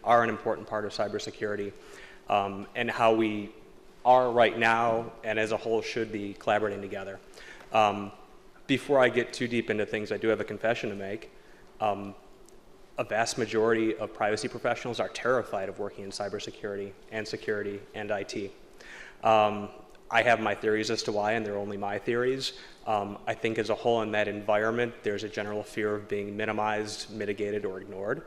are an important part of cybersecurity, and how we are right now and as a whole should be collaborating together. Before I get too deep into things, I do have a confession to make. A vast majority of privacy professionals are terrified of working in cybersecurity and security and IT. I have my theories as to why, and they're only my theories. I think as a whole in that environment, there's a general fear of being minimized, mitigated, or ignored.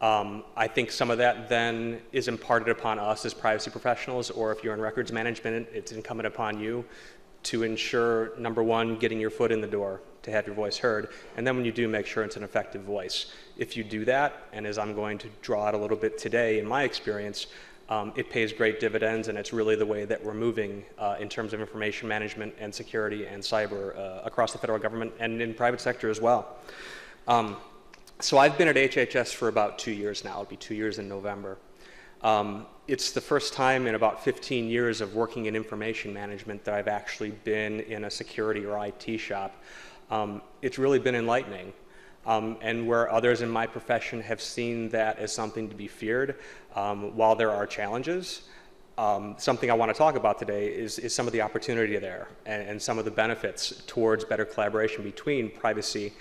I think some of that then is imparted upon us as privacy professionals, or if you're in records management, it's incumbent upon you to ensure, number one, getting your foot in the door to have your voice heard, and then when you do, make sure it's an effective voice. If you do that, and as I'm going to draw out a little bit today in my experience, it pays great dividends, and it's really the way that we're moving in terms of information management and security and cyber across the federal government and in private sector as well. So I've been at HHS for about 2 years now. It'll be 2 years in November. It's the first time in about 15 years of working in information management that I've actually been in a security or IT shop. It's really been enlightening. And where others in my profession have seen that as something to be feared, while there are challenges, something I want to talk about today is some of the opportunity there and some of the benefits towards better collaboration between privacy,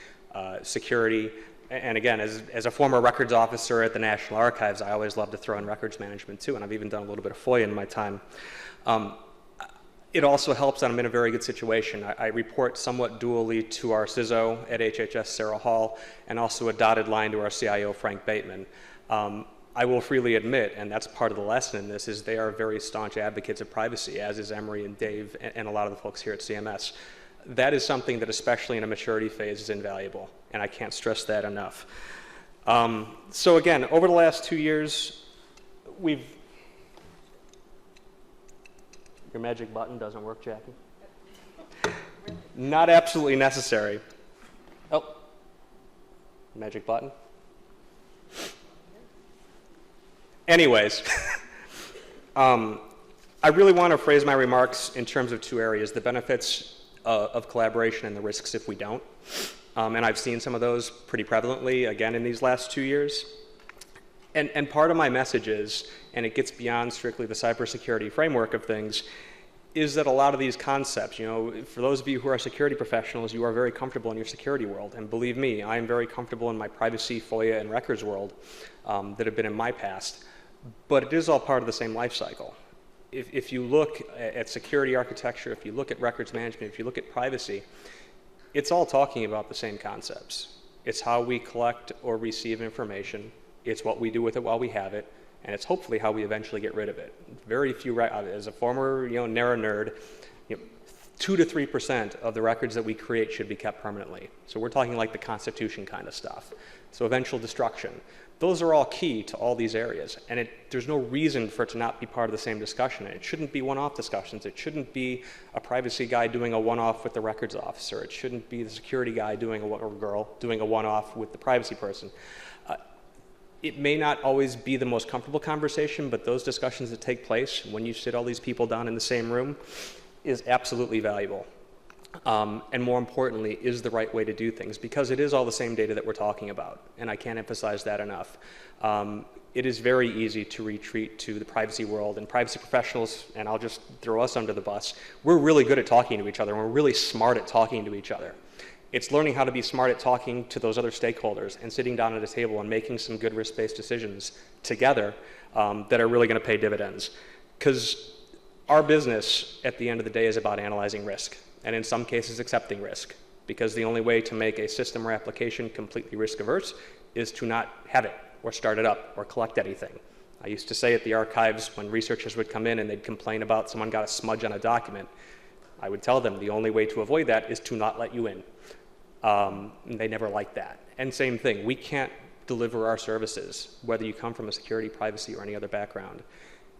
security, and again, as a former records officer at the National Archives, I always love to throw in records management too, and I've even done a little bit of FOIA in my time. It also helps that I'm in a very good situation. I report somewhat dually to our CISO at HHS, Sarah Hall, and also a dotted line to our CIO, Frank Bateman. I will freely admit, and that's part of the lesson in this, is they are very staunch advocates of privacy, as is Emery and Dave and a lot of the folks here at CMS. That is something that, especially in a maturity phase, is invaluable, and I can't stress that enough. So again, over the last 2 years, Your magic button doesn't work, Jackie? Not absolutely necessary. Oh, magic button. Anyways, I really want to phrase my remarks in terms of two areas: the benefits of collaboration and the risks if we don't. And I've seen some of those pretty prevalently, again, in these last 2 years. And part of my message is, and it gets beyond strictly the cybersecurity framework of things, is that a lot of these concepts, you know, for those of you who are security professionals, you are very comfortable in your security world. And believe me, I am very comfortable in my privacy, FOIA, and records world that have been in my past. But it is all part of the same life cycle. If you look at security architecture, if you look at records management, if you look at privacy, it's all talking about the same concepts. It's how we collect or receive information. It's what we do with it while we have it, and it's hopefully how we eventually get rid of it. Very few, as a former NARA nerd, 2 to 3% of the records that we create should be kept permanently. So we're talking like the Constitution kind of stuff. So eventual destruction. Those are all key to all these areas, and there's no reason for it to not be part of the same discussion. It shouldn't be one-off discussions. It shouldn't be a privacy guy doing a one-off with the records officer. It shouldn't be the security guy or girl doing a one-off with the privacy person. It may not always be the most comfortable conversation, but those discussions that take place when you sit all these people down in the same room is absolutely valuable. And more importantly, is the right way to do things, because it is all the same data that we're talking about, and I can't emphasize that enough. It is very easy to retreat to the privacy world, and privacy professionals, and I'll just throw us under the bus, we're really good at talking to each other, and we're really smart at talking to each other. It's learning how to be smart at talking to those other stakeholders and sitting down at a table and making some good risk-based decisions together that are really going to pay dividends. Because our business, at the end of the day, is about analyzing risk, and in some cases accepting risk, because the only way to make a system or application completely risk-averse is to not have it or start it up or collect anything. I used to say at the archives, when researchers would come in and they'd complain about someone got a smudge on a document, I would tell them the only way to avoid that is to not let you in. They never liked that. And same thing, we can't deliver our services, whether you come from a security, privacy, or any other background,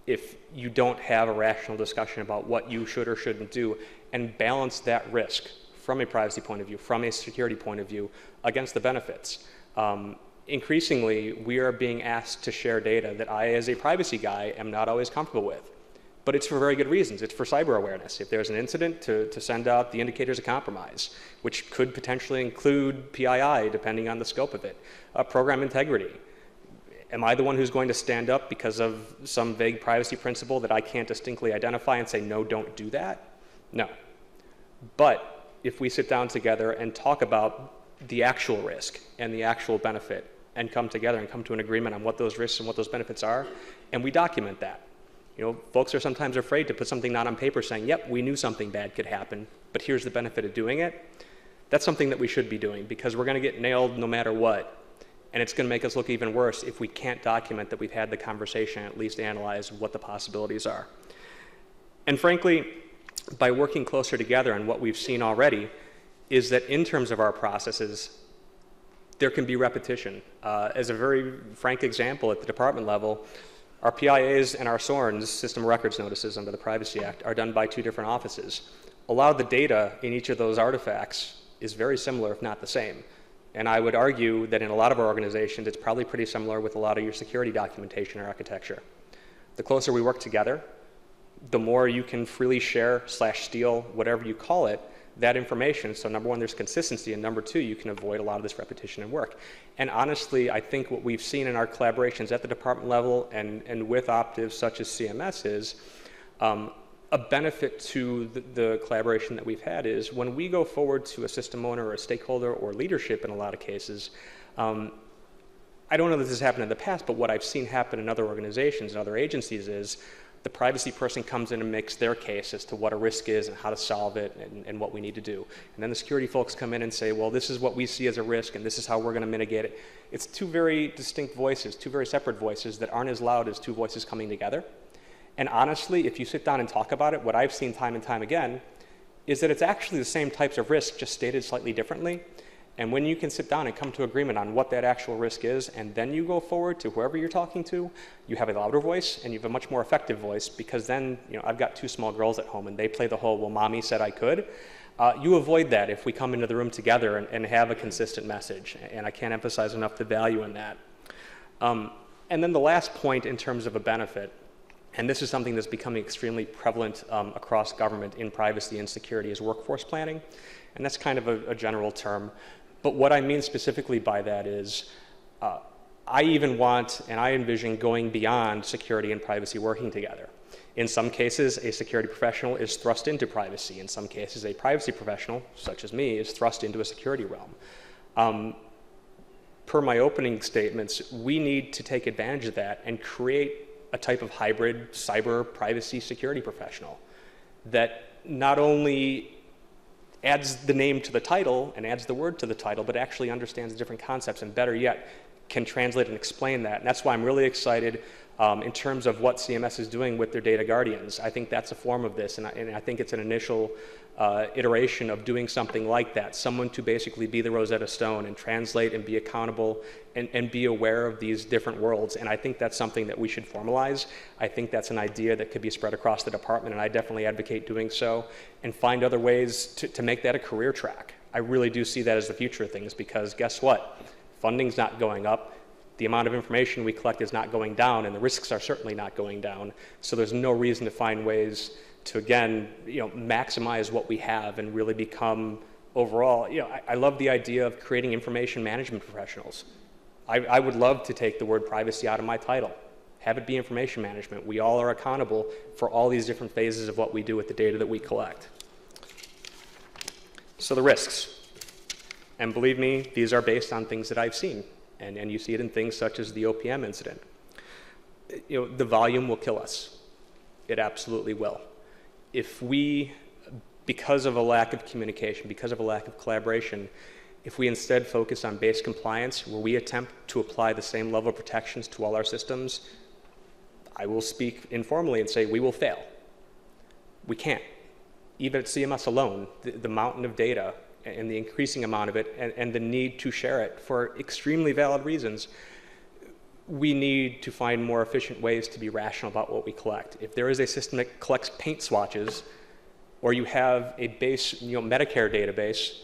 if you don't have a rational discussion about what you should or shouldn't do and balance that risk from a privacy point of view, from a security point of view, against the benefits. Increasingly, we are being asked to share data that I, as a privacy guy, am not always comfortable with. But it's for very good reasons. It's for cyber awareness. If there's an incident, to send out the indicators of compromise, which could potentially include PII, depending on the scope of it. Program integrity. Am I the one who's going to stand up because of some vague privacy principle that I can't distinctly identify and say, no, don't do that? No. But if we sit down together and talk about the actual risk and the actual benefit and come together and come to an agreement on what those risks and what those benefits are, and we document that. Folks are sometimes afraid to put something down on paper saying, yep, we knew something bad could happen, but here's the benefit of doing it. That's something that we should be doing because we're going to get nailed no matter what. And it's going to make us look even worse if we can't document that we've had the conversation, at least analyze what the possibilities are. And frankly, by working closer together, and what we've seen already is that in terms of our processes, there can be repetition. As a very frank example, at the department level, our PIAs and our SORNs, System of Records Notices under the Privacy Act, are done by 2 different offices. A lot of the data in each of those artifacts is very similar, if not the same. And I would argue that in a lot of our organizations, it's probably pretty similar with a lot of your security documentation or architecture. The closer we work together, the more you can freely share / steal, whatever you call it, that information. So number one, there's consistency, and number two, you can avoid a lot of this repetition and work. And honestly, I think what we've seen in our collaborations at the department level and with optives such as CMS is a benefit to the collaboration that we've had is when we go forward to a system owner or a stakeholder or leadership in a lot of cases, I don't know that this has happened in the past, but what I've seen happen in other organizations and other agencies is the privacy person comes in and makes their case as to what a risk is and how to solve it and what we need to do. And then the security folks come in and say, well, this is what we see as a risk and this is how we're going to mitigate it. It's 2 very distinct voices, 2 very separate voices that aren't as loud as 2 voices coming together. And honestly, if you sit down and talk about it, what I've seen time and time again is that it's actually the same types of risk, just stated slightly differently. And when you can sit down and come to agreement on what that actual risk is, and then you go forward to whoever you're talking to, you have a louder voice and you have a much more effective voice because then, I've got 2 small girls at home and they play the whole, well, mommy said I could. You avoid that if we come into the room together and have a consistent message. And I can't emphasize enough the value in that. And then the last point in terms of a benefit, and this is something that's becoming extremely prevalent across government in privacy and security, is workforce planning. And that's kind of a general term. But what I mean specifically by that is I even want and I envision going beyond security and privacy working together. In some cases, a security professional is thrust into privacy. In some cases, a privacy professional, such as me, is thrust into a security realm. Per my opening statements, we need to take advantage of that and create a type of hybrid cyber privacy security professional that not only adds the name to the title and adds the word to the title, but actually understands the different concepts and better yet, can translate and explain that. And that's why I'm really excited in terms of what CMS is doing with their data guardians. I think that's a form of this, and I think it's an initial iteration of doing something like that, someone to basically be the Rosetta Stone and translate and be accountable and be aware of these different worlds. And I think that's something that we should formalize. I think that's an idea that could be spread across the department, and I definitely advocate doing so and find other ways to make that a career track. I really do see that as the future of things because guess what? Funding's not going up. The amount of information we collect is not going down, and the risks are certainly not going down. So there's no reason to find ways to, again, maximize what we have and really become overall. I love the idea of creating information management professionals. I would love to take the word privacy out of my title, have it be information management. We all are accountable for all these different phases of what we do with the data that we collect. So the risks. And believe me, these are based on things that I've seen. And you see it in things such as the OPM incident. The volume will kill us. It absolutely will. If we, because of a lack of communication, because of a lack of collaboration, if we instead focus on base compliance, where we attempt to apply the same level of protections to all our systems, I will speak informally and say we will fail. We can't. Even at CMS alone, the mountain of data and the increasing amount of it and the need to share it for extremely valid reasons, we need to find more efficient ways to be rational about what we collect. If there is a system that collects paint swatches, or you have a base Medicare database,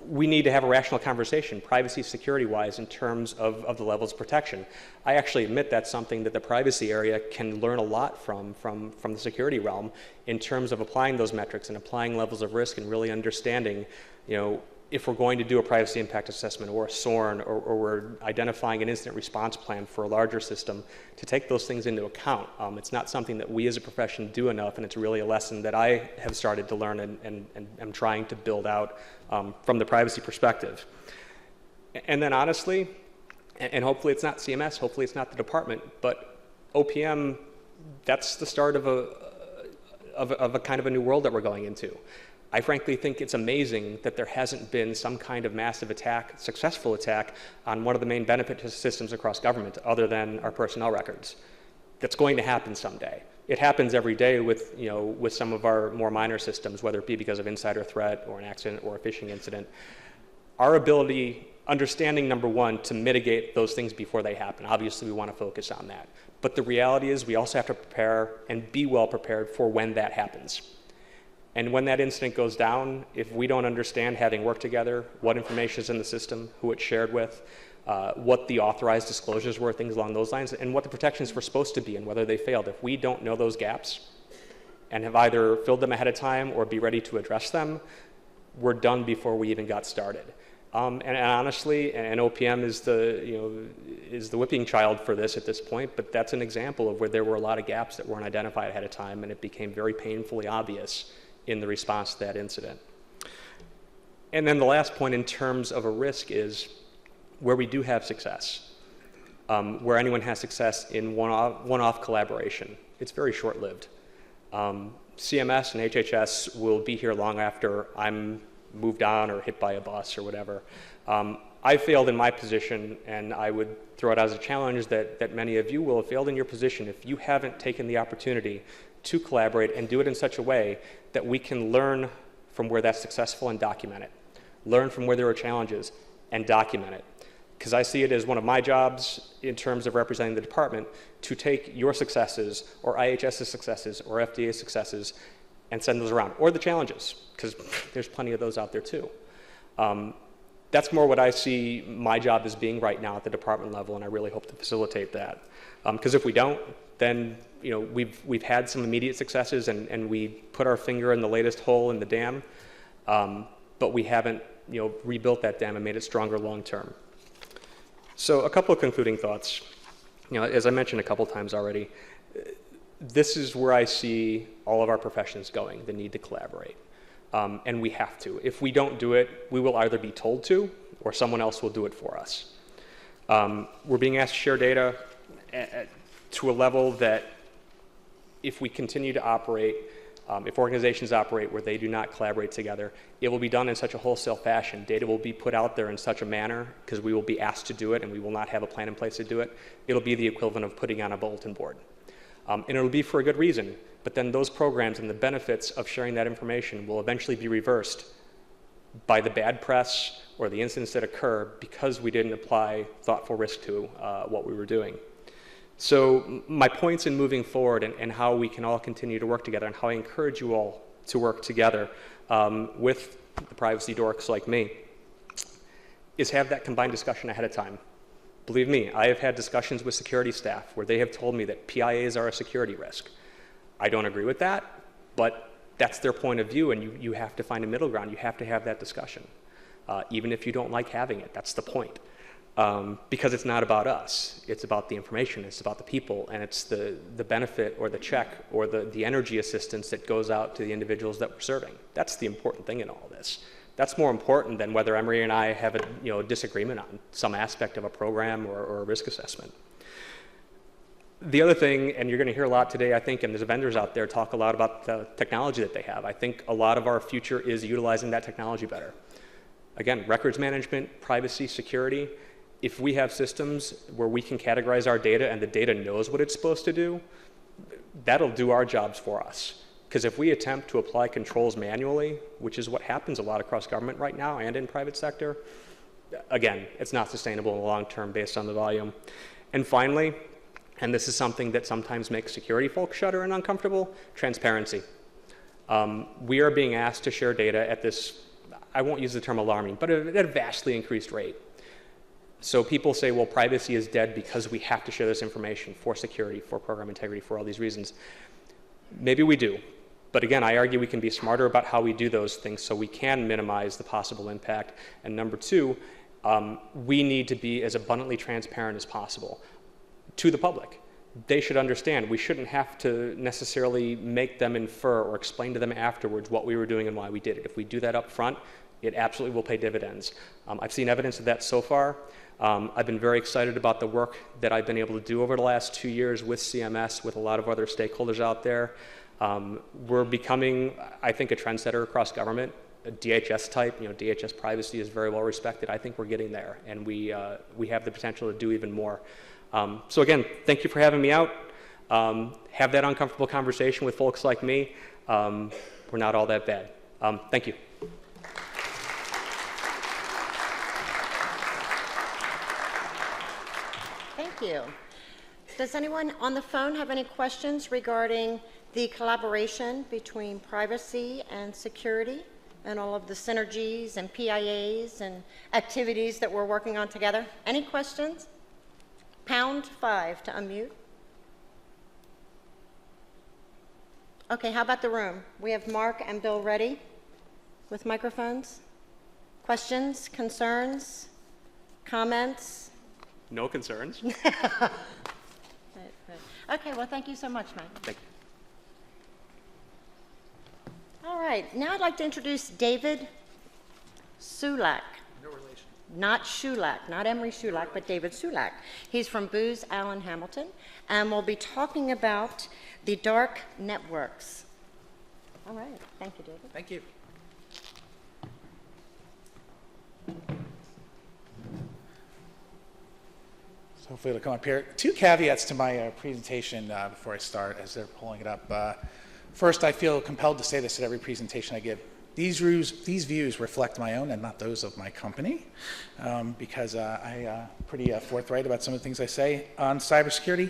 we need to have a rational conversation, privacy, security-wise, in terms of the levels of protection. I actually admit that's something that the privacy area can learn a lot from the security realm in terms of applying those metrics and applying levels of risk and really understanding, if we're going to do a privacy impact assessment or a SORN, or we're identifying an incident response plan for a larger system, to take those things into account. It's not something that we as a profession do enough, and it's really a lesson that I have started to learn and am trying to build out from the privacy perspective. And then honestly, and hopefully it's not CMS, hopefully it's not the department, but OPM, that's the start of a kind of a new world that we're going into. I frankly think it's amazing that there hasn't been some kind of massive attack, successful attack, on one of the main benefit systems across government other than our personnel records. That's going to happen someday. It happens every day with, with some of our more minor systems, whether it be because of insider threat or an accident or a phishing incident. Our ability, understanding number one, to mitigate those things before they happen. Obviously, we want to focus on that. But the reality is we also have to prepare and be well prepared for when that happens. And when that incident goes down, if we don't understand, having worked together, what information is in the system, who it's shared with, what the authorized disclosures were, things along those lines, and what the protections were supposed to be and whether they failed. If we don't know those gaps and have either filled them ahead of time or be ready to address them, we're done before we even got started. And honestly, and OPM is the whipping child for this at this point, but that's an example of where there were a lot of gaps that weren't identified ahead of time, and it became very painfully obvious in the response to that incident. And then the last point in terms of a risk is where we do have success, where anyone has success in one-off collaboration. It's very short-lived. CMS and HHS will be here long after I'm moved on or hit by a bus or whatever. I failed in my position, and I would throw it as a challenge that many of you will have failed in your position if you haven't taken the opportunity to collaborate and do it in such a way that we can learn from where that's successful and document it. Learn from where there are challenges and document it. Because I see it as one of my jobs in terms of representing the department to take your successes or IHS's successes or FDA's successes and send those around, or the challenges, because there's plenty of those out there too. That's more what I see my job as being right now at the department level, and I really hope to facilitate that. Because if we don't, then we've had some immediate successes and we put our finger in the latest hole in the dam, but we haven't rebuilt that dam and made it stronger long term. So a couple of concluding thoughts. As I mentioned a couple times already, this is where I see all of our professions going, the need to collaborate. And we have to. If we don't do it, we will either be told to or someone else will do it for us. We're being asked to share data to a level that if we continue to operate, if organizations operate where they do not collaborate together, it will be done in such a wholesale fashion. Data will be put out there in such a manner because we will be asked to do it and we will not have a plan in place to do it. It'll be the equivalent of putting on a bulletin board. And it'll be for a good reason, but then those programs and the benefits of sharing that information will eventually be reversed by the bad press or the incidents that occur because we didn't apply thoughtful risk to what we were doing. So my points in moving forward and how we can all continue to work together and how I encourage you all to work together with the privacy dorks like me is have that combined discussion ahead of time. Believe me, I have had discussions with security staff where they have told me that PIAs are a security risk. I don't agree with that, but that's their point of view, and you have to find a middle ground. You have to have that discussion, even if you don't like having it. That's the point. Because it's not about us. It's about the information. It's about the people, and it's the benefit or the check or the energy assistance that goes out to the individuals that we're serving. That's the important thing in all this. That's more important than whether Emery and I have a disagreement on some aspect of a program or a risk assessment. The other thing, and you're going to hear a lot today, I think, and there's vendors out there talk a lot about the technology that they have. I think a lot of our future is utilizing that technology better. Again, records management, privacy, security. If we have systems where we can categorize our data and the data knows what it's supposed to do, that'll do our jobs for us. Because if we attempt to apply controls manually, which is what happens a lot across government right now and in private sector, again, it's not sustainable in the long term based on the volume. And finally, and this is something that sometimes makes security folks shudder and uncomfortable, transparency. We are being asked to share data at this, I won't use the term alarming, but at a vastly increased rate. So people say, well, privacy is dead because we have to share this information for security, for program integrity, for all these reasons. Maybe we do, But again, I argue we can be smarter about how we do those things so we can minimize the possible impact. And number two, we need to be as abundantly transparent as possible to the public. They should understand. We shouldn't have to necessarily make them infer or explain to them afterwards what we were doing and why we did it. If we do that up front, it absolutely will pay dividends. I've seen evidence of that so far. I've been very excited about the work that I've been able to do over the last 2 years with CMS, with a lot of other stakeholders out there. We're becoming, I think, a trendsetter across government. A DHS type, DHS privacy is very well respected. I think we're getting there, and we have the potential to do even more. So again, thank you for having me out. Have that uncomfortable conversation with folks like me. We're not all that bad. Thank you. Thank you. Does anyone on the phone have any questions regarding the collaboration between privacy and security and all of the synergies and PIAs and activities that we're working on together? Any questions? #5 to unmute. Okay, how about the room? We have Mark and Bill ready with microphones. Questions, concerns, comments? No concerns. Right. Okay, well, thank you so much, Mike. Thank you. All right, now I'd like to introduce David Sulak. No relation. Not Shulak, not Emery Shulak, but David Sulak. He's from Booz Allen Hamilton, and we'll be talking about the dark networks. All right, thank you, David. Thank you. So hopefully it'll come up here. 2 caveats to my presentation before I start as they're pulling it up. First, I feel compelled to say this at every presentation I give. These views reflect my own and not those of my company, because I'm pretty forthright about some of the things I say on cybersecurity.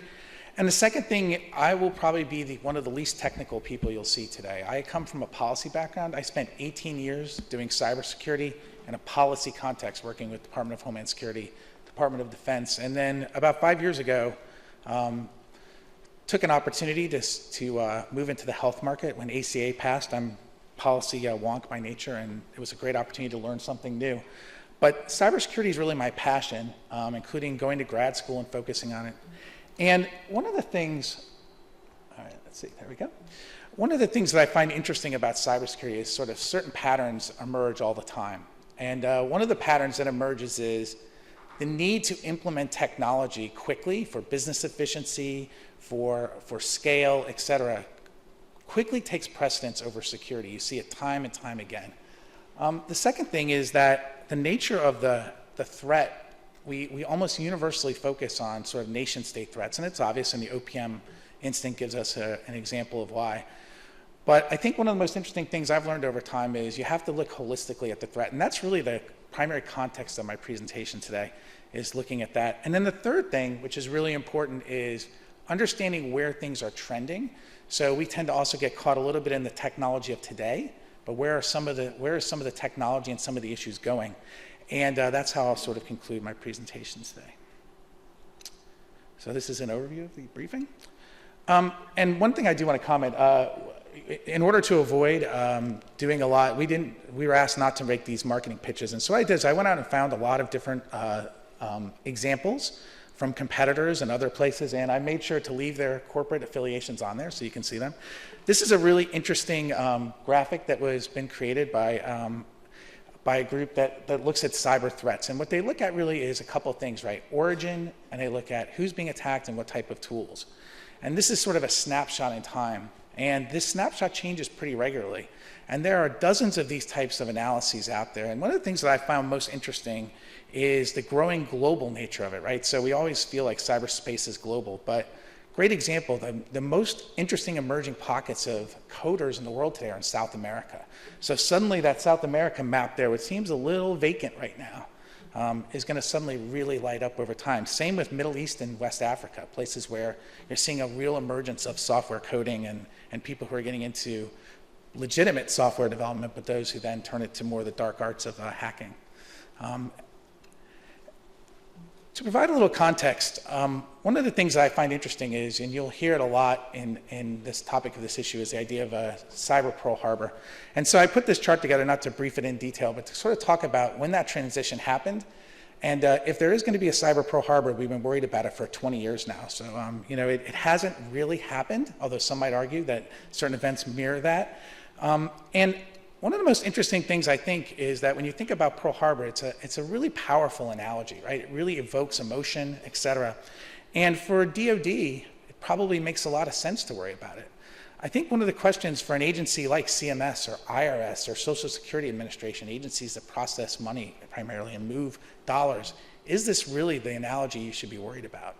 And the second thing, I will probably be one of the least technical people you'll see today. I come from a policy background. I spent 18 years doing cybersecurity in a policy context, working with Department of Homeland Security, Department of Defense, and then about 5 years ago, took an opportunity to move into the health market when ACA passed. I'm policy wonk by nature, and it was a great opportunity to learn something new. But cybersecurity is really my passion, including going to grad school and focusing on it. And one of the things, all right, let's see, there we go. One of the things that I find interesting about cybersecurity is sort of certain patterns emerge all the time. And one of the patterns that emerges is the need to implement technology quickly for business efficiency, for scale, et cetera, quickly takes precedence over security. You see it time and time again. The second thing is that the nature of the threat, we almost universally focus on sort of nation state threats, and it's obvious, and the OPM instinct gives us an example of why. But I think one of the most interesting things I've learned over time is you have to look holistically at the threat, and that's really the primary context of my presentation today, is looking at that. And then the third thing, which is really important, is understanding where things are trending. So we tend to also get caught a little bit in the technology of today, but where is some of the technology and some of the issues going? And that's how I'll sort of conclude my presentation today. So this is an overview of the briefing. And one thing I do want to comment, in order to avoid doing a lot, we were asked not to make these marketing pitches. And so what I did is I went out and found a lot of different examples from competitors and other places, and I made sure to leave their corporate affiliations on there so you can see them. This is a really interesting graphic that was been created by a group that looks at cyber threats. And what they look at really is a couple of things, right? Origin, and they look at who's being attacked and what type of tools. And this is sort of a snapshot in time. And this snapshot changes pretty regularly. And there are dozens of these types of analyses out there. And one of the things that I found most interesting is the growing global nature of it, right? So we always feel like cyberspace is global, but great example, the most interesting emerging pockets of coders in the world today are in South America. So suddenly that South America map there, which seems a little vacant right now, is going to suddenly really light up over time. Same with Middle East and West Africa, places where you're seeing a real emergence of software coding and people who are getting into legitimate software development, but those who then turn it to more the dark arts of hacking. To provide a little context, one of the things that I find interesting is, and you'll hear it a lot in this topic of this issue, is the idea of a cyber Pearl Harbor. And so I put this chart together, not to brief it in detail, but to sort of talk about when that transition happened. And if there is going to be a cyber Pearl Harbor, we've been worried about it for 20 years now. So, it hasn't really happened, although some might argue that certain events mirror that. And one of the most interesting things, I think, is that when you think about Pearl Harbor, it's a really powerful analogy, right? It really evokes emotion, et cetera. And for DoD, it probably makes a lot of sense to worry about it. I think one of the questions for an agency like CMS or IRS or Social Security Administration, agencies that process money primarily and move dollars, is this really the analogy you should be worried about?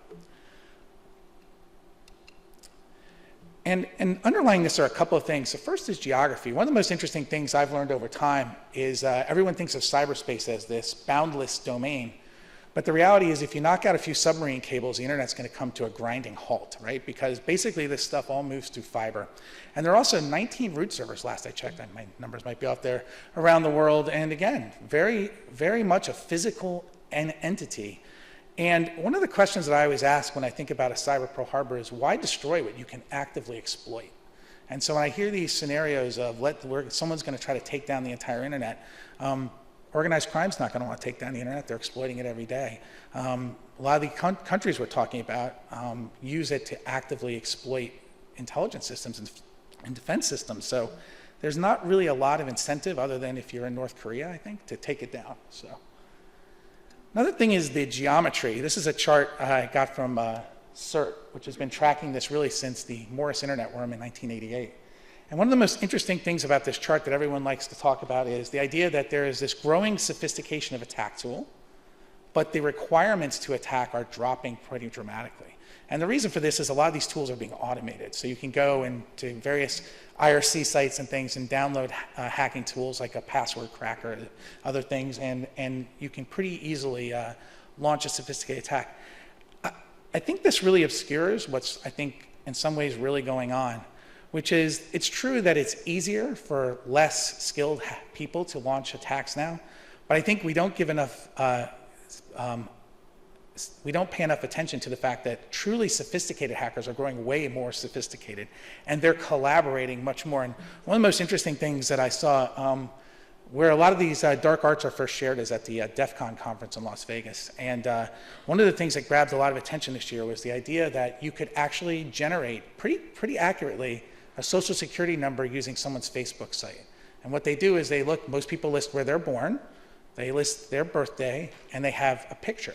And underlying this are a couple of things. The first is geography. One of the most interesting things I've learned over time is everyone thinks of cyberspace as this boundless domain. But the reality is if you knock out a few submarine cables, the internet's going to come to a grinding halt, right? Because basically this stuff all moves through fiber. And there are also 19 root servers, last I checked, my numbers might be off there, around the world. And again, very, very much a physical entity. And one of the questions that I always ask when I think about a cyber Pearl Harbor is why destroy what you can actively exploit? And so when I hear these scenarios of someone's going to try to take down the entire internet, organized crime's not going to want to take down the internet. They're exploiting it every day. A lot of the countries we're talking about use it to actively exploit intelligence systems and defense systems. So there's not really a lot of incentive other than if you're in North Korea, I think, to take it down. So. Another thing is the geometry. This is a chart I got from CERT, which has been tracking this really since the Morris Internet worm in 1988. And one of the most interesting things about this chart that everyone likes to talk about is the idea that there is this growing sophistication of attack tool, but the requirements to attack are dropping pretty dramatically. And the reason for this is a lot of these tools are being automated. So you can go into various IRC sites and things and download hacking tools like a password cracker, other things, and you can pretty easily launch a sophisticated attack. I think this really obscures what's, I think, in some ways really going on, which is it's true that it's easier for less skilled people to launch attacks now, but I think we don't give enough we don't pay enough attention to the fact that truly sophisticated hackers are growing way more sophisticated, and they're collaborating much more. And one of the most interesting things that I saw, where a lot of these dark arts are first shared, is at the DEF CON conference in Las Vegas. And one of the things that grabbed a lot of attention this year was the idea that you could actually generate pretty accurately a social security number using someone's Facebook site. And what they do is they look, most people list where they're born, they list their birthday, and they have a picture.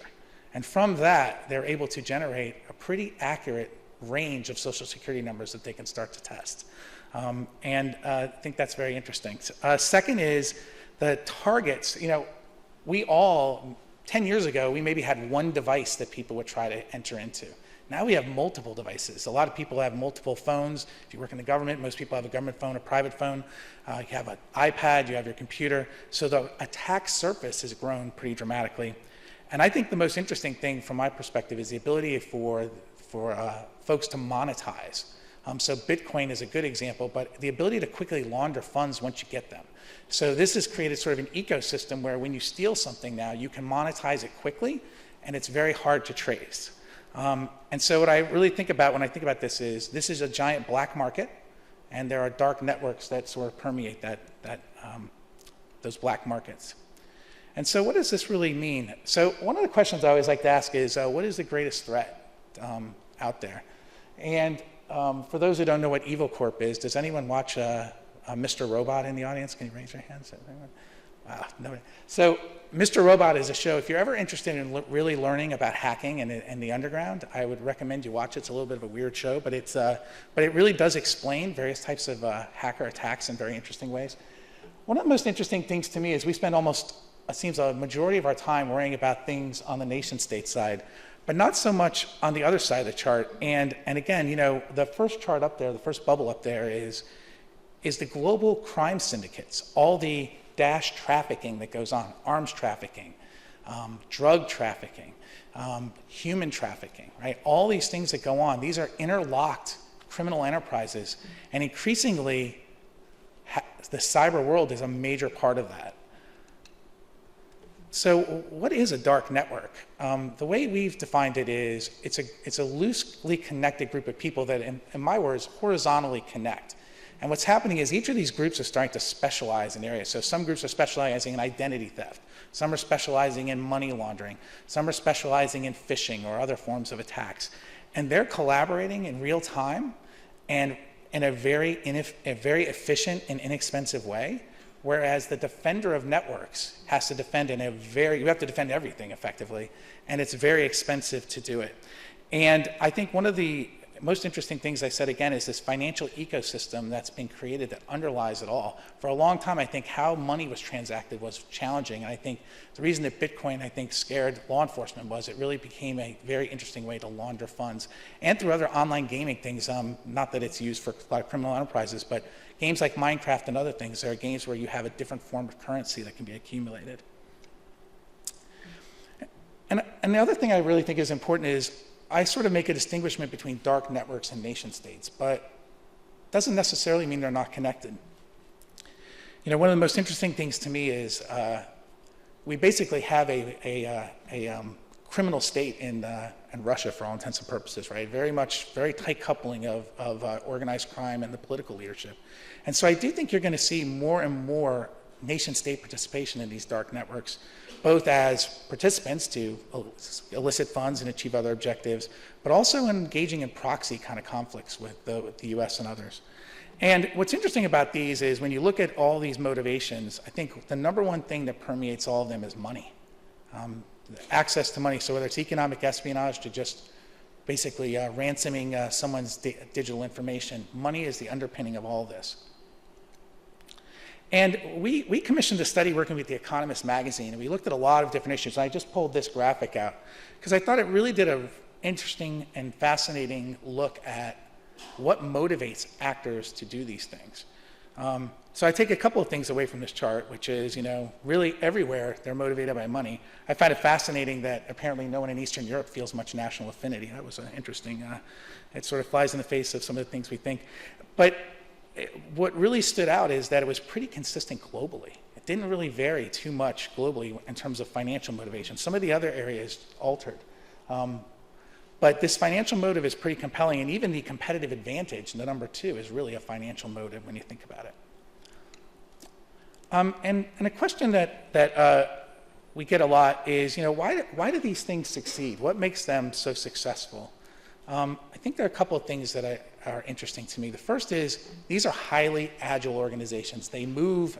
And from that, they're able to generate a pretty accurate range of social security numbers that they can start to test. I think that's very interesting. Second is the targets. We all, 10 years ago, we maybe had one device that people would try to enter into. Now we have multiple devices. A lot of people have multiple phones. If you work in the government, most people have a government phone, a private phone. You have an iPad, you have your computer. So the attack surface has grown pretty dramatically. And I think the most interesting thing from my perspective is the ability for folks to monetize. So Bitcoin is a good example, but the ability to quickly launder funds once you get them. So this has created sort of an ecosystem where when you steal something now, you can monetize it quickly, and it's very hard to trace. And so what I really think about when I think about this is a giant black market, and there are dark networks that sort of permeate those black markets. And so what does this really mean? So one of the questions I always like to ask is, what is the greatest threat out there? And for those who don't know what Evil Corp is, does anyone watch Mr. Robot in the audience? Can you raise your hands? Wow, nobody. So Mr. Robot is a show. If you're ever interested in really learning about hacking and the underground, I would recommend you watch it. It's a little bit of a weird show, but it really does explain various types of hacker attacks in very interesting ways. One of the most interesting things to me is we spend it seems a majority of our time worrying about things on the nation state side, but not so much on the other side of the chart. And again, the first chart up there, the first bubble up there is the global crime syndicates, all the dash trafficking that goes on, arms trafficking, drug trafficking, human trafficking, right? All these things that go on, these are interlocked criminal enterprises, and increasingly the cyber world is a major part of that. So what is a dark network? The way we've defined it is it's a loosely connected group of people that, in my words, horizontally connect. And what's happening is each of these groups are starting to specialize in areas. So some groups are specializing in identity theft. Some are specializing in money laundering. Some are specializing in phishing or other forms of attacks. And they're collaborating in real time and in a very efficient and inexpensive way. Whereas the defender of networks has to defend you have to defend everything effectively, and it's very expensive to do it. And I think one of the most interesting things I said again is this financial ecosystem that's been created that underlies it all. For a long time, I think how money was transacted was challenging, and I think the reason that Bitcoin, I think, scared law enforcement was it really became a very interesting way to launder funds, and through other online gaming things, not that it's used for a lot of criminal enterprises, but games like Minecraft and other things are games where you have a different form of currency that can be accumulated. And the other thing I really think is important is I sort of make a distinguishment between dark networks and nation states, but it doesn't necessarily mean they're not connected. You know, one of the most interesting things to me is we basically have a criminal state in Russia for all intents and purposes, right? Very tight coupling of organized crime and the political leadership. And so I do think you're going to see more and more nation-state participation in these dark networks, both as participants to elicit funds and achieve other objectives, but also engaging in proxy kind of conflicts with the US and others. And what's interesting about these is when you look at all these motivations, I think the number one thing that permeates all of them is money. Access to money, so whether it's economic espionage to just basically ransoming someone's digital information, money is the underpinning of all this. And we commissioned a study working with The Economist magazine, and we looked at a lot of different issues. And I just pulled this graphic out because I thought it really did an interesting and fascinating look at what motivates actors to do these things. So I take a couple of things away from this chart, which is, you know, really everywhere they're motivated by money. I find it fascinating that apparently no one in Eastern Europe feels much national affinity. That was interesting. It sort of flies in the face of some of the things we think. But what really stood out is that it was pretty consistent globally. It didn't really vary too much globally in terms of financial motivation. Some of the other areas altered. But this financial motive is pretty compelling, and even the competitive advantage, the number 2, is really a financial motive when you think about it. And a question that we get a lot is, you know, why do these things succeed? What makes them so successful? I think there are a couple of things that are interesting to me. The first is these are highly agile organizations. They move,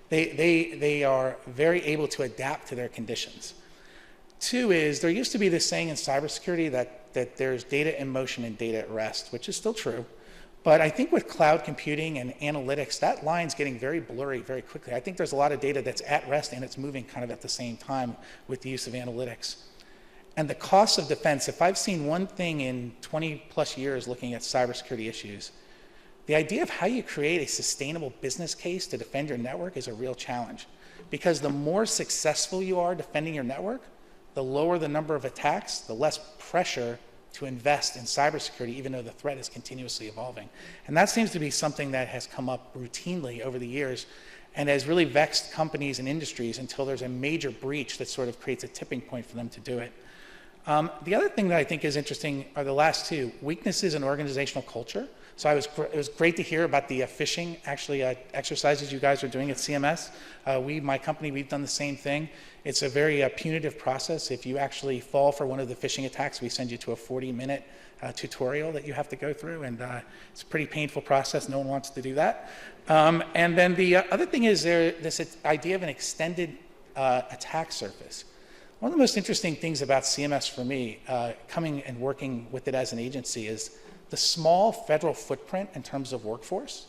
they are very able to adapt to their conditions. 2 is there used to be this saying in cybersecurity that there's data in motion and data at rest, which is still true. But I think with cloud computing and analytics, that line's getting very blurry very quickly. I think there's a lot of data that's at rest and it's moving kind of at the same time with the use of analytics. And the cost of defense, if I've seen one thing in 20 plus years looking at cybersecurity issues, the idea of how you create a sustainable business case to defend your network is a real challenge. Because the more successful you are defending your network, the lower the number of attacks, the less pressure to invest in cybersecurity, even though the threat is continuously evolving. And that seems to be something that has come up routinely over the years and has really vexed companies and industries until there's a major breach that sort of creates a tipping point for them to do it. The other thing that I think is interesting are the last 2, weaknesses in organizational culture. So it was great to hear about the phishing exercises you guys are doing at CMS. My company, we've done the same thing. It's a very punitive process. If you actually fall for one of the phishing attacks, we send you to a 40-minute tutorial that you have to go through, and it's a pretty painful process. No one wants to do that. And then the other thing is this idea of an extended attack surface. One of the most interesting things about CMS for me, coming and working with it as an agency, is the small federal footprint in terms of workforce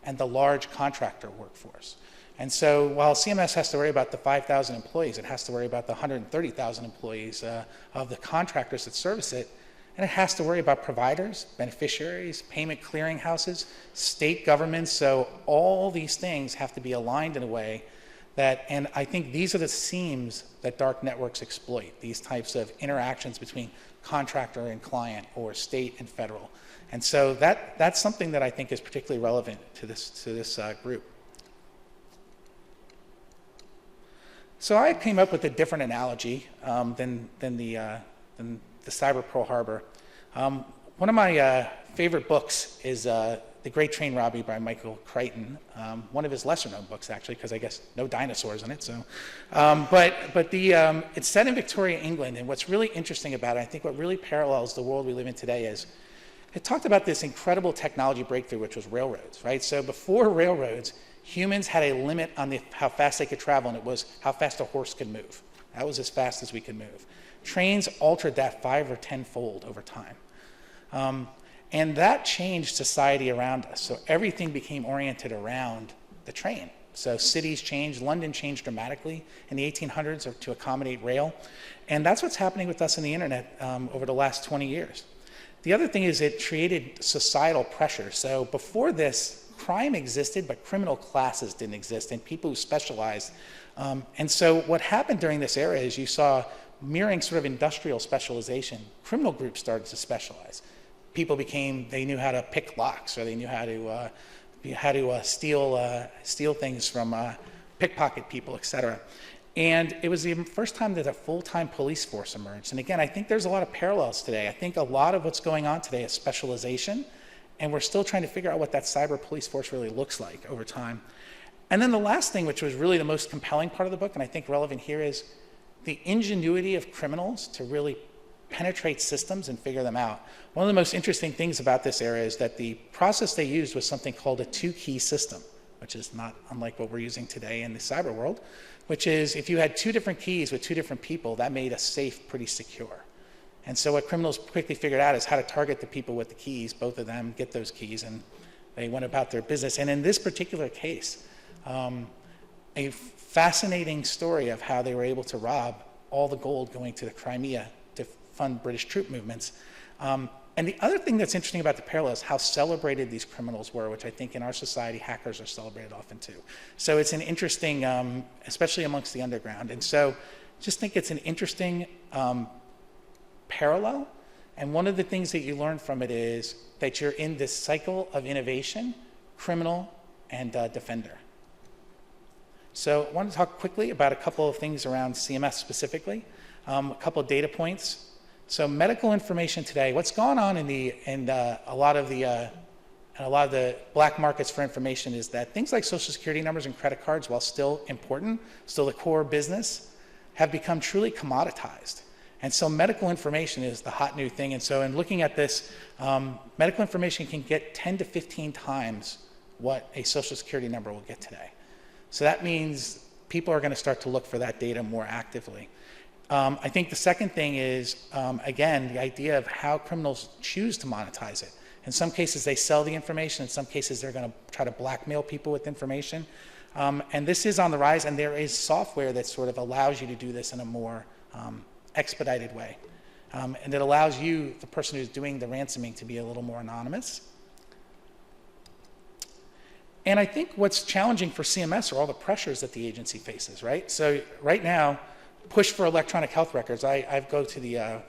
and the large contractor workforce. And so while CMS has to worry about the 5,000 employees, it has to worry about the 130,000 employees of the contractors that service it, and it has to worry about providers, beneficiaries, payment clearinghouses, state governments. So all these things have to be aligned in a way that, and I think these are the seams that dark networks exploit, these types of interactions between contractor and client or state and federal. And so that's something that I think is particularly relevant to this group. So I came up with a different analogy than the cyber Pearl Harbor. One of my favorite books is The Great Train Robbery by Michael Crichton. One of his lesser known books, actually, because I guess no dinosaurs in it. So, it's set in Victoria, England, and what's really interesting about it, I think what really parallels the world we live in today is it talked about this incredible technology breakthrough, which was railroads, right? So before railroads, humans had a limit on how fast they could travel, and it was how fast a horse could move. That was as fast as we could move. Trains altered that 5 or 10-fold over time. And that changed society around us. So everything became oriented around the train. So cities changed. London changed dramatically in the 1800s to accommodate rail. And that's what's happening with us in the internet over the last 20 years. The other thing is it created societal pressure. So before this, crime existed, but criminal classes didn't exist, and people who specialized. And so what happened during this era is you saw mirroring sort of industrial specialization. Criminal groups started to specialize. People they knew how to pick locks, or they knew how to steal things from pickpocket people, et cetera. And it was the first time that a full-time police force emerged. And again, I think there's a lot of parallels today. I think a lot of what's going on today is specialization, and we're still trying to figure out what that cyber police force really looks like over time. And then the last thing, which was really the most compelling part of the book, and I think relevant here, is the ingenuity of criminals to really penetrate systems and figure them out. One of the most interesting things about this area is that the process they used was something called a two-key system, which is not unlike what we're using today in the cyber world, which is if you had two different keys with two different people, that made a safe pretty secure. And so what criminals quickly figured out is how to target the people with the keys, both of them get those keys, and they went about their business. And in this particular case, a fascinating story of how they were able to rob all the gold going to the Crimea to fund British troop movements. And the other thing that's interesting about the parallel is how celebrated these criminals were, which I think in our society, hackers are celebrated often too. So it's an interesting, especially amongst the underground. And so just think it's an interesting parallel. And one of the things that you learn from it is that you're in this cycle of innovation, criminal and defender. So I want to talk quickly about a couple of things around CMS specifically, a couple of data points. So medical information today, what's gone on in a lot of the black markets for information is that things like social security numbers and credit cards, while still important, still the core business, have become truly commoditized. And so medical information is the hot new thing. And so in looking at this, medical information can get 10 to 15 times what a social security number will get today. So that means people are going to start to look for that data more actively. I think the second thing is, again, the idea of how criminals choose to monetize it. In some cases, they sell the information. In some cases, they're going to try to blackmail people with information. And this is on the rise, and there is software that sort of allows you to do this in a more expedited way. And it allows you, the person who's doing the ransoming, to be a little more anonymous. And I think what's challenging for CMS are all the pressures that the agency faces, right? So right now, push for electronic health records. I go to the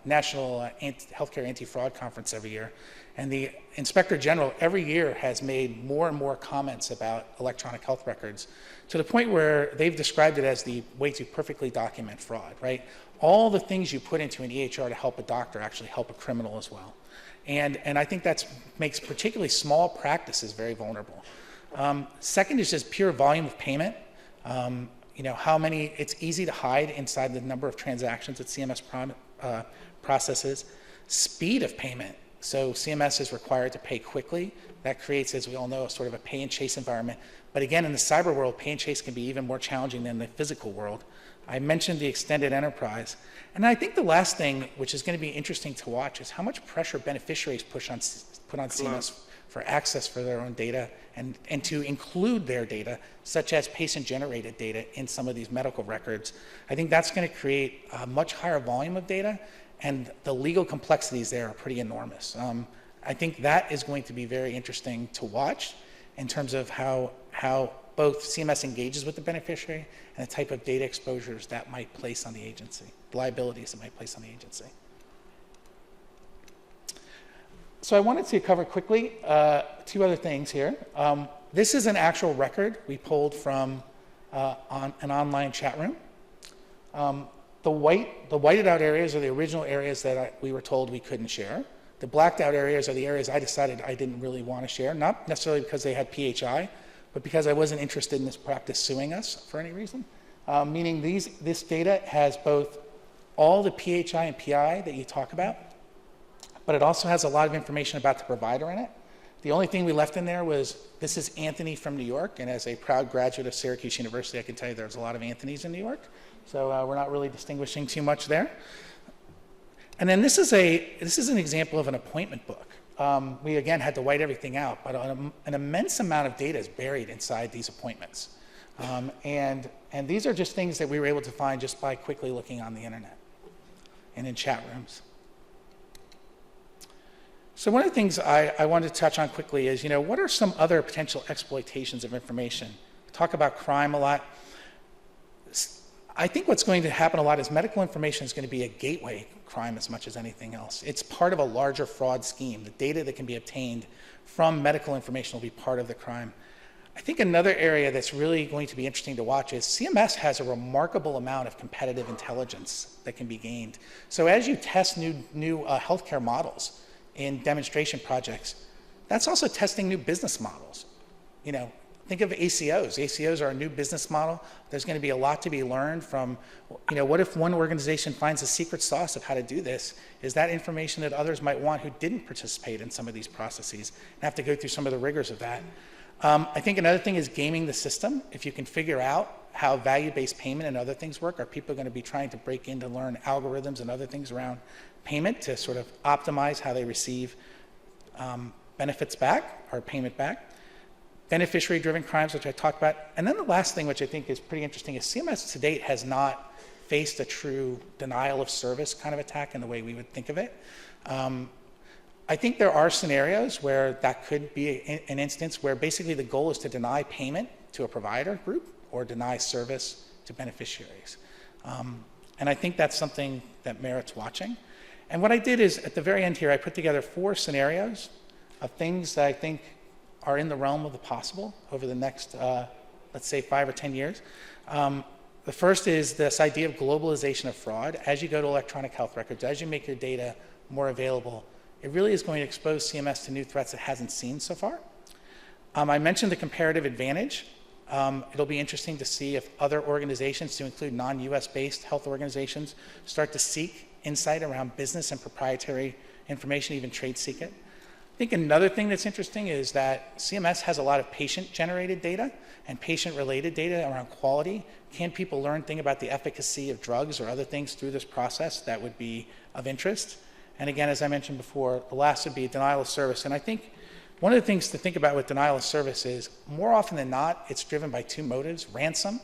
National Healthcare Anti-Fraud Conference every year, and the Inspector General every year has made more and more comments about electronic health records to the point where they've described it as the way to perfectly document fraud, right? All the things you put into an EHR to help a doctor actually help a criminal as well. And I think that makes particularly small practices very vulnerable. Second is just pure volume of payment. How many, it's easy to hide inside the number of transactions that CMS processes. Speed of payment. So CMS is required to pay quickly. That creates, as we all know, sort of a pay and chase environment. But again, in the cyber world, pay and chase can be even more challenging than the physical world. I mentioned the extended enterprise. And I think the last thing, which is going to be interesting to watch, is how much pressure beneficiaries put on CMS for access for their own data and to include their data, such as patient-generated data in some of these medical records. I think that's going to create a much higher volume of data, and the legal complexities there are pretty enormous. I think that is going to be very interesting to watch in terms of how both CMS engages with the beneficiary and the type of data exposures that might place on the agency, the liabilities it might place on the agency. So I wanted to cover quickly two other things here. This is an actual record we pulled from on an online chat room. The whited out areas are the original areas that we were told we couldn't share. The blacked out areas are the areas I decided I didn't really want to share, not necessarily because they had PHI, but because I wasn't interested in this practice suing us for any reason. Meaning this data has both all the PHI and PI that you talk about, but it also has a lot of information about the provider in it. The only thing we left in there was, this is Anthony from New York, and as a proud graduate of Syracuse University, I can tell you there's a lot of Anthonys in New York, so we're not really distinguishing too much there. And then this is an example of an appointment book. We again had to white everything out, but an immense amount of data is buried inside these appointments. And these are just things that we were able to find just by quickly looking on the internet and in chat rooms. So one of the things I wanted to touch on quickly is, what are some other potential exploitations of information? We talk about crime a lot. I think what's going to happen a lot is medical information is going to be a gateway crime as much as anything else. It's part of a larger fraud scheme. The data that can be obtained from medical information will be part of the crime. I think another area that's really going to be interesting to watch is CMS has a remarkable amount of competitive intelligence that can be gained. So as you test new healthcare models in demonstration projects, that's also testing new business models. Think of ACOs. ACOs are a new business model. There's going to be a lot to be learned from, what if one organization finds a secret sauce of how to do this? Is that information that others might want who didn't participate in some of these processes and have to go through some of the rigors of that? I think another thing is gaming the system. If you can figure out how value-based payment and other things work, are people going to be trying to break in to learn algorithms and other things around payment to sort of optimize how they receive benefits back or payment back? Beneficiary-driven crimes, which I talked about. And then the last thing, which I think is pretty interesting, is CMS to date has not faced a true denial of service kind of attack in the way we would think of it. I think there are scenarios where that could be an instance where basically the goal is to deny payment to a provider group or deny service to beneficiaries. And I think that's something that merits watching. And what I did is, at the very end here, I put together 4 scenarios of things that I think are in the realm of the possible over the next, let's say, 5 or 10 years. The first is this idea of globalization of fraud. As you go to electronic health records, as you make your data more available, it really is going to expose CMS to new threats it hasn't seen so far. I mentioned the comparative advantage. It'll be interesting to see if other organizations, to include non-US based health organizations, start to seek insight around business and proprietary information, even trade secret. I think another thing that's interesting is that CMS has a lot of patient-generated data and patient-related data around quality. Can people learn things about the efficacy of drugs or other things through this process that would be of interest? And again, as I mentioned before, the last would be denial of service. And I think one of the things to think about with denial of service is, more often than not, it's driven by 2 motives. Ransom,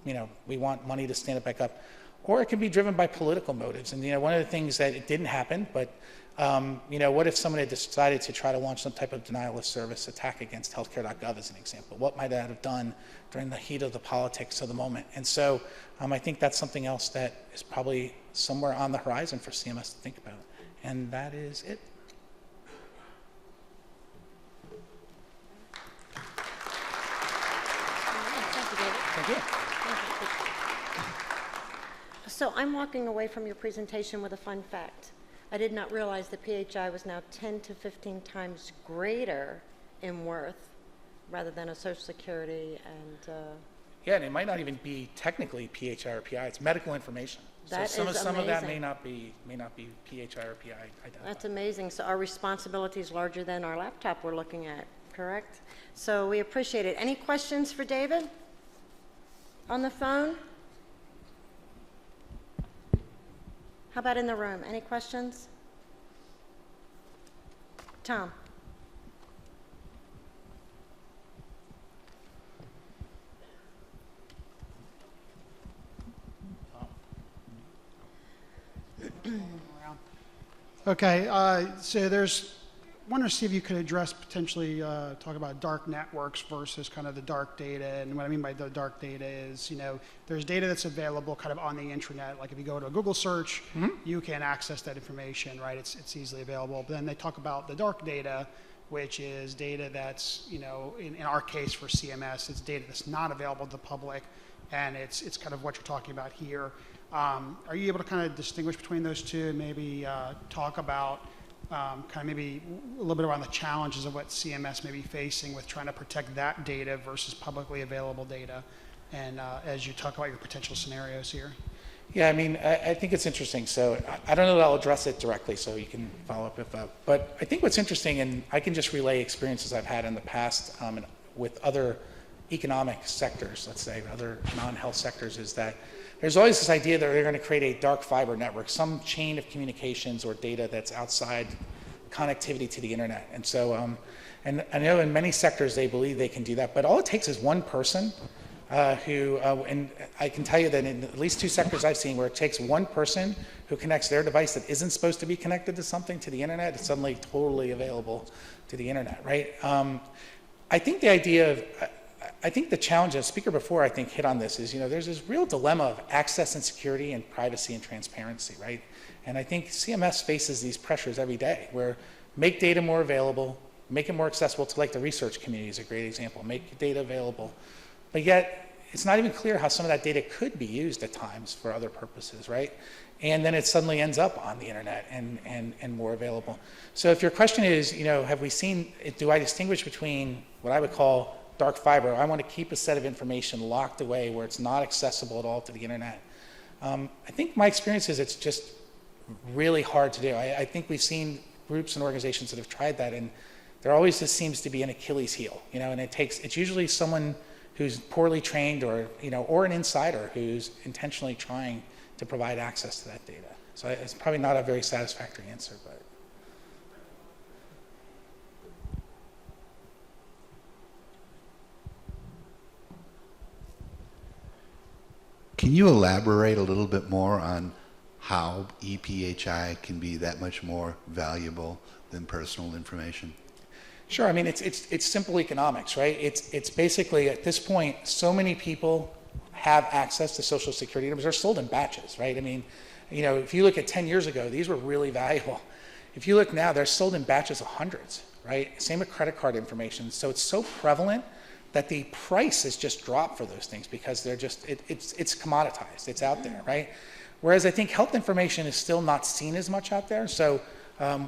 we want money to stand it back up. Or it can be driven by political motives. And one of the things that it didn't happen, but what if someone had decided to try to launch some type of denial of service attack against healthcare.gov as an example? What might that have done during the heat of the politics of the moment? And so I think that's something else that is probably somewhere on the horizon for CMS to think about. And that is it. Thank you. So I'm walking away from your presentation with a fun fact. I did not realize that PHI was now 10 to 15 times greater in worth rather than a Social Security and... Yeah, and it might not even be technically PHI or PI. It's medical information. That so is some of that amazing. may not be PHI or PI identified. That's amazing. So our responsibility is larger than our laptop we're looking at, correct? So we appreciate it. Any questions for David on the phone? How about in the room? Any questions? Tom? Okay, so want to see if you could address potentially talk about dark networks versus kind of the dark data. And what I mean by the dark data is, there's data that's available kind of on the intranet. Like if you go to a Google search, you can access that information, right? It's easily available. But then they talk about the dark data, which is data that's, in our case for CMS, it's data that's not available to the public, and it's kind of what you're talking about here. Are you able to kind of distinguish between those two and maybe talk about kind of maybe a little bit around the challenges of what CMS may be facing with trying to protect that data versus publicly available data, and as you talk about your potential scenarios here? Yeah, I mean, I think it's interesting. So I don't know that I'll address it directly, so you can follow up if but I think what's interesting, and I can just relay experiences I've had in the past with other economic sectors, let's say, other non-health sectors, is that there's always this idea that they're going to create a dark fiber network, some chain of communications or data that's outside connectivity to the internet. And so, and I know in many sectors they believe they can do that, but all it takes is one person and I can tell you that in at least 2 sectors I've seen where it takes one person who connects their device that isn't supposed to be connected to something to the internet, it's suddenly totally available to the internet, right? I think the idea of, I think the challenge, the speaker before I think hit on this, is, there's this real dilemma of access and security and privacy and transparency, right? And I think CMS faces these pressures every day where make data more available, make it more accessible to, like, the research community is a great example, make data available. But yet, it's not even clear how some of that data could be used at times for other purposes, right? And then it suddenly ends up on the internet and more available. So if your question is, have we seen, do I distinguish between what I would call dark fiber? I want to keep a set of information locked away where it's not accessible at all to the internet. I think my experience is it's just really hard to do. I think we've seen groups and organizations that have tried that, and there always just seems to be an Achilles heel, and it's usually someone who's poorly trained or an insider who's intentionally trying to provide access to that data. So it's probably not a very satisfactory answer, but. Can you elaborate a little bit more on how EPHI can be that much more valuable than personal information? Sure. I mean, it's simple economics, right? It's basically, at this point, so many people have access to Social Security numbers. They're sold in batches, right? I mean, if you look at 10 years ago, these were really valuable. If you look now, they're sold in batches of hundreds, right? Same with credit card information. So it's so prevalent that the price has just dropped for those things because they're just, it's commoditized. It's out there, right? Whereas I think health information is still not seen as much out there. So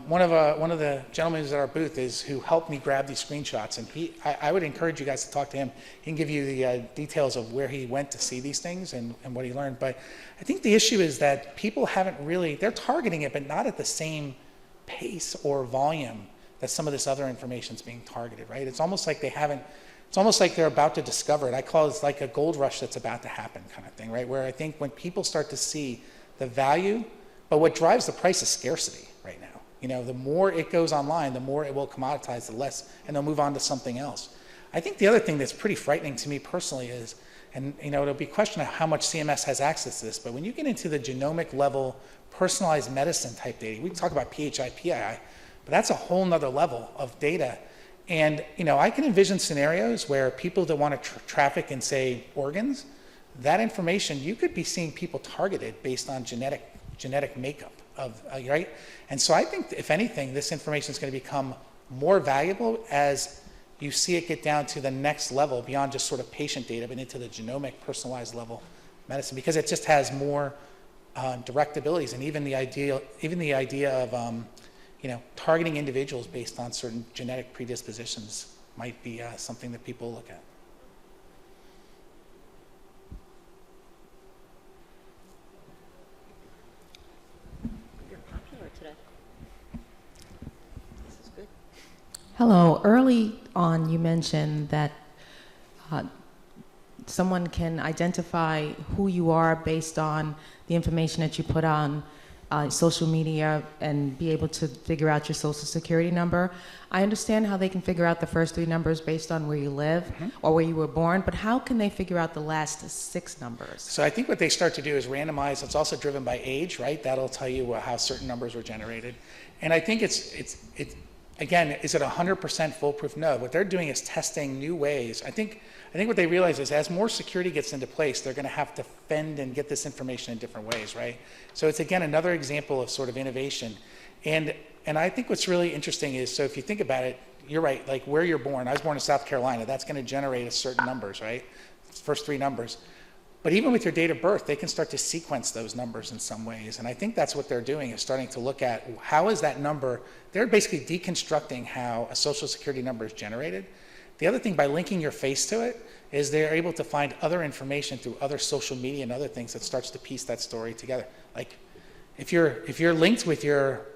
one of the gentlemen who's at our booth is who helped me grab these screenshots, and I would encourage you guys to talk to him. He can give you the details of where he went to see these things and what he learned. But I think the issue is that people haven't really, they're targeting it, but not at the same pace or volume that some of this other information is being targeted, right? It's almost like they haven't, it's almost like they're about to discover it. I call it like a gold rush that's about to happen kind of thing, right? Where I think when people start to see the value, but what drives the price is scarcity right now. The more it goes online, the more it will commoditize, the less, and they'll move on to something else. I think the other thing that's pretty frightening to me personally is, and it'll be a question of how much CMS has access to this, but when you get into the genomic level, personalized medicine type data, we can talk about PHI, PII, but that's a whole nother level of data. And I can envision scenarios where people that want to traffic in, say, organs, that information, you could be seeing people targeted based on genetic makeup of, right? And so I think, if anything, this information is going to become more valuable as you see it get down to the next level beyond just sort of patient data, but into the genomic, personalized level medicine, because it just has more direct abilities, and even the idea of targeting individuals based on certain genetic predispositions might be something that people look at. You're popular today. This is good. Hello. Early on, you mentioned that someone can identify who you are based on the information that you put on social media and be able to figure out your social security number. I understand how they can figure out the first 3 numbers based on where you live or where you were born, but how can they figure out the last 6 numbers? So I think what they start to do is randomize. It's also driven by age, right? That'll tell you how certain numbers were generated. And I think it's again, is it 100% foolproof? No. What they're doing is testing new ways. I think what they realize is as more security gets into place, they're going to have to fend and get this information in different ways, right? So it's, again, another example of sort of innovation. And I think what's really interesting is, so if you think about it, you're right, like where you're born. I was born in South Carolina. That's going to generate a certain numbers, right? First three numbers. But even with your date of birth, they can start to sequence those numbers in some ways. And I think that's what they're doing, is starting to look at how is that number, they're basically deconstructing how a social security number is generated. The other thing, by linking your face to it, is they're able to find other information through other social media and other things that starts to piece that story together. Like, if you're linked with your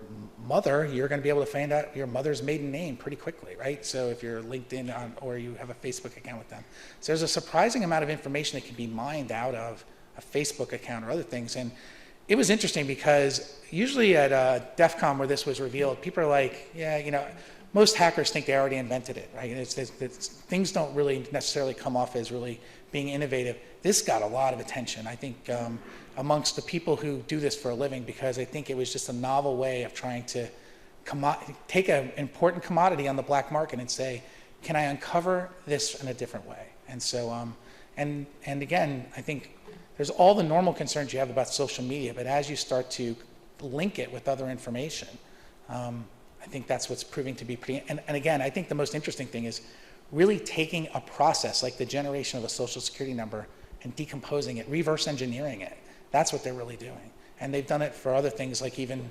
mother, you're going to be able to find out your mother's maiden name pretty quickly, right? So if you're linked in on, or you have a Facebook account with them. So there's a surprising amount of information that can be mined out of a Facebook account or other things. And it was interesting because usually at DEF CON where this was revealed, people are like, yeah, you know, most hackers think they already invented it, right? Things don't really necessarily come off as really being innovative. This got a lot of attention, I think, amongst the people who do this for a living, because I think it was just a novel way of trying to take an important commodity on the black market and say, can I uncover this in a different way? And so, and again, I think there's all the normal concerns you have about social media, but as you start to link it with other information, I think that's what's proving to be pretty, and again, I think the most interesting thing is really taking a process like the generation of a social security number and decomposing it, reverse engineering it. That's what they're really doing. And they've done it for other things, like even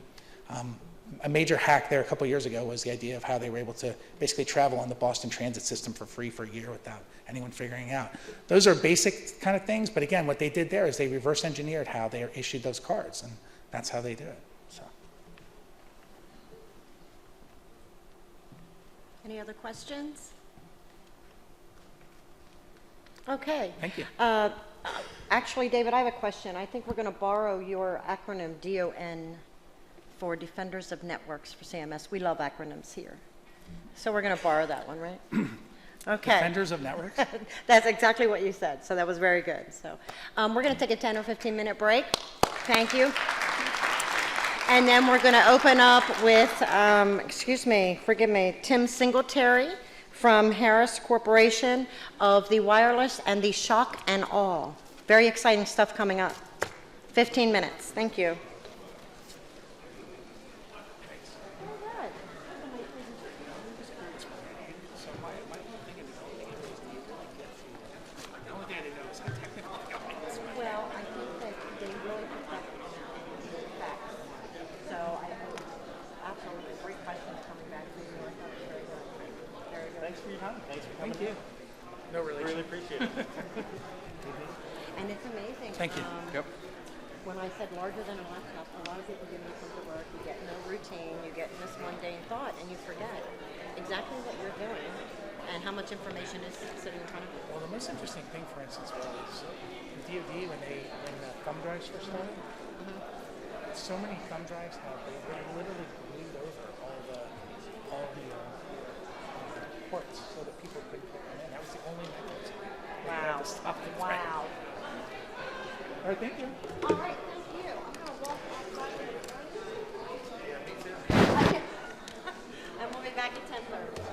a major hack there a couple years ago was the idea of how they were able to basically travel on the Boston Transit system for free for a year without anyone figuring out. Those are basic kind of things, but again, what they did there is they reverse engineered how they issued those cards, and that's how they do it. So. Any other questions? Okay. Thank you. Actually, David, I have a question. I think we're going to borrow your acronym DON for Defenders of Networks for CMS. We love acronyms here. So we're going to borrow that one, right? Okay. Defenders of networks? That's exactly what you said. So that was very good. So we're going to take a 10 or 15-minute break. Thank you. And then we're going to open up with, forgive me, Tim Singletary from Harris Corporation of the wireless and the shock and awe. Very exciting stuff coming up. 15 minutes. Thank you. Well, I think that they really protect facts. So absolutely great questions coming back from you. I thought it was very good. Very good. Thanks for your time. Thanks for coming. Thank you. No relation. Really appreciate it. And it's amazing. Thank you. Yep. When I said larger than a laptop, a lot of people give me come to work, you get no routine, you get in this mundane thought, and you forget exactly what you're doing and how much information is sitting in front of you. Well, the most interesting thing, for instance, was the DoD when thumb drives first started. So many thumb drives they literally glued over all the ports so that people couldn't put them in. That was the only mechanism. Wow. Wow. All right, thank you. All right, thank you. I'm going to walk outside here. Yeah, me too. And we'll be back at 10:30.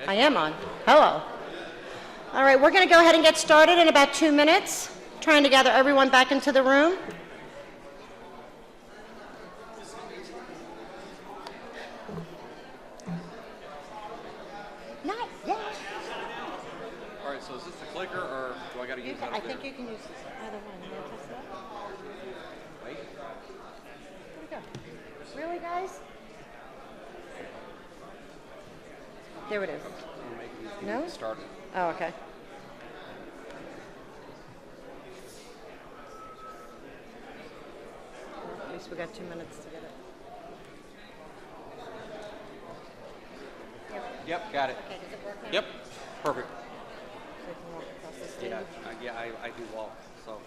I am on. Hello. All right, we're going to go ahead and get started in about 2 minutes, trying to gather everyone back into the room. Not yet. All right, so is this the clicker, or do I got to use that? I think you can use either one. You want to test it out? Wait. Here we go. Really, guys? There it is. No? Started. Oh, okay. Well, at least we got 2 minutes to get it. Yep, got it. Okay, does it work now? Yep, perfect. So you can walk across the stage. I do walk, so.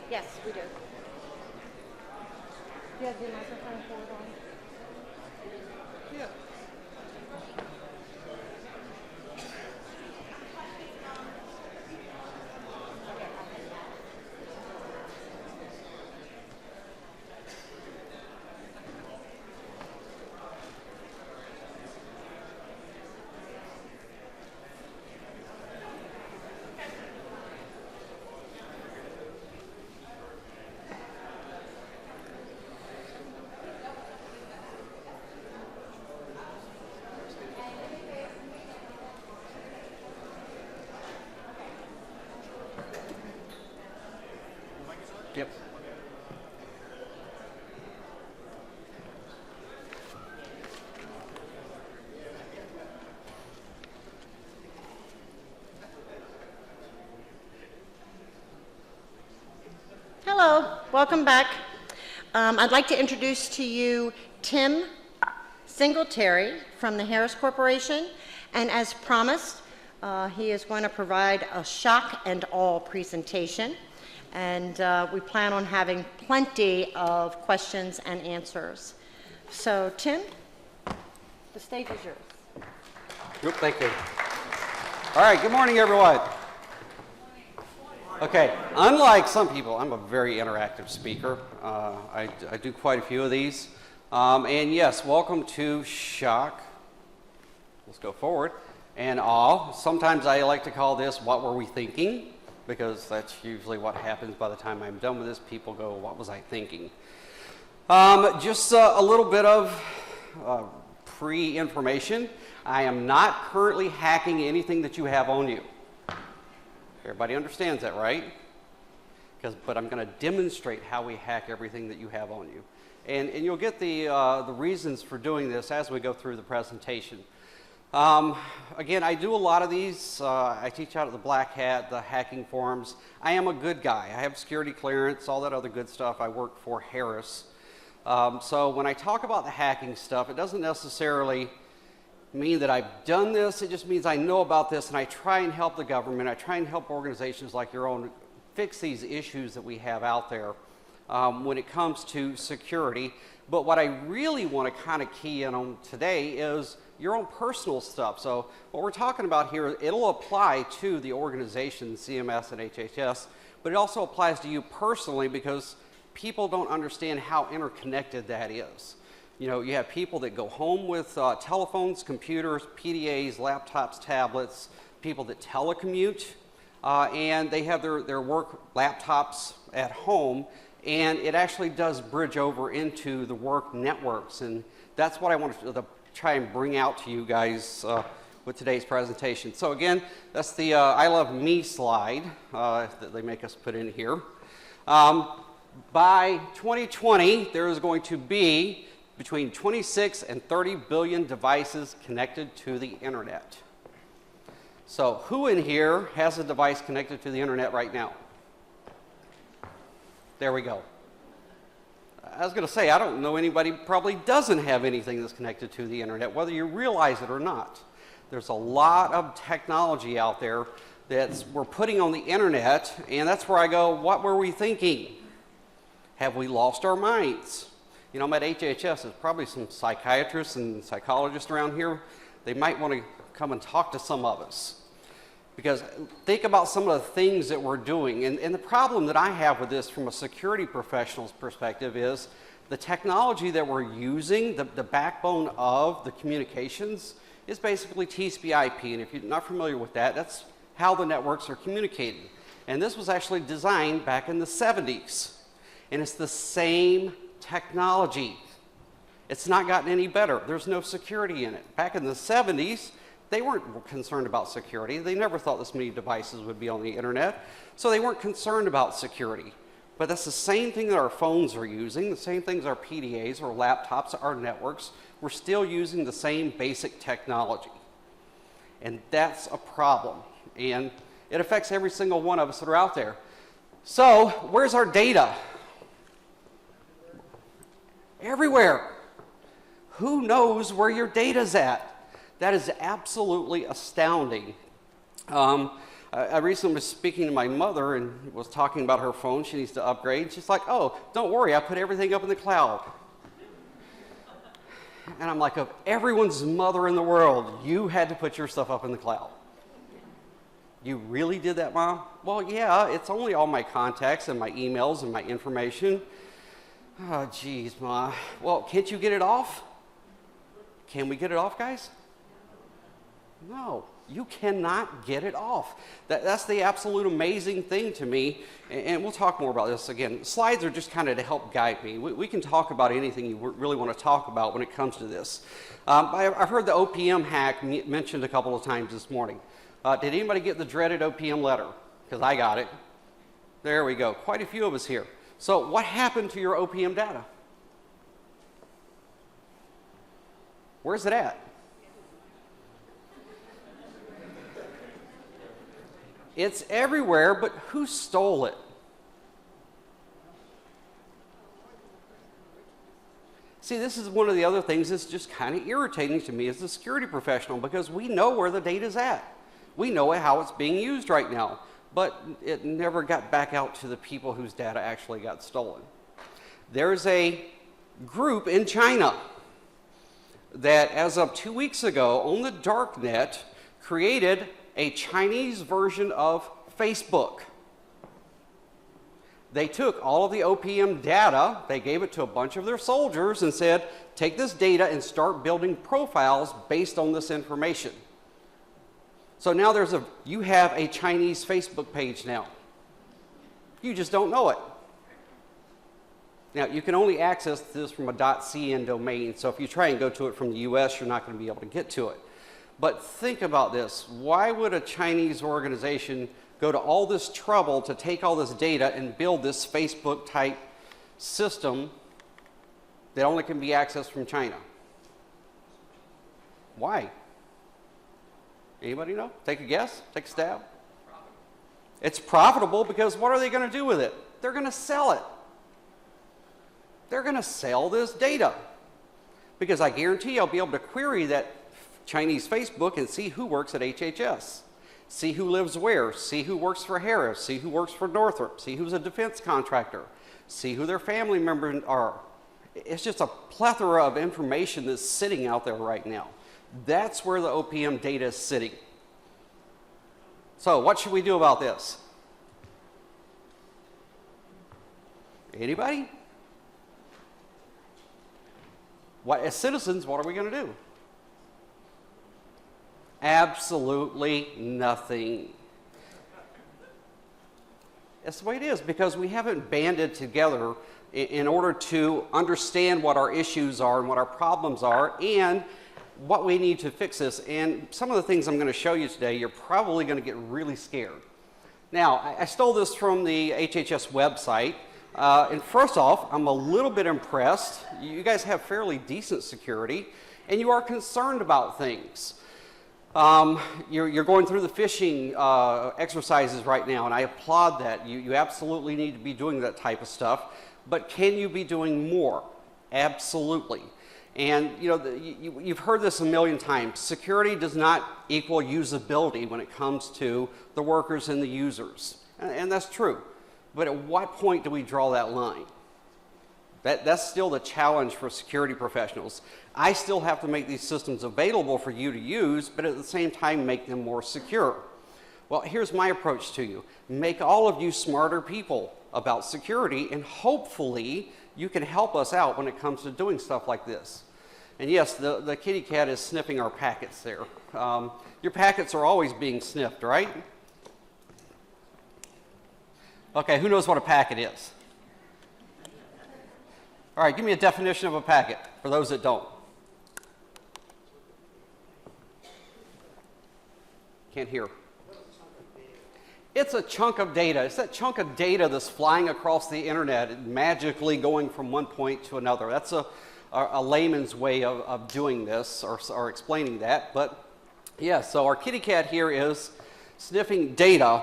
Yes, we do. Do you have the microphone cord on? Yeah. Yep. Hello, welcome back. I'd like to introduce to you Tim Singletary from the Harris Corporation, and as promised, he is going to provide a shock and awe presentation, and we plan on having plenty of questions and answers. So, Tim, the stage is yours. Yep, thank you. All right, good morning, everyone. Okay, unlike some people, I'm a very interactive speaker. I do quite a few of these. And yes, welcome to shock. Let's go forward. And awe. Sometimes I like to call this what were we thinking? Because that's usually what happens by the time I'm done with this. People go, what was I thinking? Just a little bit of pre-information. I am not currently hacking anything that you have on you. Everybody understands that, right? But I'm going to demonstrate how we hack everything that you have on you. And you'll get the reasons for doing this as we go through the presentation. Again, I do a lot of these. I teach out at the Black Hat, the hacking forums. I am a good guy. I have security clearance, all that other good stuff. I work for Harris. So when I talk about the hacking stuff, it doesn't necessarily mean that I've done this. It just means I know about this, and I try and help the government. I try and help organizations like your own fix these issues that we have out there when it comes to security. But what I really want to kind of key in on today is your own personal stuff. So what we're talking about here, it'll apply to the organization, CMS and HHS, but it also applies to you personally because people don't understand how interconnected that is. You know, you have people that go home with telephones, computers, PDAs, laptops, tablets, people that telecommute, and they have their work laptops at home, and it actually does bridge over into the work networks, and that's what I want to try and bring out to you guys with today's presentation. So again, that's the I Love Me slide that they make us put in here. By 2020, there is going to be between 26 and 30 billion devices connected to the internet. So who in here has a device connected to the internet right now? There we go. I was going to say, I don't know anybody probably doesn't have anything that's connected to the internet, whether you realize it or not. There's a lot of technology out there that we're putting on the internet, and that's where I go, what were we thinking? Have we lost our minds? You know, I'm at HHS, there's probably some psychiatrists and psychologists around here. They might want to come and talk to some of us. Because think about some of the things that we're doing. And the problem that I have with this from a security professional's perspective is the technology that we're using, the backbone of the communications, is basically TCP/IP. And if you're not familiar with that, that's how the networks are communicating. And this was actually designed back in the 70s. And it's the same technology. It's not gotten any better. There's no security in it. Back in the 70s, they weren't concerned about security. They never thought this many devices would be on the internet, so they weren't concerned about security. But that's the same thing that our phones are using, the same things our PDAs, our laptops, our networks. We're still using the same basic technology. And that's a problem. And it affects every single one of us that are out there. So, where's our data? Everywhere. Who knows where your data's at? That is absolutely astounding. I recently was speaking to my mother and was talking about her phone. She needs to upgrade. She's like, oh, don't worry, I put everything up in the cloud. And I'm like, of everyone's mother in the world, you had to put your stuff up in the cloud. You really did that, Mom? Well, yeah, it's only all my contacts and my emails and my information. Oh, geez, Ma. Well, can't you get it off? Can we get it off, guys? No, you cannot get it off. That's the absolute amazing thing to me, and we'll talk more about this again. Slides are just kind of to help guide me. We can talk about anything you really want to talk about when it comes to this. I've heard the OPM hack mentioned a couple of times this morning. Did anybody get the dreaded OPM letter? Because I got it. There we go. Quite a few of us here. So what happened to your OPM data? Where's it at? It's everywhere, but who stole it? See, this is one of the other things that's just kind of irritating to me as a security professional, because we know where the data is at. We know how it's being used right now, but it never got back out to the people whose data actually got stolen. There's a group in China that, as of 2 weeks ago, on the dark net, created a Chinese version of Facebook. They took all of the OPM data, they gave it to a bunch of their soldiers and said, take this data and start building profiles based on this information. So now you have a Chinese Facebook page now. You just don't know it. Now, you can only access this from a .cn domain, so if you try and go to it from the US, you're not going to be able to get to it. But think about this. Why would a Chinese organization go to all this trouble to take all this data and build this Facebook-type system that only can be accessed from China? Why? Anybody know? Take a guess? Take a stab? It's profitable because what are they going to do with it? They're going to sell it. They're going to sell this data. Because I guarantee I'll be able to query that Chinese Facebook and see who works at HHS. See who lives where, see who works for Harris, see who works for Northrop, see who's a defense contractor, see who their family members are. It's just a plethora of information that's sitting out there right now. That's where the OPM data is sitting. So what should we do about this? Anybody? As citizens, what are we going to do? Absolutely nothing. That's the way it is, because we haven't banded together in order to understand what our issues are and what our problems are and what we need to fix this. And some of the things I'm going to show you today, you're probably going to get really scared. Now, I stole this from the HHS website. And first off, I'm a little bit impressed. You guys have fairly decent security, and you are concerned about things. You're going through the phishing exercises right now, and I applaud that. You absolutely need to be doing that type of stuff. But can you be doing more? Absolutely. And you've heard this a million times. Security does not equal usability when it comes to the workers and the users. And that's true. But at what point do we draw that line? That's still the challenge for security professionals. I still have to make these systems available for you to use, but at the same time make them more secure. Well, here's my approach to you. Make all of you smarter people about security, and hopefully you can help us out when it comes to doing stuff like this. And yes, the kitty cat is sniffing our packets there. Your packets are always being sniffed, right? Okay, who knows what a packet is? All right, give me a definition of a packet for those that don't. Can't hear. It's a chunk of data. It's that chunk of data that's flying across the internet and magically going from one point to another. That's a layman's way of doing this or explaining that. But yeah, so our kitty cat here is sniffing data.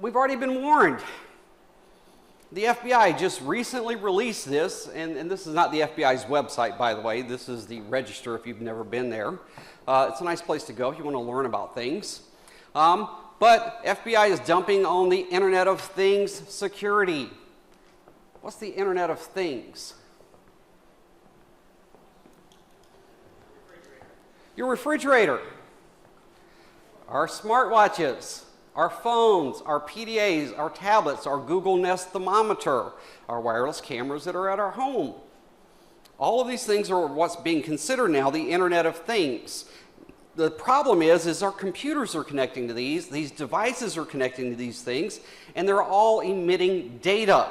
We've already been warned. The FBI just recently released this, and this is not the FBI's website, by the way. This is the register if you've never been there. It's a nice place to go if you want to learn about things. But FBI is dumping on the Internet of Things security. What's the Internet of Things? Your refrigerator, our smartwatches, our phones, our PDAs, our tablets, our Google Nest thermometer, our wireless cameras that are at our home. All of these things are what's being considered now the Internet of Things. The problem is our computers are connecting to these devices are connecting to these things, and they're all emitting data.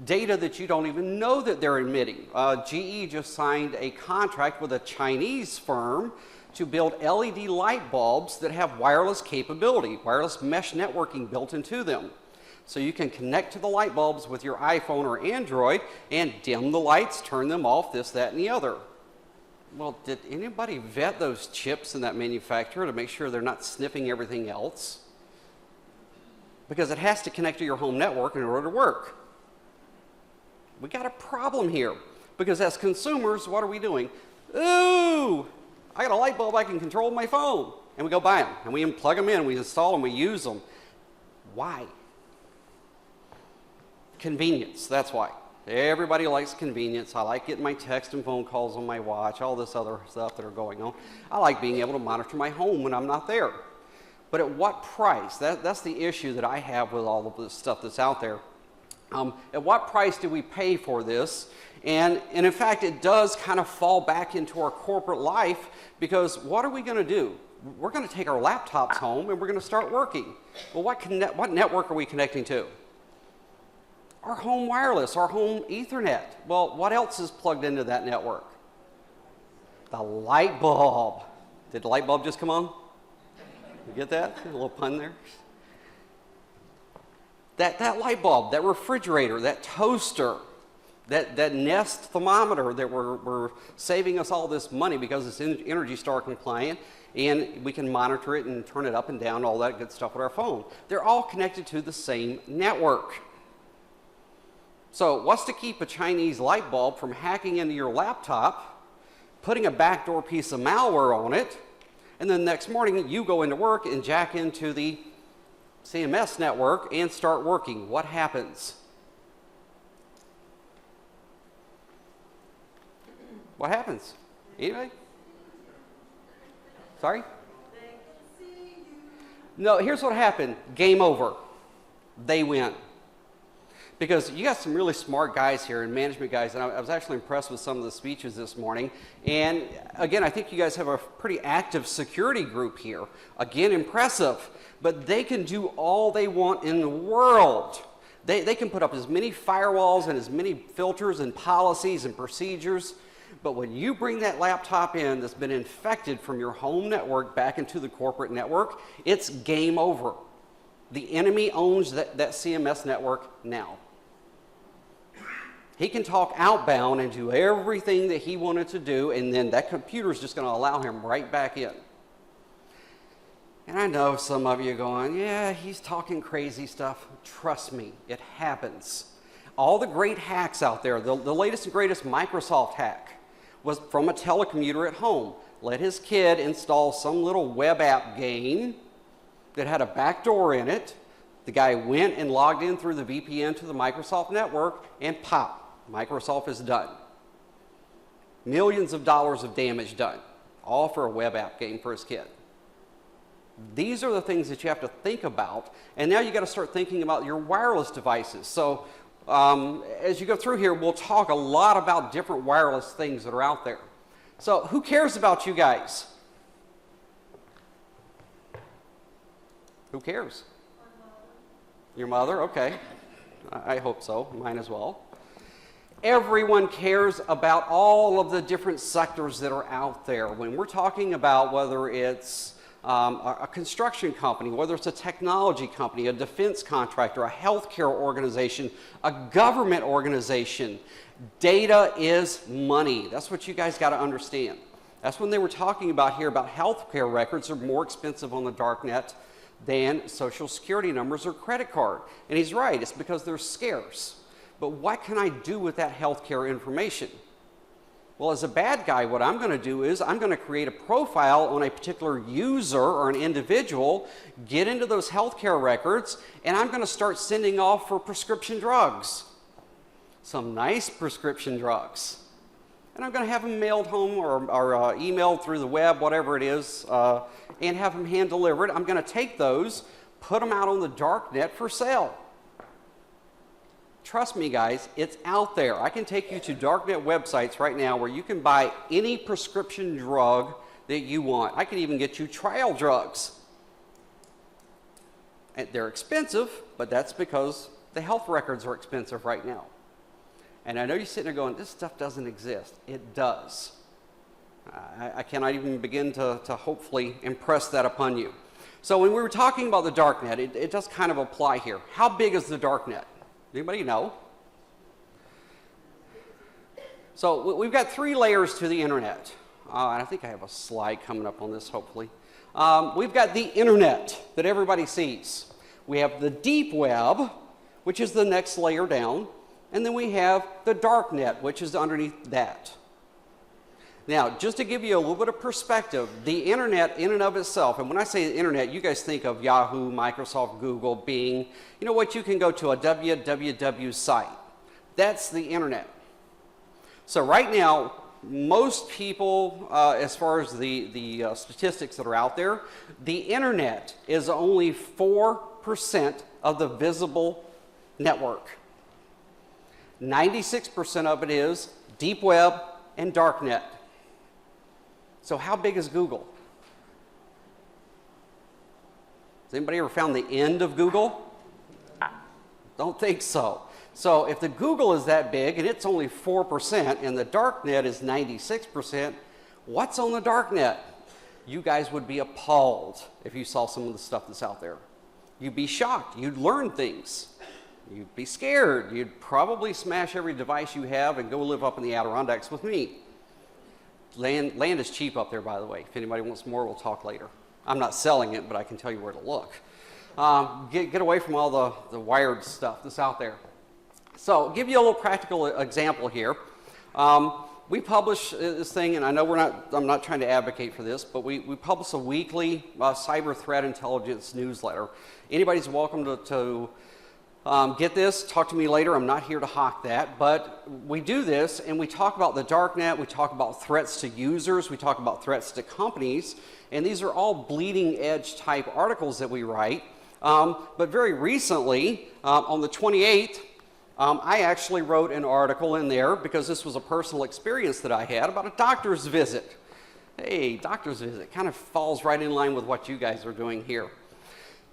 Data that you don't even know that they're emitting. GE just signed a contract with a Chinese firm to build LED light bulbs that have wireless capability, wireless mesh networking built into them. So you can connect to the light bulbs with your iPhone or Android and dim the lights, turn them off, this, that, and the other. Well, did anybody vet those chips in that manufacturer to make sure they're not sniffing everything else? Because it has to connect to your home network in order to work. We got a problem here. Because as consumers, what are we doing? Ooh, I got a light bulb I can control with my phone. And we go buy them. And we plug them in, we install them, we use them. Why? Convenience, that's why. Everybody likes convenience. I like getting my text and phone calls on my watch, all this other stuff that are going on. I like being able to monitor my home when I'm not there. But at what price? That's the issue that I have with all of this stuff that's out there. At what price do we pay for this? And in fact, it does kind of fall back into our corporate life, because what are we going to do? We're going to take our laptops home and we're going to start working. Well, what network are we connecting to? Our home wireless, our home Ethernet. Well, what else is plugged into that network? The light bulb. Did the light bulb just come on? You get that? A little pun there. That light bulb, that refrigerator, that toaster, that Nest thermometer that we're saving us all this money because it's Energy Star compliant, and we can monitor it and turn it up and down, all that good stuff with our phone. They're all connected to the same network. So what's to keep a Chinese light bulb from hacking into your laptop, putting a backdoor piece of malware on it, and then next morning you go into work and jack into the CMS network and start working? What happens? What happens? Anybody? Sorry? No, here's what happened. Game over. They win. Because you got some really smart guys here and management guys, and I was actually impressed with some of the speeches this morning. And again, I think you guys have a pretty active security group here. Again, impressive. But they can do all they want in the world. They can put up as many firewalls and as many filters and policies and procedures. But when you bring that laptop in that's been infected from your home network back into the corporate network, it's game over. The enemy owns that CMS network now. He can talk outbound and do everything that he wanted to do, and then that computer is just going to allow him right back in. And I know some of you are going, yeah, he's talking crazy stuff. Trust me, it happens. All the great hacks out there, the latest and greatest Microsoft hack was from a telecommuter at home. Let his kid install some little web app game that had a backdoor in it. The guy went and logged in through the VPN to the Microsoft network, and pop, Microsoft is done. Millions of dollars of damage done, all for a web app game for his kid. These are the things that you have to think about, and now you got to start thinking about your wireless devices. So as you go through here, we'll talk a lot about different wireless things that are out there. So who cares about you guys? Who cares? Your mother? Okay. I hope so. Mine as well. Everyone cares about all of the different sectors that are out there. When we're talking about whether it's a construction company, whether it's a technology company, a defense contractor, a healthcare organization, a government organization, data is money. That's what you guys got to understand. That's when they were talking about here about healthcare records are more expensive on the dark net than social security numbers or credit card. And he's right, it's because they're scarce. But what can I do with that healthcare information? Well, as a bad guy, what I'm going to do is I'm going to create a profile on a particular user or an individual, get into those healthcare records, and I'm going to start sending off for prescription drugs. Some nice prescription drugs. And I'm going to have them mailed home or emailed through the web, whatever it is, and have them hand delivered. I'm going to take those, put them out on the dark net for sale. Trust me, guys, it's out there. I can take you to darknet websites right now where you can buy any prescription drug that you want. I can even get you trial drugs. And they're expensive, but that's because the health records are expensive right now. And I know you're sitting there going, this stuff doesn't exist. It does. I cannot even begin to hopefully impress that upon you. So when we were talking about the dark net, it does kind of apply here. How big is the dark net? Anybody know? So we've got 3 layers to the internet. And I think I have a slide coming up on this, hopefully. We've got the internet that everybody sees. We have the deep web, which is the next layer down. And then we have the dark net, which is underneath that. Now, just to give you a little bit of perspective, the internet in and of itself, and when I say the internet, you guys think of Yahoo, Microsoft, Google, Bing, you know what, you can go to a www site. That's the internet. So right now, most people, as far as the statistics that are out there, the internet is only 4% of the visible network. 96% of it is deep web and dark net. So how big is Google? Has anybody ever found the end of Google? Don't think so. So if the Google is that big and it's only 4% and the dark net is 96%, what's on the dark net? You guys would be appalled if you saw some of the stuff that's out there. You'd be shocked. You'd learn things. You'd be scared. You'd probably smash every device you have and go live up in the Adirondacks with me. Land is cheap up there, by the way. If anybody wants more, we'll talk later. I'm not selling it, but I can tell you where to look. Get away from all the wired stuff that's out there. So, give you a little practical example here. We publish this thing, and I know I'm not trying to advocate for this, but we publish a weekly cyber threat intelligence newsletter. Anybody's welcome to get this, talk to me later. I'm not here to hawk that, but we do this and we talk about the dark net, we talk about threats to users, we talk about threats to companies, and these are all bleeding edge type articles that we write. But very recently, on the 28th, I actually wrote an article in there because this was a personal experience that I had about a doctor's visit. Hey, doctor's visit kind of falls right in line with what you guys are doing here.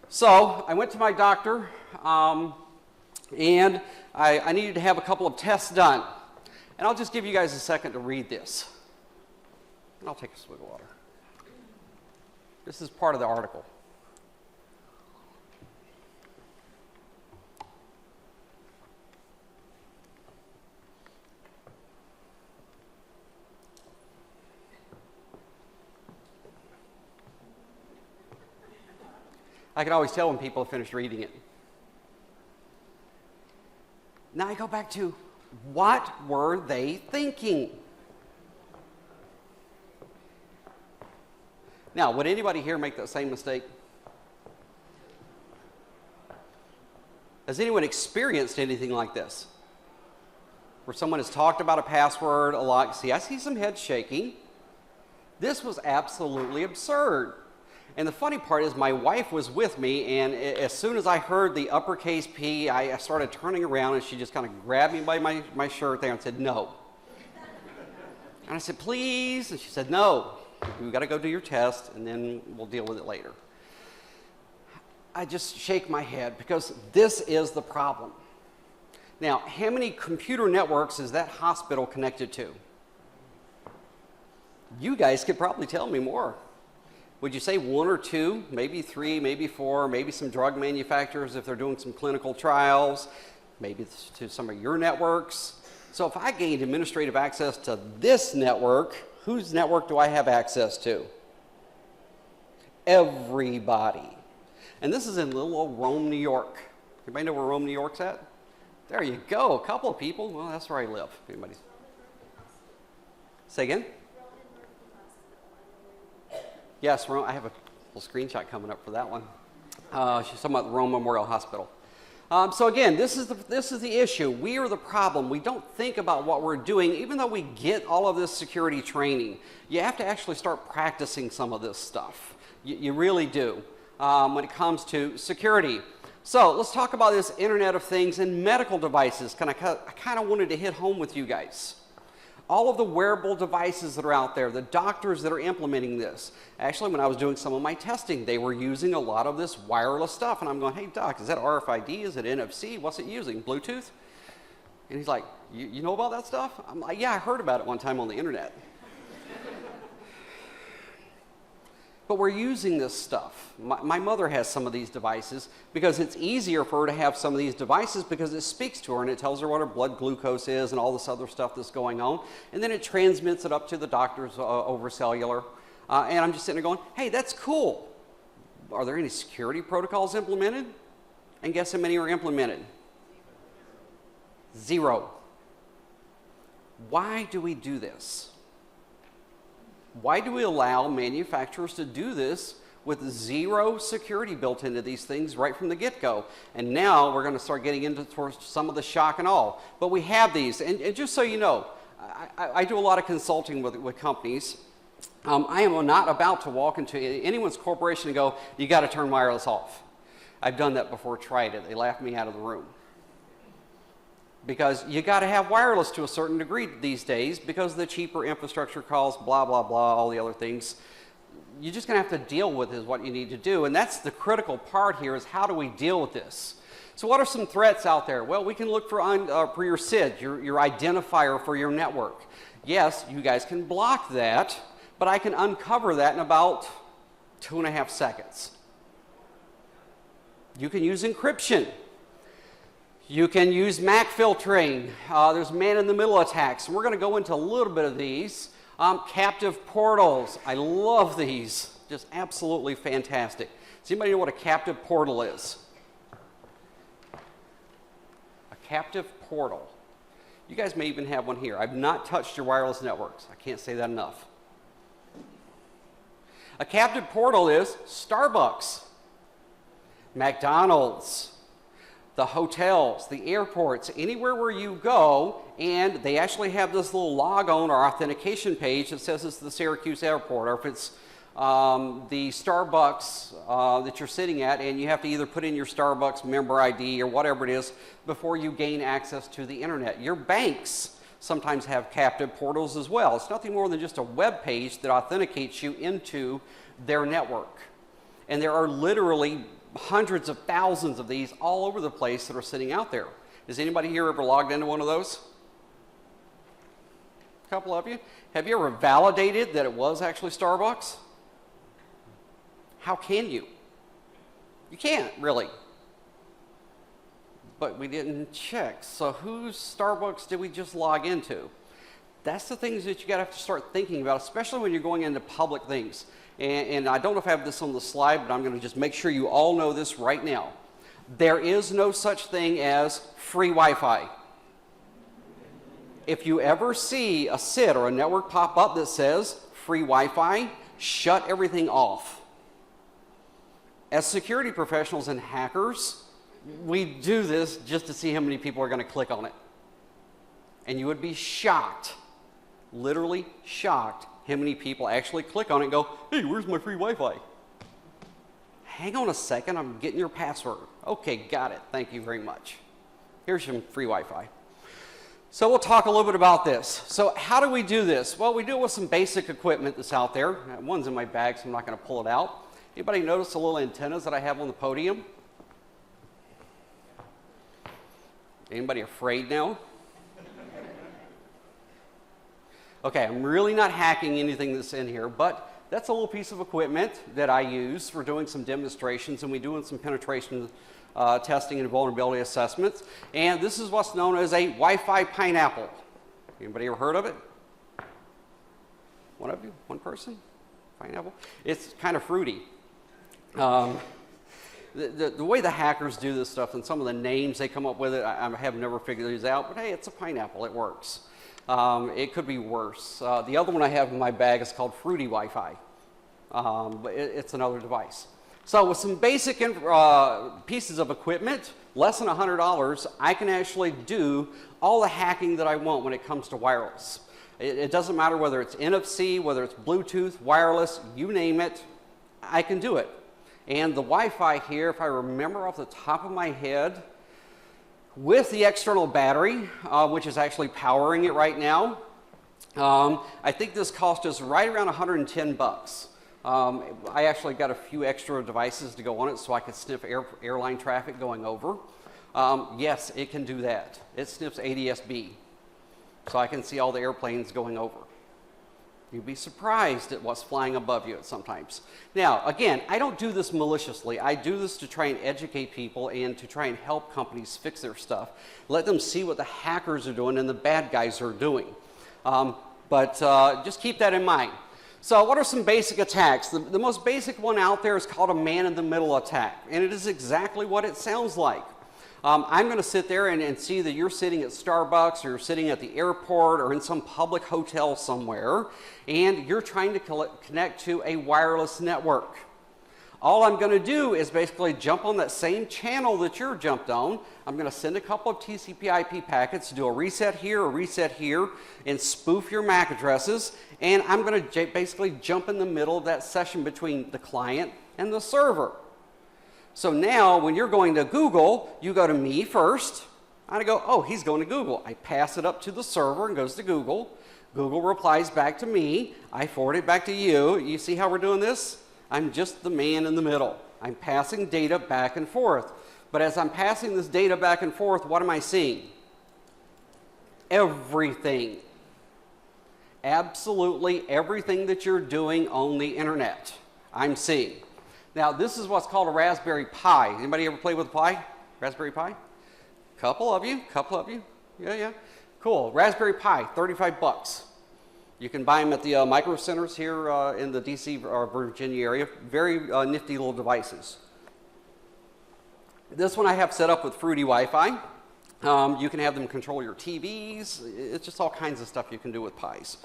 So I went to my doctor, and I needed to have a couple of tests done. And I'll just give you guys a second to read this. And I'll take a swig of water. This is part of the article. I can always tell when people have finished reading it. Now I go back to, what were they thinking? Now, would anybody here make that same mistake? Has anyone experienced anything like this? Where someone has talked about a password a lot. See, I see some heads shaking. This was absolutely absurd. And the funny part is my wife was with me, and as soon as I heard the uppercase P, I started turning around, and she just kind of grabbed me by my shirt there and said, no. And I said, please? And she said, no. We've got to go do your test, and then we'll deal with it later. I just shake my head because this is the problem. Now, how many computer networks is that hospital connected to? You guys could probably tell me more. Would you say 1 or 2, maybe 3, maybe 4, maybe some drug manufacturers if they're doing some clinical trials, maybe to some of your networks? So if I gained administrative access to this network, whose network do I have access to? Everybody. And this is in little old Rome, New York. Anybody know where Rome, New York's at? There you go, a couple of people. Well, that's where I live. Anybody? Say again? Yes, I have a little screenshot coming up for that one. She's talking about the Rome Memorial Hospital. So again, this is the issue. We are the problem. We don't think about what we're doing, even though we get all of this security training. You have to actually start practicing some of this stuff. You really do when it comes to security. So let's talk about this Internet of Things and medical devices. I kind of wanted to hit home with you guys. All of the wearable devices that are out there, the doctors that are implementing this. Actually, when I was doing some of my testing, they were using a lot of this wireless stuff. And I'm going, hey, doc, is that RFID? Is it NFC? What's it using? Bluetooth? And he's like, you know about that stuff? I'm like, yeah, I heard about it one time on the internet. But we're using this stuff. My mother has some of these devices because it's easier for her to have some of these devices because it speaks to her and it tells her what her blood glucose is and all this other stuff that's going on. And then it transmits it up to the doctors over cellular. And I'm just sitting there going, hey, that's cool. Are there any security protocols implemented? And guess how many are implemented? 0. Why do we do this? Why do we allow manufacturers to do this with 0 security built into these things right from the get-go? And now we're going to start getting into some of the shock and awe. But we have these. And just so you know, I do a lot of consulting with companies. I am not about to walk into anyone's corporation and go, you got to turn wireless off. I've done that before, tried it. They laughed me out of the room. Because you got to have wireless to a certain degree these days because of the cheaper infrastructure costs, blah, blah, blah, all the other things. You're just going to have to deal with is what you need to do. And that's the critical part here is how do we deal with this? So what are some threats out there? Well, we can look for your SID, your identifier for your network. Yes, you guys can block that, but I can uncover that in about 2.5 seconds. You can use encryption. You can use MAC filtering. There's man-in-the-middle attacks. And we're going to go into a little bit of these. Captive portals. I love these. Just absolutely fantastic. Does anybody know what a captive portal is? A captive portal. You guys may even have one here. I've not touched your wireless networks. I can't say that enough. A captive portal is Starbucks, McDonald's, the hotels, the airports, anywhere where you go, and they actually have this little log on or authentication page that says it's the Syracuse airport, or if it's the Starbucks that you're sitting at, and you have to either put in your Starbucks member ID or whatever it is before you gain access to the internet. Your banks sometimes have captive portals as well. It's nothing more than just a web page that authenticates you into their network. And there are literally hundreds of thousands of these all over the place that are sitting out there. Has anybody here ever logged into one of those? A couple of you. Have you ever validated that it was actually Starbucks? How can you? You can't, really. But we didn't check. So whose Starbucks did we just log into? That's the things that you got to have to start thinking about, especially when you're going into public things. And I don't know if I have this on the slide, but I'm going to just make sure you all know this right now. There is no such thing as free Wi-Fi. If you ever see a SID or a network pop up that says free Wi-Fi, shut everything off. As security professionals and hackers, we do this just to see how many people are going to click on it. And you would be shocked, literally shocked, how many people actually click on it and go, hey, where's my free Wi-Fi? Hang on a second, I'm getting your password. Okay, got it. Thank you very much. Here's some free Wi-Fi. So we'll talk a little bit about this. So how do we do this? Well, we do it with some basic equipment that's out there. One's in my bag, so I'm not going to pull it out. Anybody notice the little antennas that I have on the podium? Anybody afraid now? Okay, I'm really not hacking anything that's in here, but that's a little piece of equipment that I use for doing some demonstrations, and we doing some penetration testing and vulnerability assessments. And this is what's known as a Wi-Fi pineapple. Anybody ever heard of it? One of you? One person? Pineapple? It's kind of fruity. The way the hackers do this stuff and some of the names they come up with it, I have never figured these out, but hey, it's a pineapple, it works. It could be worse. The other one I have in my bag is called Fruity Wi-Fi, but it's another device. So with some basic pieces of equipment, less than $100, I can actually do all the hacking that I want when it comes to wireless. It doesn't matter whether it's NFC, whether it's Bluetooth, wireless, you name it, I can do it. And the Wi-Fi here, if I remember off the top of my head, with the external battery, which is actually powering it right now, I think this cost us right around 110 bucks. I actually got a few extra devices to go on it so I could sniff airline traffic going over. Yes, it can do that. It sniffs ADS-B, so I can see all the airplanes going over. You'd be surprised at what's flying above you sometimes. Now, again, I don't do this maliciously. I do this to try and educate people and to try and help companies fix their stuff. Let them see what the hackers are doing and the bad guys are doing. But just keep that in mind. So what are some basic attacks? The most basic one out there is called a man-in-the-middle attack, and it is exactly what it sounds like. I'm going to sit there and see that you're sitting at Starbucks or you're sitting at the airport or in some public hotel somewhere, and you're trying to connect to a wireless network. All I'm going to do is basically jump on that same channel that you're jumped on. I'm going to send a couple of TCP/IP packets, do a reset here, and spoof your MAC addresses, and I'm going to basically jump in the middle of that session between the client and the server. So now, when you're going to Google, you go to me first. I go, oh, he's going to Google. I pass it up to the server and goes to Google. Google replies back to me. I forward it back to you. You see how we're doing this? I'm just the man in the middle. I'm passing data back and forth. But as I'm passing this data back and forth, what am I seeing? Everything. Absolutely everything that you're doing on the internet, I'm seeing. Now, this is what's called a Raspberry Pi. Anybody ever play with a Pi? Raspberry Pi? Couple of you? Yeah. Cool. Raspberry Pi, 35 bucks. You can buy them at the micro centers here in the DC or Virginia area. Very nifty little devices. This one I have set up with Fruity Wi-Fi. You can have them control your TVs. It's just all kinds of stuff you can do with Pis.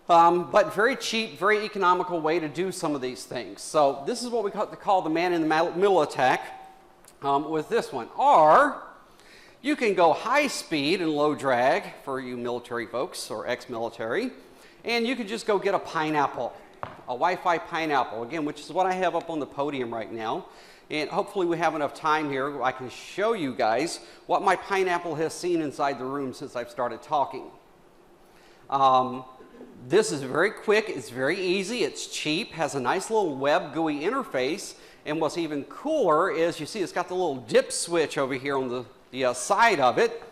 But very cheap, very economical way to do some of these things. So this is what we call the man-in-the-middle attack with this one. Or you can go high speed and low drag for you military folks or ex-military, and you can just go get a pineapple, a Wi-Fi pineapple, again, which is what I have up on the podium right now. And hopefully we have enough time here where I can show you guys what my pineapple has seen inside the room since I've started talking. This is very quick, it's very easy, it's cheap, has a nice little web GUI interface, and what's even cooler is you see it's got the little dip switch over here on the side of it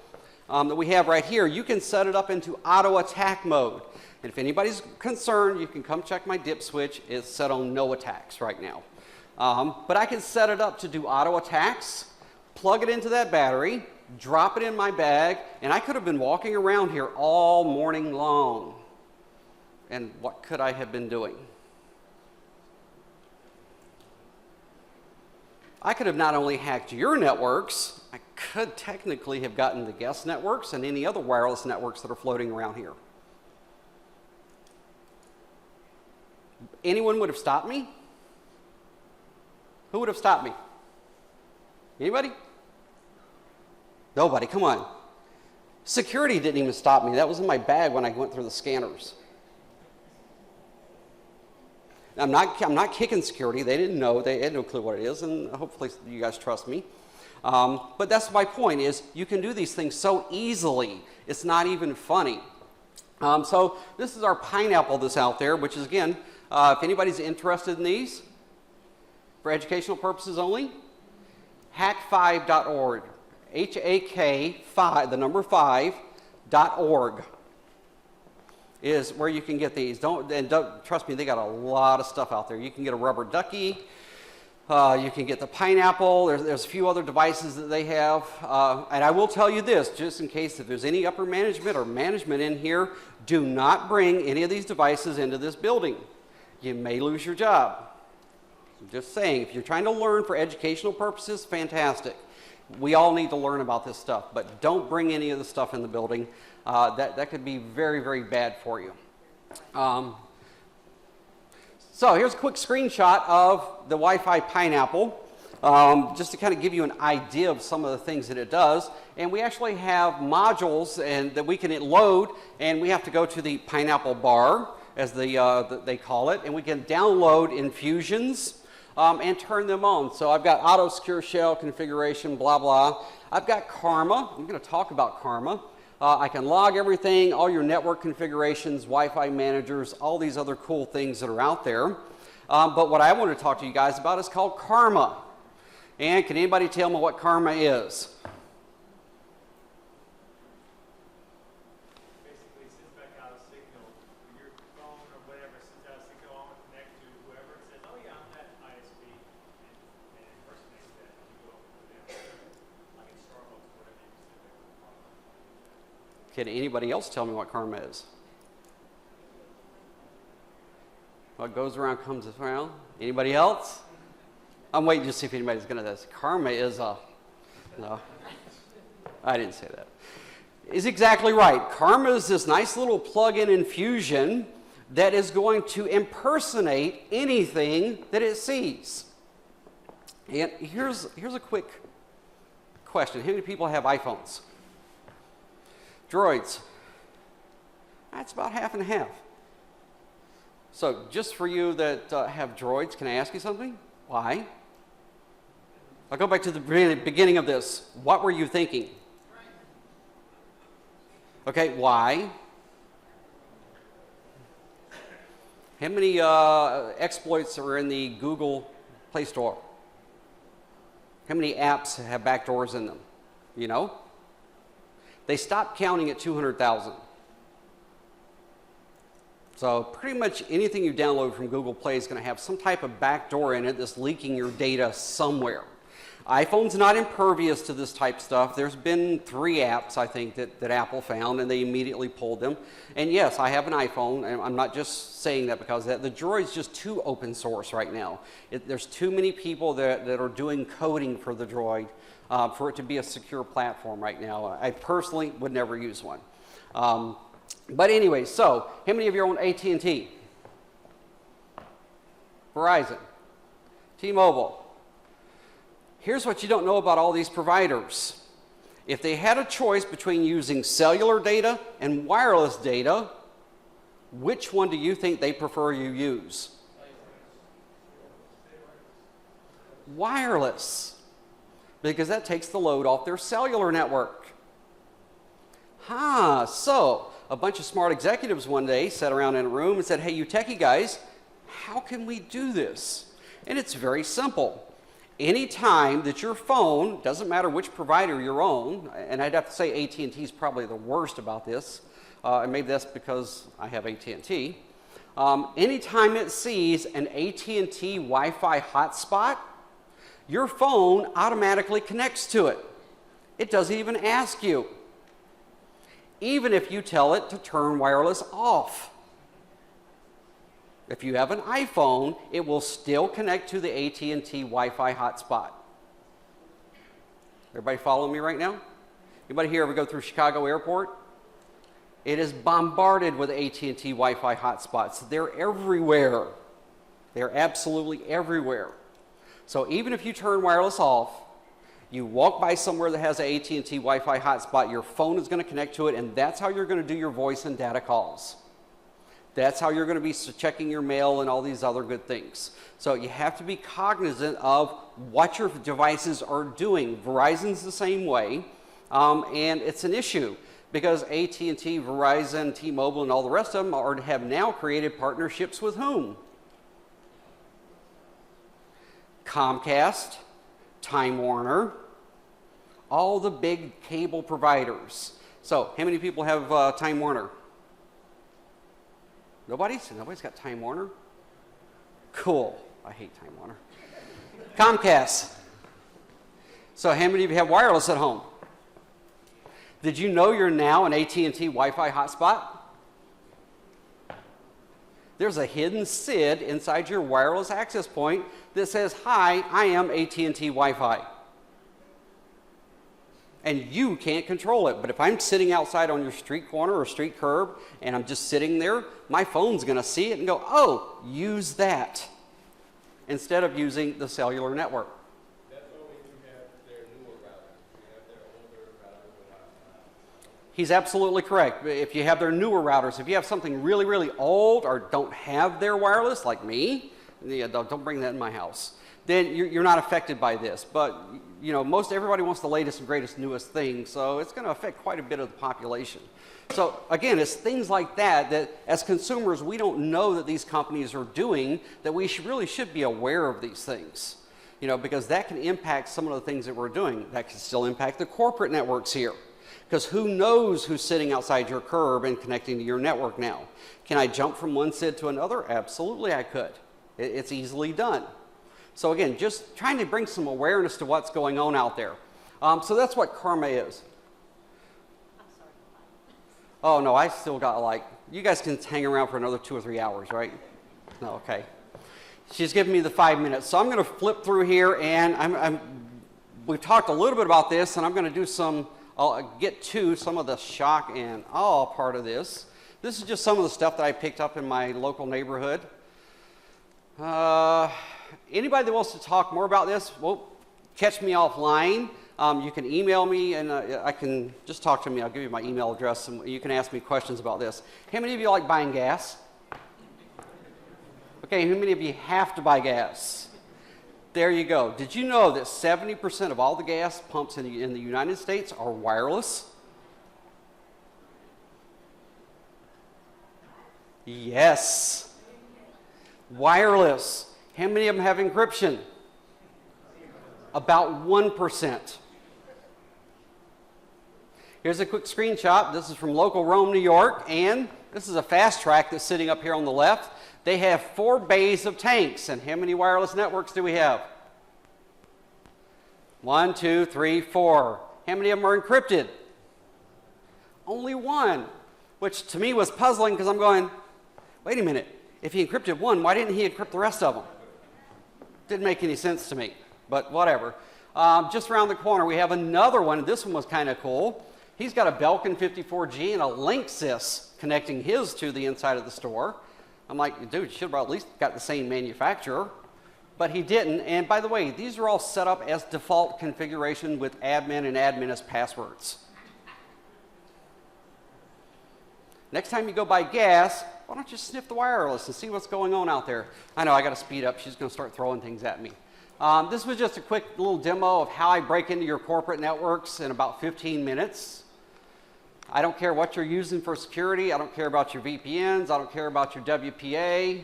that we have right here. You can set it up into auto attack mode. And if anybody's concerned, you can come check my dip switch. It's set on no attacks right now. But I can set it up to do auto attacks, plug it into that battery, drop it in my bag, and I could have been walking around here all morning long. And what could I have been doing? I could have not only hacked your networks, I could technically have gotten the guest networks and any other wireless networks that are floating around here. Anyone would have stopped me? Who would have stopped me? Anybody? Nobody, come on. Security didn't even stop me. That was in my bag when I went through the scanners. I'm not kicking security. They didn't know. They had no clue what it is, and hopefully you guys trust me. But that's my point is you can do these things so easily. It's not even funny. So this is our pineapple that's out there, which is, again, if anybody's interested in these, for educational purposes only, hack5.org. HAK5, the number 5.org. Is where you can get these. Don't trust me, they got a lot of stuff out there. You can get a rubber ducky. You can get the pineapple. There's a few other devices that they have. And I will tell you this, just in case if there's any upper management or management in here, do not bring any of these devices into this building. You may lose your job. I'm just saying, if you're trying to learn for educational purposes, fantastic. We all need to learn about this stuff, but don't bring any of the stuff in the building. That could be very, very bad for you. So here's a quick screenshot of the Wi-Fi pineapple, just to kind of give you an idea of some of the things that it does. And we actually have modules that we can load, and we have to go to the pineapple bar, as they call it, and we can download infusions and turn them on. So I've got auto secure shell configuration, blah, blah. I've got Karma. I'm going to talk about Karma. I can log everything, all your network configurations, Wi-Fi managers, all these other cool things that are out there. But what I want to talk to you guys about is called Karma. And can anybody tell me what Karma is? Basically sends back out a signal for your phone or Can anybody else tell me what karma is? What goes around comes around. Anybody else? I'm waiting to see if anybody's going to. Karma is a. No, I didn't say that. Is exactly right. Karma is this nice little plug-in infusion that is going to impersonate anything that it sees. And here's a quick question. How many people have iPhones? Droids. That's about half and half. So just for you that have droids, can I ask you something? Why? I'll go back to the beginning of this. What were you thinking? Okay, why? How many exploits are in the Google Play Store? How many apps have backdoors in them? You know? They stopped counting at 200,000. So pretty much anything you download from Google Play is going to have some type of backdoor in it that's leaking your data somewhere. iPhone's not impervious to this type of stuff. There's been 3 apps, I think, that Apple found, and they immediately pulled them. And yes, I have an iPhone, and I'm not just saying that because the Droid's just too open source right now. There's too many people that are doing coding for the Droid for it to be a secure platform right now. I personally would never use one. But anyway, so how many of you own AT&T? Verizon? T-Mobile? Here's what you don't know about all these providers. If they had a choice between using cellular data and wireless data, which one do you think they prefer you use? Wireless. Because that takes the load off their cellular network. So a bunch of smart executives one day sat around in a room and said, hey, you techie guys, how can we do this? And it's very simple. Anytime that your phone, doesn't matter which provider you're on, and I'd have to say AT&T is probably the worst about this, and maybe that's because I have AT&T. Anytime it sees an AT&T Wi-Fi hotspot, your phone automatically connects to it. It doesn't even ask you, even if you tell it to turn wireless off. If you have an iPhone, it will still connect to the AT&T Wi-Fi hotspot. Everybody following me right now? Anybody here ever go through Chicago Airport? It is bombarded with AT&T Wi-Fi hotspots. They're everywhere. They're absolutely everywhere. So even if you turn wireless off, you walk by somewhere that has an AT&T Wi-Fi hotspot, your phone is going to connect to it, and that's how you're going to do your voice and data calls. That's how you're going to be checking your mail and all these other good things. So you have to be cognizant of what your devices are doing. Verizon's the same way, and it's an issue because AT&T, Verizon, T-Mobile, and all the rest of them have now created partnerships with whom? Comcast, Time Warner, all the big cable providers. So how many people have Time Warner? Nobody's got Time Warner? Cool. I hate Time Warner. Comcast. So how many of you have wireless at home? Did you know you're now an AT&T Wi-Fi hotspot? There's a hidden SID inside your wireless access point that says, hi, I am AT&T Wi-Fi. And you can't control it. But if I'm sitting outside on your street corner or street curb and I'm just sitting there, my phone's going to see it and go, oh, use that, instead of using the cellular network. That's only if you have their newer routers. If you have their older routers. He's absolutely correct. If you have their newer routers, if you have something really, really old or don't have their wireless, like me, don't bring that in my house, then you're not affected by this. But you know, most everybody wants the latest and greatest, newest thing, so it's going to affect quite a bit of the population. So again, it's things like that as consumers we don't know that these companies are doing, that we really should be aware of these things. You know, because that can impact some of the things that we're doing. That can still impact the corporate networks here. Because who knows who's sitting outside your curb and connecting to your network now? Can I jump from one SID to another? Absolutely I could. It's easily done. So again, just trying to bring some awareness to what's going on out there. So that's what karma is. Oh, no, I still got like, you guys can hang around for another 2 or 3 hours, right? No, okay. She's giving me the 5 minutes. So I'm going to flip through here, and we've talked a little bit about this, and I'm going to do I'll get to some of the shock and awe part of this. This is just some of the stuff that I picked up in my local neighborhood. Anybody that wants to talk more about this, well, catch me offline. You can email me, and I can just talk to me. I'll give you my email address, and you can ask me questions about this. How many of you like buying gas? Okay, how many of you have to buy gas? There you go. Did you know that 70% of all the gas pumps in the United States are wireless? Yes. Wireless. How many of them have encryption? About 1%. Here's a quick screenshot. This is from local Rome, New York, and this is a fast track that's sitting up here on the left. They have 4 bays of tanks, and how many wireless networks do we have? 1, 2, 3, 4. How many of them are encrypted? Only 1, which to me was puzzling because I'm going, wait a minute. If he encrypted 1, why didn't he encrypt the rest of them? Didn't make any sense to me, but whatever. Just around the corner, we have another one. This one was kind of cool. He's got a Belkin 54G and a Linksys connecting his to the inside of the store. I'm like, dude, you should have at least got the same manufacturer. But he didn't. And by the way, these are all set up as default configuration with admin and admin as passwords. Next time you go buy gas, why don't you sniff the wireless and see what's going on out there? I know, I got to speed up. She's going to start throwing things at me. This was just a quick little demo of how I break into your corporate networks in about 15 minutes. I don't care what you're using for security. I don't care about your VPNs. I don't care about your WPA.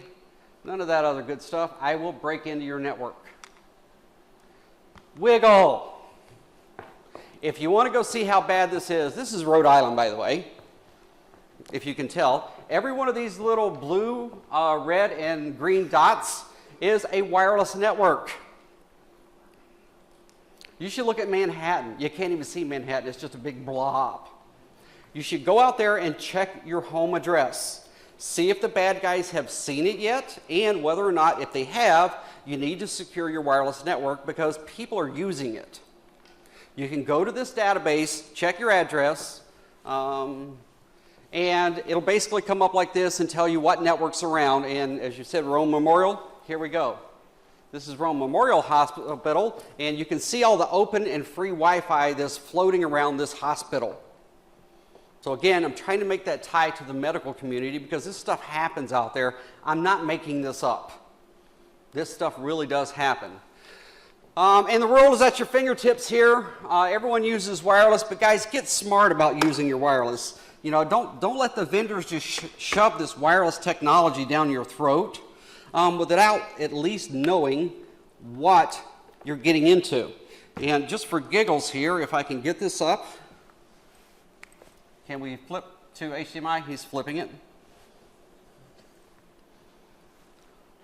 None of that other good stuff. I will break into your network. Wiggle. If you want to go see how bad this is Rhode Island, by the way, if you can tell. Every one of these little blue, red, and green dots is a wireless network. You should look at Manhattan. You can't even see Manhattan. It's just a big blob. You should go out there and check your home address. See if the bad guys have seen it yet, and whether or not, if they have, you need to secure your wireless network because people are using it. You can go to this database, check your address, and it'll basically come up like this and tell you what network's around. And as you said, Rome Memorial, here we go. This is Rome Memorial Hospital, and you can see all the open and free Wi-Fi that's floating around this hospital. So again, I'm trying to make that tie to the medical community because this stuff happens out there. I'm not making this up. This stuff really does happen. And the world is at your fingertips here. Everyone uses wireless, but guys, get smart about using your wireless. You know, don't let the vendors just shove this wireless technology down your throat without at least knowing what you're getting into. And just for giggles here, if I can get this up, can we flip to HDMI? He's flipping it.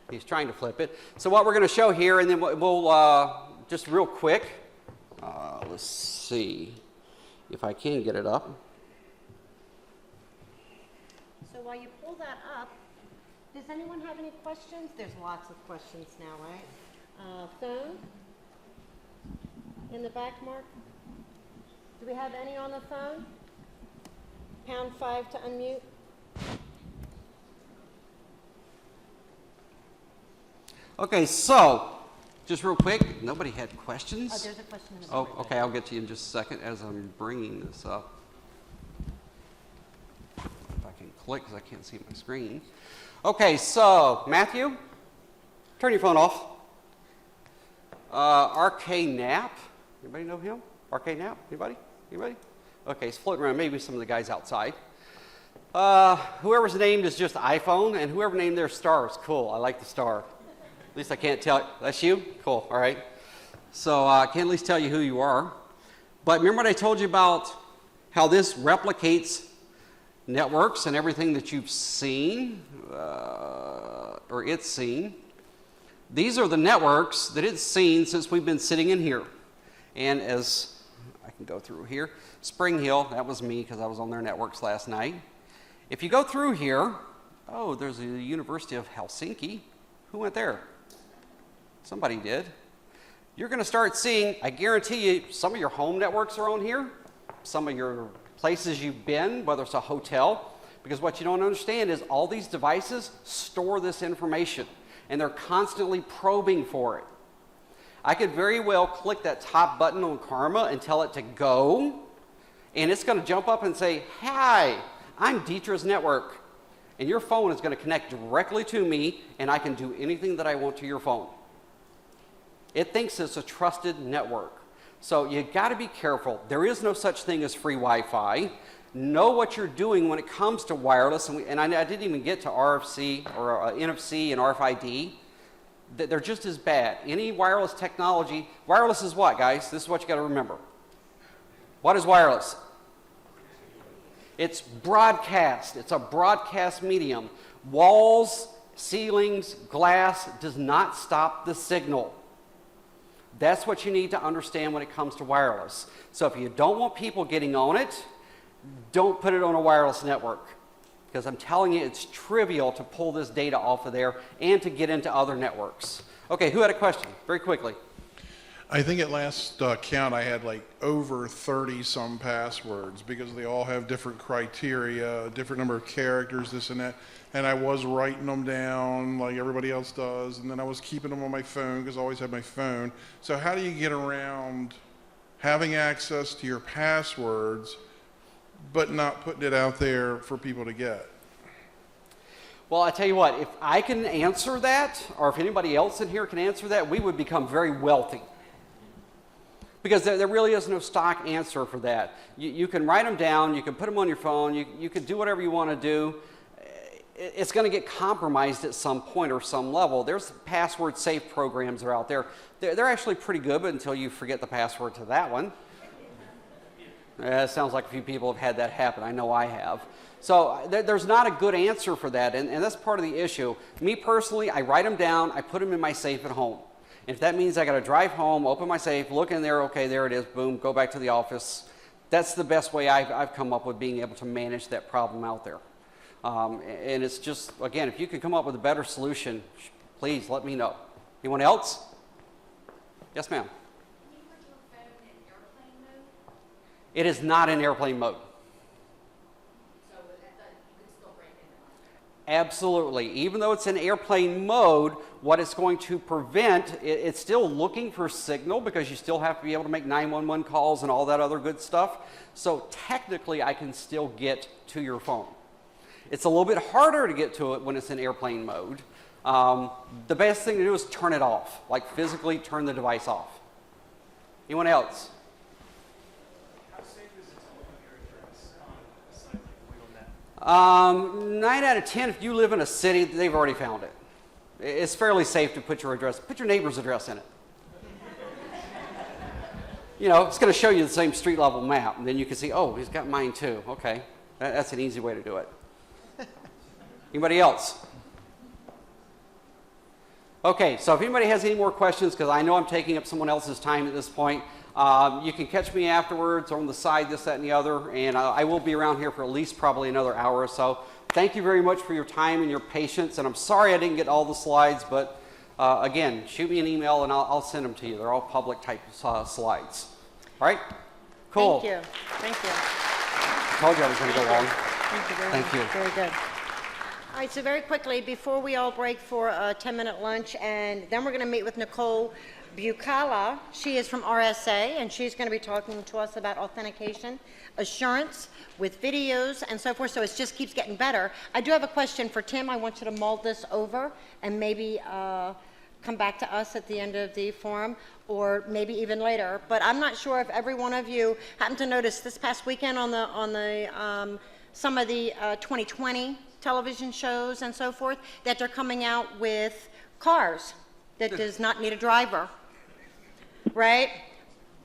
He's trying to flip it. So what we're going to show here, and then we'll just real quick, let's see if I can get it up. So while you pull that up, does anyone have any questions? There's lots of questions now, right? Phone? In the back, Mark? Do we have any on the phone? #5 to unmute. Okay, so just real quick, nobody had questions? Oh, there's a question in the back. Oh, okay, I'll get to you in just a second as I'm bringing this up. If I can click because I can't see my screen. Okay, so Matthew, turn your phone off. RK Knapp, anybody know him? RK Knapp, anybody? Anybody? Okay, he's floating around, maybe some of the guys outside. Whoever's named is just iPhone, and whoever named their star is cool. I like the star. At least I can't tell. That's you? Cool, all right. So I can at least tell you who you are. But remember what I told you about how this replicates networks and everything that you've seen, or it's seen. These are the networks that it's seen since we've been sitting in here. And as I can go through here. Spring Hill, that was me because I was on their networks last night. If you go through here, oh, there's the University of Helsinki. Who went there? Somebody did. You're going to start seeing, I guarantee you, some of your home networks are on here, some of your places you've been, whether it's a hotel, because what you don't understand is all these devices store this information, and they're constantly probing for it. I could very well click that top button on Karma and tell it to go, and it's going to jump up and say, hi, I'm Deetra's network, and your phone is going to connect directly to me, and I can do anything that I want to your phone. It thinks it's a trusted network. So you got to be careful. There is no such thing as free Wi-Fi. Know what you're doing when it comes to wireless, and I didn't even get to RFC or NFC and RFID. They're just as bad. Any wireless technology, wireless is what, guys? This is what you got to remember. What is wireless? It's broadcast. It's a broadcast medium. Walls, ceilings, glass does not stop the signal. That's what you need to understand when it comes to wireless. So if you don't want people getting on it, don't put it on a wireless network, because I'm telling you, it's trivial to pull this data off of there and to get into other networks. Okay, who had a question? Very quickly. I think at last count I had like over 30 some passwords, because they all have different criteria, different number of characters, this and that. And I was writing them down like everybody else does, and then I was keeping them on my phone because I always have my phone. So how do you get around having access to your passwords but not putting it out there for people to get? Well, I tell you what, if I can answer that, or if anybody else in here can answer that, we would become very wealthy. Because there really is no stock answer for that. You can write them down, you can put them on your phone, you can do whatever you want to do. It's going to get compromised at some point or some level. There's password safe programs that are out there. They're actually pretty good, but until you forget the password to that one. It sounds like a few people have had that happen. I know I have. So there's not a good answer for that, and that's part of the issue. Me personally, I write them down, I put them in my safe at home. And if that means I got to drive home, open my safe, look in there, okay, there it is, boom, go back to the office. That's the best way I've come up with being able to manage that problem out there. And it's just, again, if you can come up with a better solution, please let me know. Anyone else? Yes, ma'am. It is not in airplane mode. So you could still break it? Absolutely. Even though it's in airplane mode, what it's going to prevent, it's still looking for signal, because you still have to be able to make 911 calls and all that other good stuff. So technically, I can still get to your phone. It's a little bit harder to get to it when it's in airplane mode. The best thing to do is turn it off, like physically turn the device off. Anyone else? 9 out of 10, if you live in a city, they've already found it. It's fairly safe to put your address, put your neighbor's address in it. You know, it's going to show you the same street level map, and then you can see, oh, he's got mine too. Okay, that's an easy way to do it. Anybody else? Okay, so if anybody has any more questions, because I know I'm taking up someone else's time at this point, you can catch me afterwards on the side, this, that, and the other, and I will be around here for at least probably another hour or so. Thank you very much for your time and your patience, and I'm sorry I didn't get all the slides, but again, shoot me an email and I'll send them to you. They're all public type slides. All right? Cool. Thank you. Thank you. I told you I was going to go long. Thank you very much. Thank you. Very good. All right, so very quickly, before we all break for a 10-minute lunch, and then we're going to meet with Nicole Bucala. She is from RSA, and she's going to be talking to us about authentication, assurance with videos and so forth, so it just keeps getting better. I do have a question for Tim. I want you to mull this over and maybe come back to us at the end of the forum, or maybe even later. But I'm not sure if every one of you happened to notice this past weekend on some of the 2020 television shows and so forth, that they're coming out with cars that does not need a driver, right?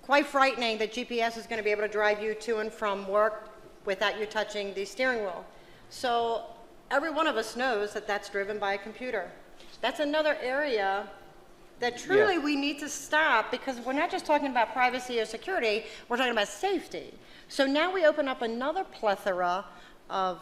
Quite frightening that GPS is going to be able to drive you to and from work without you touching the steering wheel. So every one of us knows that that's driven by a computer. That's another area that truly Yeah. we need to stop, because we're not just talking about privacy or security, we're talking about safety. So now we open up another plethora of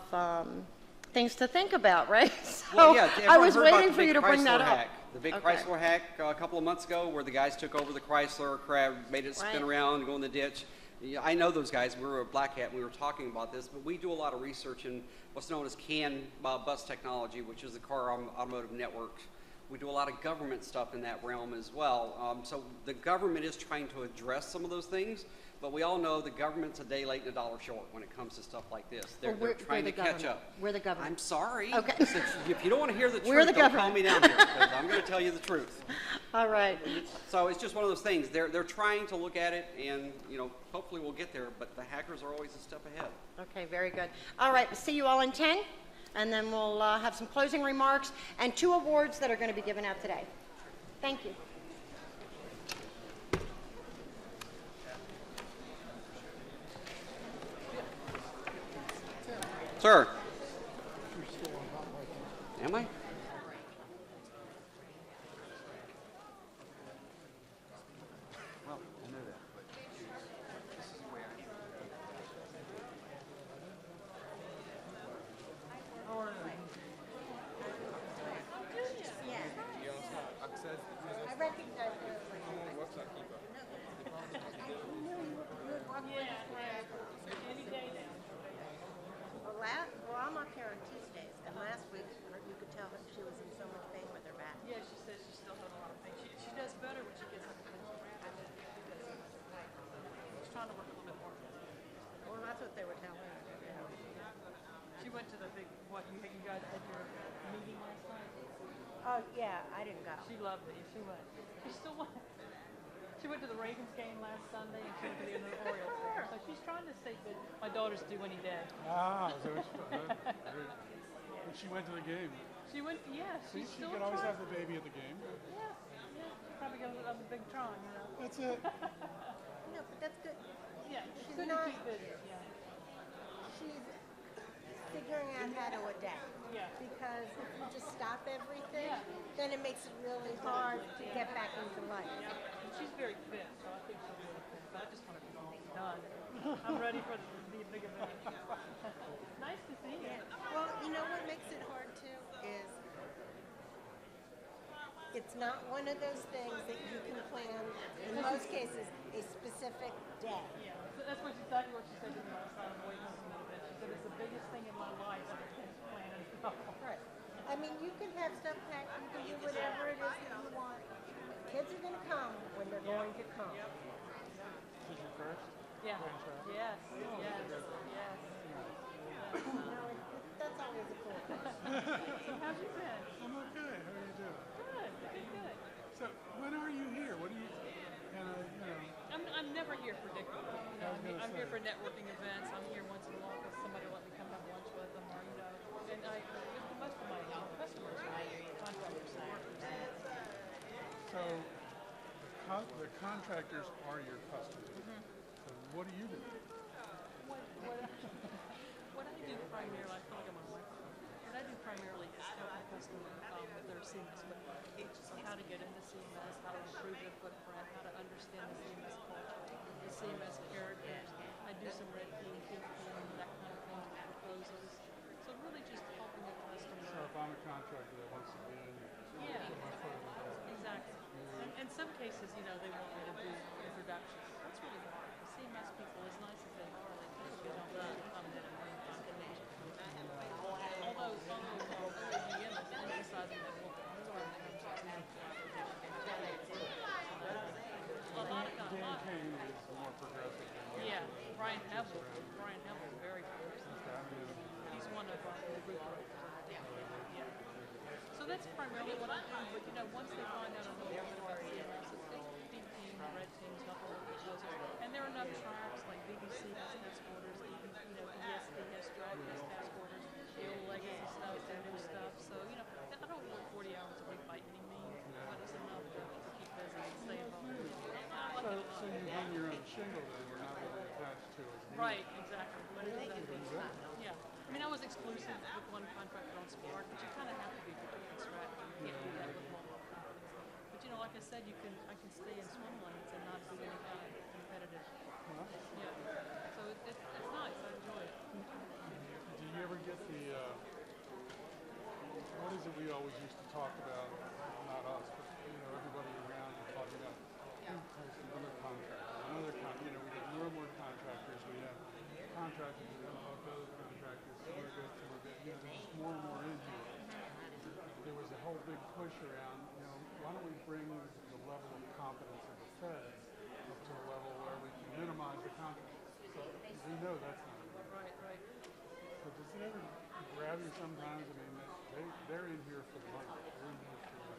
things to think about, right? So Well, yeah, I everyone was heard about waiting the for big you to bring that Chrysler up. hack. The big Okay. Chrysler hack a couple of months ago, where the guys took over the Chrysler, made it spin Right. around, go in the ditch. Yeah, I know those guys. We were at Black Hat and we were talking about this, but we do a lot of research in what's known as CAN bus technology, which is the car automotive network. We do a lot of government stuff in that realm as well. So the government is trying to address some of those things, but we all know the government's a day late and a dollar short when it comes to stuff like this. They're, Well, we're they're trying the to catch government. up. We're the government. I'm sorry. Okay. If you don't want to hear the We're truth, the don't call me government. down here, because I'm going to tell you the truth. All right. So it's just one of those things. They're trying to look at it, and hopefully we'll get there. But the hackers are always a step ahead. Okay, very good. All right, see you all in 10, and then we'll have some closing remarks and 2 awards that are going to be given out today. Thank you. Sir. Am I? Well, I know that, but this is the way I I recognize Well, I'm up here on Tuesdays, and last week you could tell that she was in so much pain with her back. Yeah, she says she's still having a lot of pain. She does better when she gets up and she's trying to work a little bit more. Well, that's what they were telling her. She went to the big, you guys had your meeting last night? Oh, yeah, I didn't go. She loved it. She went. She still went. She went to the Ravens game last Sunday, and she went to the Orioles game. So she's trying to stay good. My daughters do any day. Ah, so she went to the game. She went, yeah. See, She's she still could always trying. have the baby at the game. Yeah, yeah. Probably going to the big Tron, That's it. No, but that's good. Yeah, She's good not- to keep busy. Yeah. She's figuring out how to adapt. Yeah. Because if you just stop everything, Yeah. then it makes it really hard to get back into life. Yeah, and she's very fit, so I think she'll be okay. But I just want to be done. I'm ready for the big event. Nice to see you. Well, you know what makes it hard too is it's not one of those things that you can plan, in most cases, a specific day. Yeah, so that's exactly what she said to me last night on the way home from the event. She said it's the biggest thing in my life that I can't plan it. Right. I mean, you can have stuff packed, you can do whatever it is that you want. Kids are going to come when they're going to come. This is your first? Yeah. Yes. Yes. Yes. That's always a cool thing. So how've you been? I'm okay. How are you doing? Good. Good. Good. So, when are you here? What do you, I'm never here for Dickens. I'm here for networking events. I'm here once in a while because somebody will let me come have lunch with them, or and most of my customers are contractors. So, the contractors are your customers. So, what do you do? What I do primarily, I feel like I'm on my phone. What I do primarily is help my customer with their CMS footprint. So how to get into CMS, how to improve their footprint, how to understand the CMS culture, the CMS characters. I do some red team, pink team, that kind of thing, proposals. So really just helping the customer. So, if I'm a contractor that wants to be in, Yeah, exactly. In some cases, they want me to do introductions. That's really hard. The CMS people, as nice as they are, they take a good job of come in and bring information. Although again, emphasizing that we'll Dan Kane is more progressive than you. Yeah, Brian Hempel is very progressive. He's one of the group directors. Yeah. So that's primarily what I do. But once they find out a little bit about CMS, it's pink team, red teams, helping with proposals. And there are enough tracks like BBC has task orders, even ESD has track has task orders, the old legacy stuff, the new stuff. So I don't work 40 hours a week by any means, but it's enough to keep busy and stay involved. So you hang your own shingle then, you're not really attached to it. Right, exactly. Yeah. I mean, I was exclusive with one contractor on Spark, but you kind of have to be for different strategy. You can't do that with multiple companies. But like I said, said I can stay in swim lanes and not do any kind of competitive. Yeah. So it's nice. I enjoy it. Do you ever get the, what is it we always used to talk about, not us, but, everybody around talking about, another contractor, we get more and more contractors, we have contractors, we have other contractors, some are good, some are bad, there's more and more in here. There was a whole big push around, why don't we bring the level of competence of the feds up to a level where we can minimize the conflict. So we know that's not good. Right. So does it ever grab you sometimes? I mean, they're in here for the money. They're in here for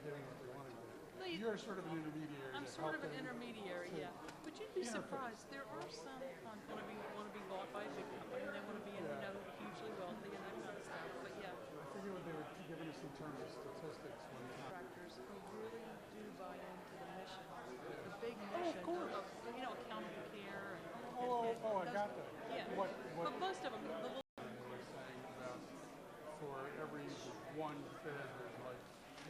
getting what they want to get. You're sort of an intermediary. I'm sort of an intermediary, yeah. But you'd be surprised. There are some want to be bought by a big company. They want to be, hugely wealthy and that kind of stuff. But yeah. I forget what they were giving us in terms of statistics. Contractors who really do buy into the mission, the big mission of accountable care. I got that. Yeah. What But most of them, the little. They were saying about for every one fed, there's like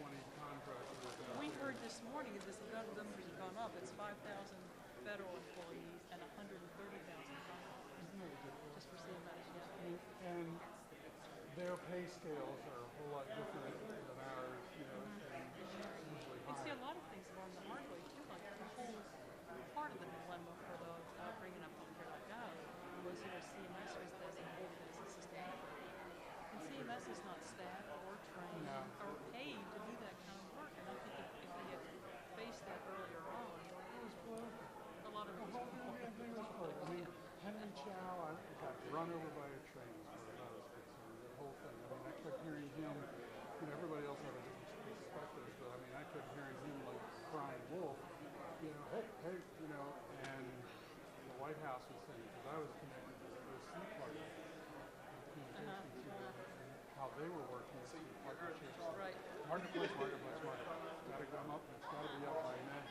20 contractors. We heard this morning that this numbers have gone up. It's 5,000 federal employees and 130,000 contractors. Just for CMS, yeah. And their pay scales are a whole lot different than ours, and usually You see higher. a lot of things along the hard way too, like the whole part of the dilemma for those bringing up healthcare.gov was, CMS was designated as a sustainability. And CMS is not staffed or trained or paid to do that kind of work. And I think if we had faced that earlier on, a lot of it was I mean, Henry Chow, I got run over by a train as far as I was concerned, that whole thing. I mean, I kept hearing him, everybody else had a different perspective, but I mean, I kept hearing him like crying wolf, hey, and the White House was saying, because I was connected to the OC part of communication and how they were working with the partnerships. Right. Marketplace. Got to come up, it's got to be up by May.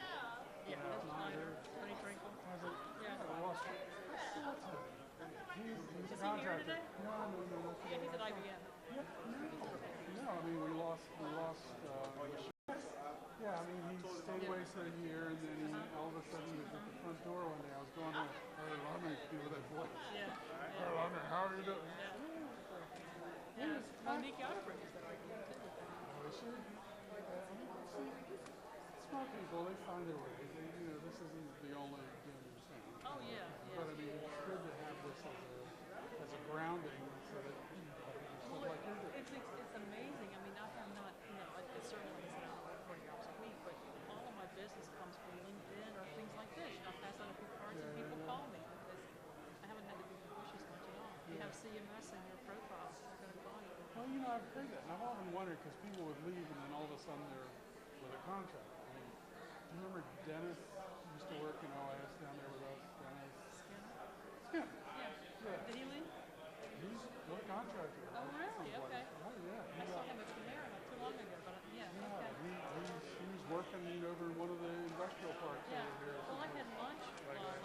Yeah, that's Schneider, Tony Trinkle. Yeah, I lost it. He's Is a he here contractor. today? No. Yeah, he's at IBM. No, I mean, we lost, yeah, I mean, he stayed away for a year, and then all of a sudden he was at the front door one day. I was going to, I'm going to with that voice. Yeah. How are you doing? Yeah. Monique Otterberg is at IBM too. Smart people, they find their ways. This isn't the only game you're seeing. Oh yeah. But I mean, it's good to have this as a grounding so that stuff like you're doing. It's amazing. I mean, I have not, it certainly is not 40 hours a week, but all of my business comes from LinkedIn or things like this. I pass out a few cards and people call me because I haven't had to do the pushes much at all. You have CMS in your profile, so they're going to call you. Well, I've heard that, and I've often wondered because people would leave and then all of a sudden they're with a contract. I mean, do you remember Dennis used to work in OIS down there with us? Dennis? Skinner? Yeah. Did he leave? He's with a contractor. Oh, really? Okay. Oh, yeah. I saw him at Panera not too long ago, but okay. He was working over in one of the industrial parks Yeah. over here. Well, I had lunch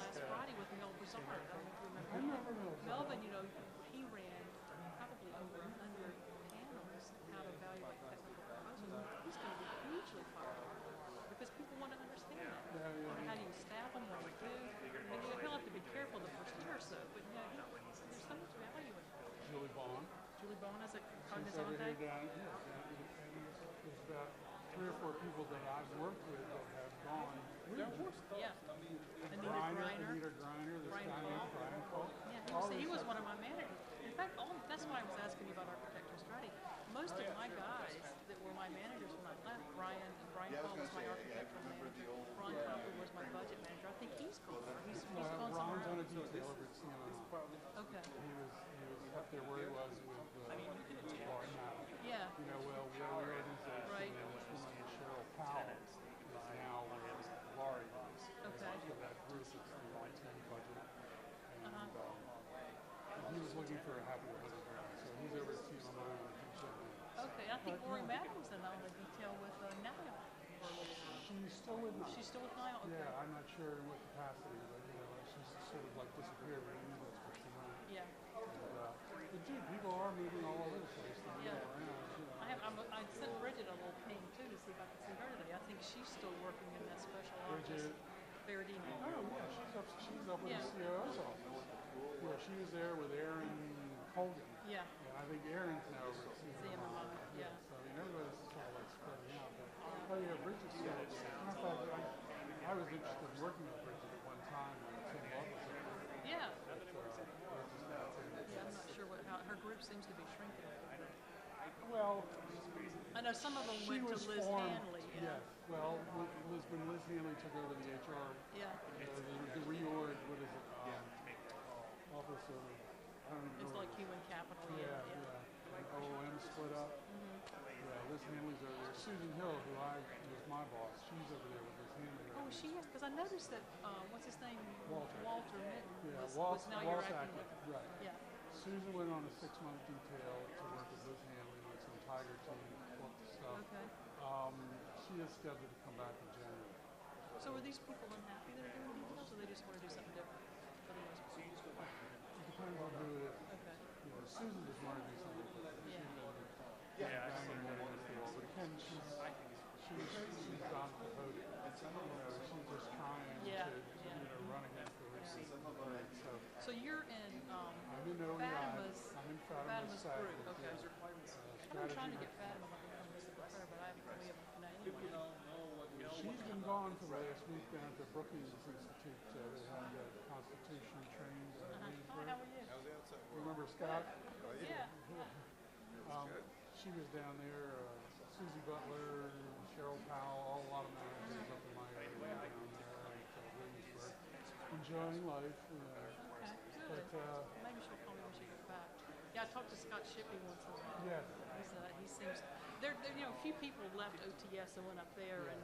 last Friday with Mel Broussard. I don't know if you remember. Melvin, he ran probably over 100 panels how to evaluate technical proposals. He's going to be hugely popular because people want to understand that. How do you staff them? What do you do? And he'll have to be careful the first year or so, but there's so much value in it. Julie Bond. Julie Bond is a She's cognizant over day. here down, and there's about 3 or 4 people that I've worked with that have gone. Yeah. Anita Griner, this Brian guy named Brian Paul. Yeah, he was one of my managers. In fact, that's why I was asking you about architectural strategy. Most of my guys that were my managers when I left, Brian Paul was my architectural manager. Ron Copper was my budget manager. I think he's gone. He's gone somewhere Ron's on a else. detail over at CMMI. Okay. He was up there where he was with Lauren Howell. Yeah. Reorganization. Right. And this woman, Cheryl Powell, is now where Laurie is. Okay. So that group is the IT budget. And he was looking for a happy $100,000. So he's over at CMMI on a big ship now. Okay, I think Lori Madden was on the detail with Nile. She's still with Nile. She's still with Nile? Okay. Yeah, I'm not sure in what capacity, but she's sort of like disappeared. But I knew that's what she wanted. Yeah. But dude, people are moving all over the place. Yeah. Around, I sent Bridget a little ping too to see if I could see her today. I think she's still working did. Faradini. Oh, yeah, she's up in Yeah. the CIO's office. Yeah, she was there with Aaron Colgan. Yeah. And I think Aaron's now over at CMMI, yeah. So, I mean, everybody's sort of like spreading out. But, oh, yeah, Bridget's still. I thought, I was interested in working with Bridget at one time when Tim Love was up there. Yeah. But, Bridget's now too. Yeah, I'm not sure how her group seems to be shrinking. Well, I know some of them she went to was Liz formed, Hanley. yes. Well, when Liz Hanley took over the HR, Yeah. the reorg, what is it? Office of, I don't even It's know. like human capital. Yeah, yeah. And OOM split up. Yeah, Liz Hanley's over there. Susan Hill, who was my boss, she's over there with Liz Hanley. Oh, she is, because I noticed that, what's his name? Walter. Mitten Yeah, was now you're acting with. right. Yeah. Susan went on a 6-month detail to work with Liz Hanley on some Tiger Team stuff. Okay. She is scheduled to come back in January. So are these people unhappy that are doing details, or they just want to do something different for the most part? It depends on who it is. Okay. You know, Susan just wanted to do something different. Yeah. But again, she's on the podium. You know, she's just trying to run against the wishes. So you're in I'm in OEI. Fatima's, I'm in Fatima's group. side. Okay. I've been trying to get Fatima to become a secretary, but we haven't connected. She's been gone for the last week down at the Brookings Institute. They had Constitution trained. Hi, how are you? Remember Scott? Yeah. She was down there. Susie Butler, Cheryl Powell, a lot of managers up in my area down there at Williamsburg. Enjoying life, you know. Okay, good. But, maybe she'll call me when she gets back. Yeah, I talked to Scott Shippey once in a while. Yeah. He seems, a few people left OTS and went up there, and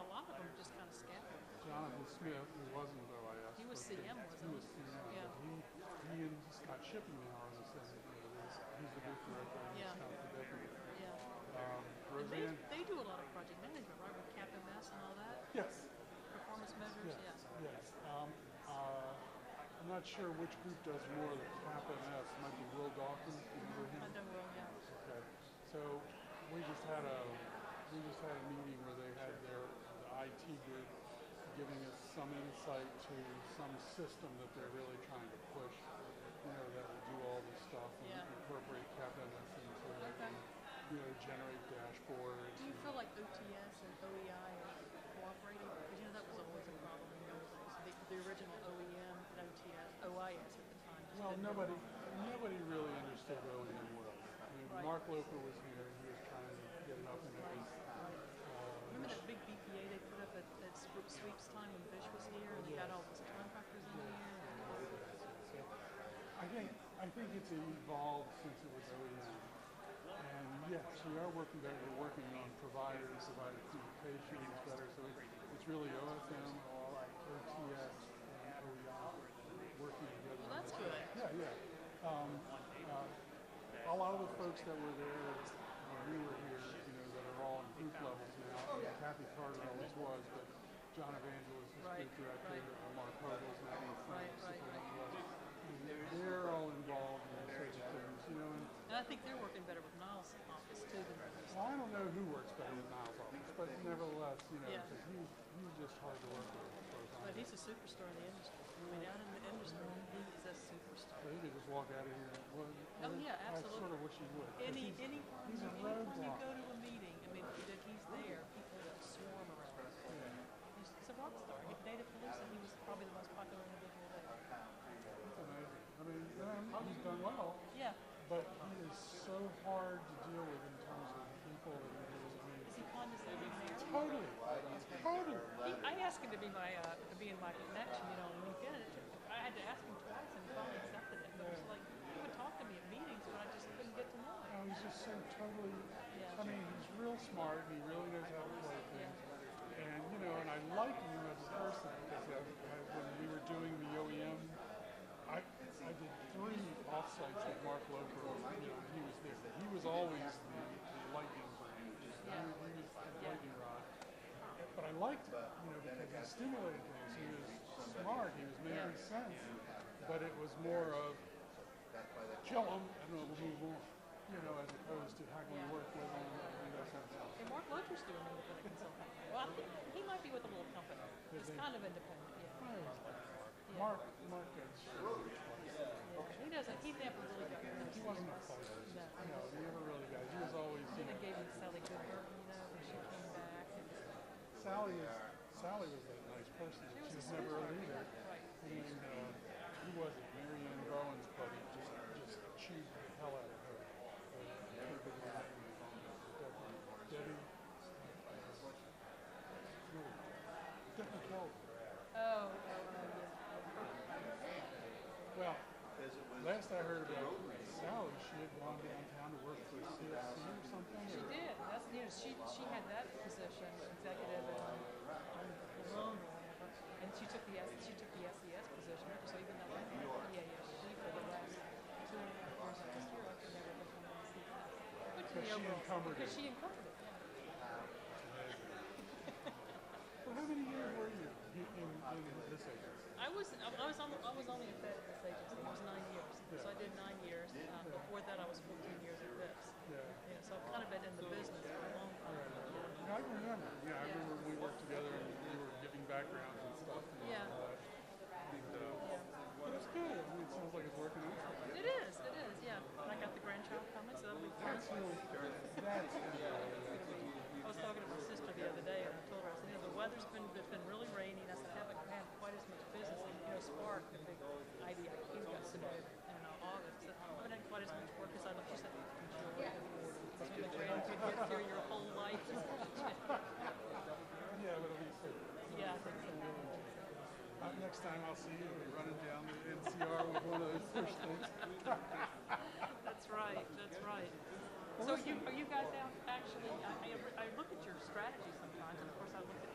a lot of them just kind of scattered. Jonathan Smith, who wasn't with OIS. He was CM, wasn't he? He was CM. Yeah. He and Scott Shippey now are the same. He's the booth director and Scott's the deputy. Yeah. And Roseanne. they do a lot of project management, right, with Cap MS and all that? Yes. Performance measures, Yes. I'm not sure which group does more of the Cap MS. It might be Will Dawkins. Do you remember him? I know Will, yeah. Okay. So we just had a meeting where they had the IT group giving us some insight to some system that they're really trying to push. You know, that will do all this stuff and incorporate CapMS into it. Okay. And, generate dashboards. Do you feel like OTS and OEI are cooperating? Because that was always a problem in those days. The original OEM and OIS at the time. Well, nobody really understood OEM well. I mean, Mark Loper was here and he was trying to get it up and it was. Remember that big BPA they put up at sweeps time when Fish was here, and they got all those contractors in here? I think it's evolved since it was OEM. And yes, we are working better. We're working on provider communications better. So it's really OSM, OTS, and OEI working together. Well, that's good. Yeah. A lot of the folks that were there when we were here, that are all in group levels now. Kathy Carter always was, but John Evangelist is group director. Mark Hogel's now in the They're all involved in these sorts of things, And I think they're working better with Niles' office too than others. Well, I don't know who works better with Niles' office, but nevertheless, because he's just hard to work with. But he's a superstar in the industry. I mean, out in the industry, he's a superstar. So he could just walk out of here. Oh yeah, absolutely. I sort of wish he would. Anytime he's a you roadblock. go to a meeting, I mean, that he's there, people swarm around him. He's a rock star. At Data Palooza, he was probably the most popular individual there. That's amazing. I mean, he's done well. Yeah. But he is so hard to deal with in terms of people that he deals with. Is he condescending there? Totally. I asked him to be in my connection, on LinkedIn. I had to ask him twice, and he finally accepted it. But it was like, he would talk to me at meetings, but I just couldn't get to know him. No, he's just so totally. I mean, he's real smart. He really knows how to play things. And and I like him as a person because when we were doing the OEM, I did 3 offsites with Mark Loper. He was there. He was always the lightning brand. He was the lightning rod. But I liked it, because he stimulated things. He was smart. He was making sense. But it was more of kill him and then we'll move on. As opposed to how can we work with him and that kind of stuff. And Mark Loper's doing independent consulting. Well, I think he might be with a little company. It's kind of independent, yeah. Mark gets He doesn't, he never really got into he wasn't a fighter. No. No, he never really got. He was always, Then it gave me Sally Goodburn, when she came back. And Sally was a nice person. She was never a leader. Right. And then he wasn't. Marianne Garland's buddy just chewed the hell out of her. Debbie. Different Kelly. yeah. Well, last I heard about Sally, she had gone downtown to work for CISO or something. She did. That's she had that position, executive on the loan or whatever, and she took the SES position. So even though I'm EASG for the last 2.5 years last year, I could never become an SES. Because she encumbered it. Well, how many years were you in this agency? I was only a Fed at this agency. It was 9 years. So I did 9 years. Before that, I was 14 years at this. So I've kind of been in the business for a long time. I remember. Yeah, I remember when we worked together and we were giving backgrounds and stuff. And Yeah. But it's good. I mean, it sounds like it's working out. It is, yeah. And I got the grandchild coming, so that'll be fun. That's really good. I was talking to my sister the other day, and I told her, I said, the weather's been really rainy, and I said, haven't had quite as much business. And, Spark, the big IDIQ, got submitted in August. I said, I haven't had quite as much work as I'd like. She said, enjoy it. Because when the grandkid gets here your whole life. Yeah, but it'll be safe. Yeah, I think so. Next time I'll see you, you'll be running down the NCR with one of those fish things. That's right. So are you guys out actually, I look at your strategy sometimes, and of course I look at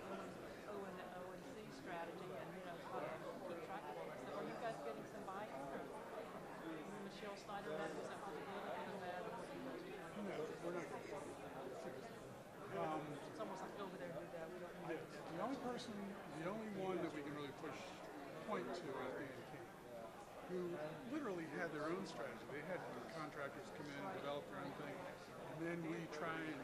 ONC strategy and, how to keep track of all that stuff. Are you guys getting some buy-in? Michelle Snyder, that was that possibility of that? Or what you guys are trying to do? No, we're not getting It's almost like over there, do that. We don't need to. the only one that we can really point to is Dan King, who literally had their own strategy. They had contractors come in and develop their own thing, and then we try and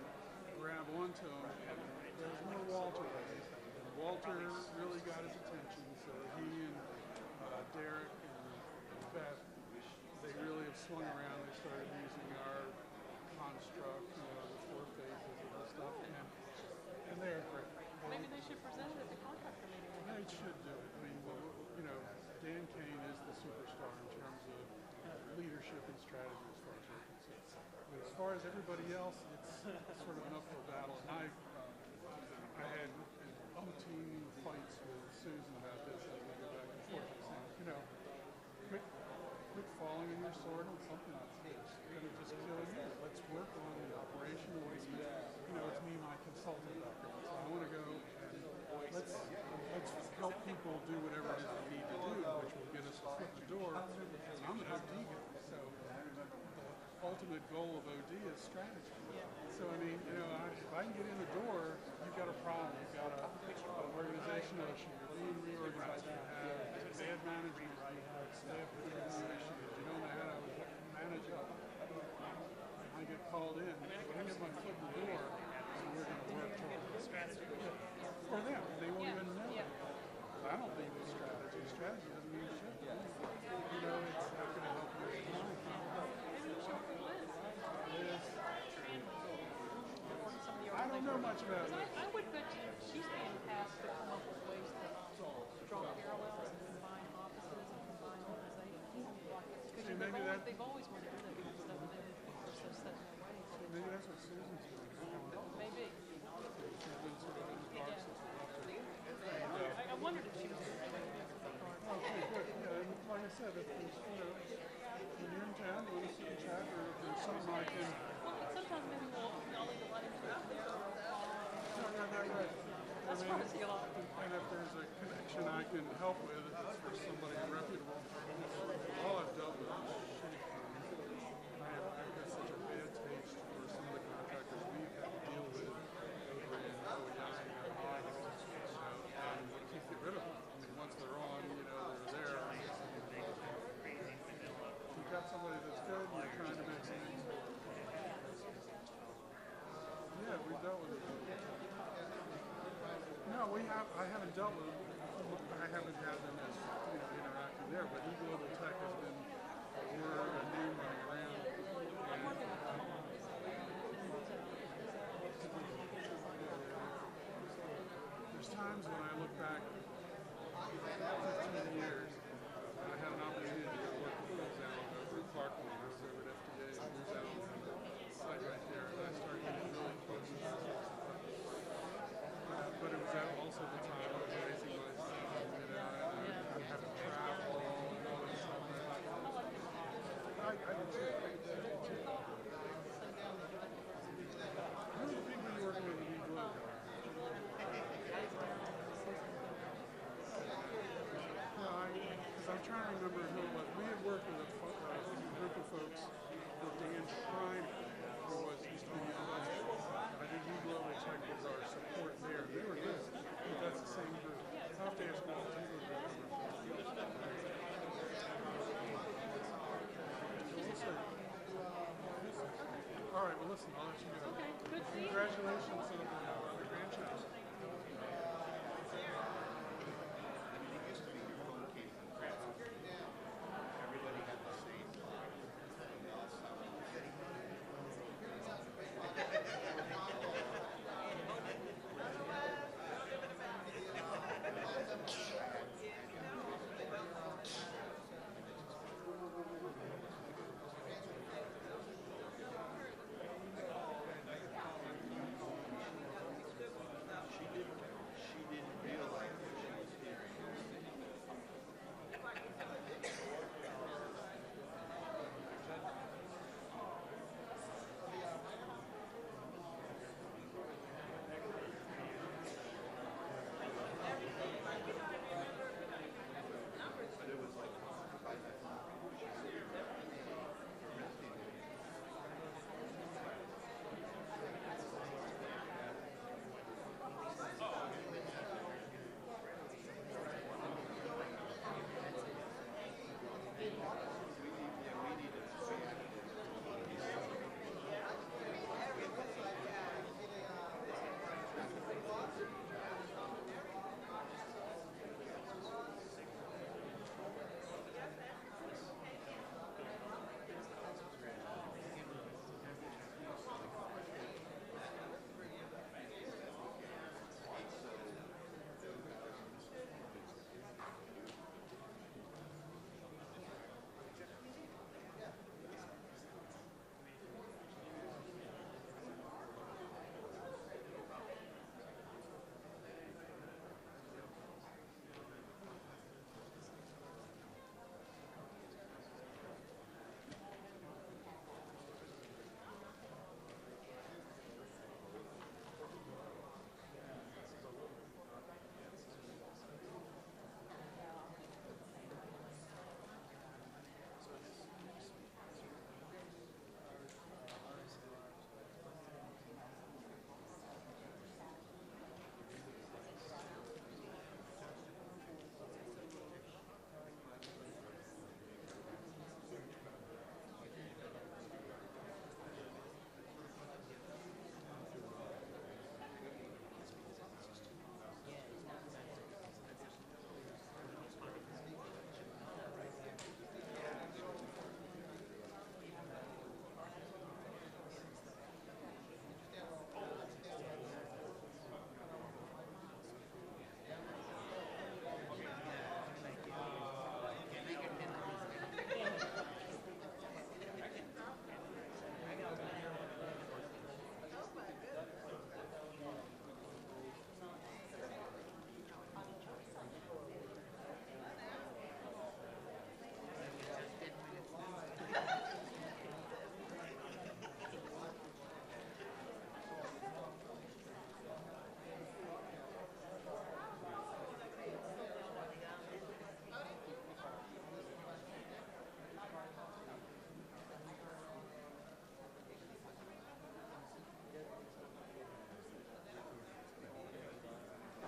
grab onto them. And there was no Walter. And Walter really got his attention, so he and Derek and Beth, they really have swung around. They started using our construct, the 4 phases of the stuff, and they're great. Maybe they should present it at the contractor meeting. They should do it. I mean, Dan Kane is the superstar in terms of leadership and strategy as far as we're concerned. But as far as everybody else, it's sort of an uphill battle. And I had umpteen fights with Susan about this as we go back and forth. Saying, quit falling on your sword on something that's going to just kill you. Let's work on the operational ways. It's me, my consultant background. So I want to go and let's help people do whatever it is they need to do, which will get us a foot in the door. And I'm an OD guy, so the ultimate goal of OD is strategy. So I mean, if I can get in the door, you've got a problem. You've got an organizational issue. You're being reorganized. You have bad management. You have staff issues. You don't know how to manage it. I get called in. When I get my foot in the door, so we're going to work towards strategy. For them, they won't even know. I don't think it's strategy. Strategy doesn't mean shit. It's not going to help you. I don't know much about it. I would bet you she's being tasked to come up with ways to draw parallels and combine offices and combine organizations. Because they've always wanted to do that kind of stuff, and they're so set in their ways. Maybe that's what Susan's doing. Maybe. I wondered if she was doing that. Okay, good. Yeah, like I said, if there's, when you're in town, you want to see a chat, or if there's something I can... Well, sometimes maybe I'll either let him go out there or That's fun to see a lot of people. And if there's a connection I can help with, if it's for somebody reputable, all I've dealt with is shitty firms. I've got such a bad taste for some of the contractors we've had to deal with over in OES and we can't get rid of them. I mean, once they're on, they're there. If you've got somebody that's good and you're trying to make things. Yeah, we've dealt with it. No, No, I haven't dealt with, I haven't had them as, interactive there, but eGlobal Tech has been a word, a name running around. There's times when I look back 15 years, and I had an opportunity to go work with Liz Allen over at Clarkland. I was over at FDA, and Liz Allen had a site right there, and I started getting really close. But it was also the time I was raising my son, and having travel and all this stuff. I did too. Who are the people you working with in eGlobal? Because I'm trying to remember who it was. We had worked with a group of folks that Dan Prime, who used to be the I think eGlobal Tech was our support there. They were good, but that's the same group. I'll have to ask Walt. He was good. All right, well, listen, I'll let you go. Okay, good to see you. Congratulations on your grandchild.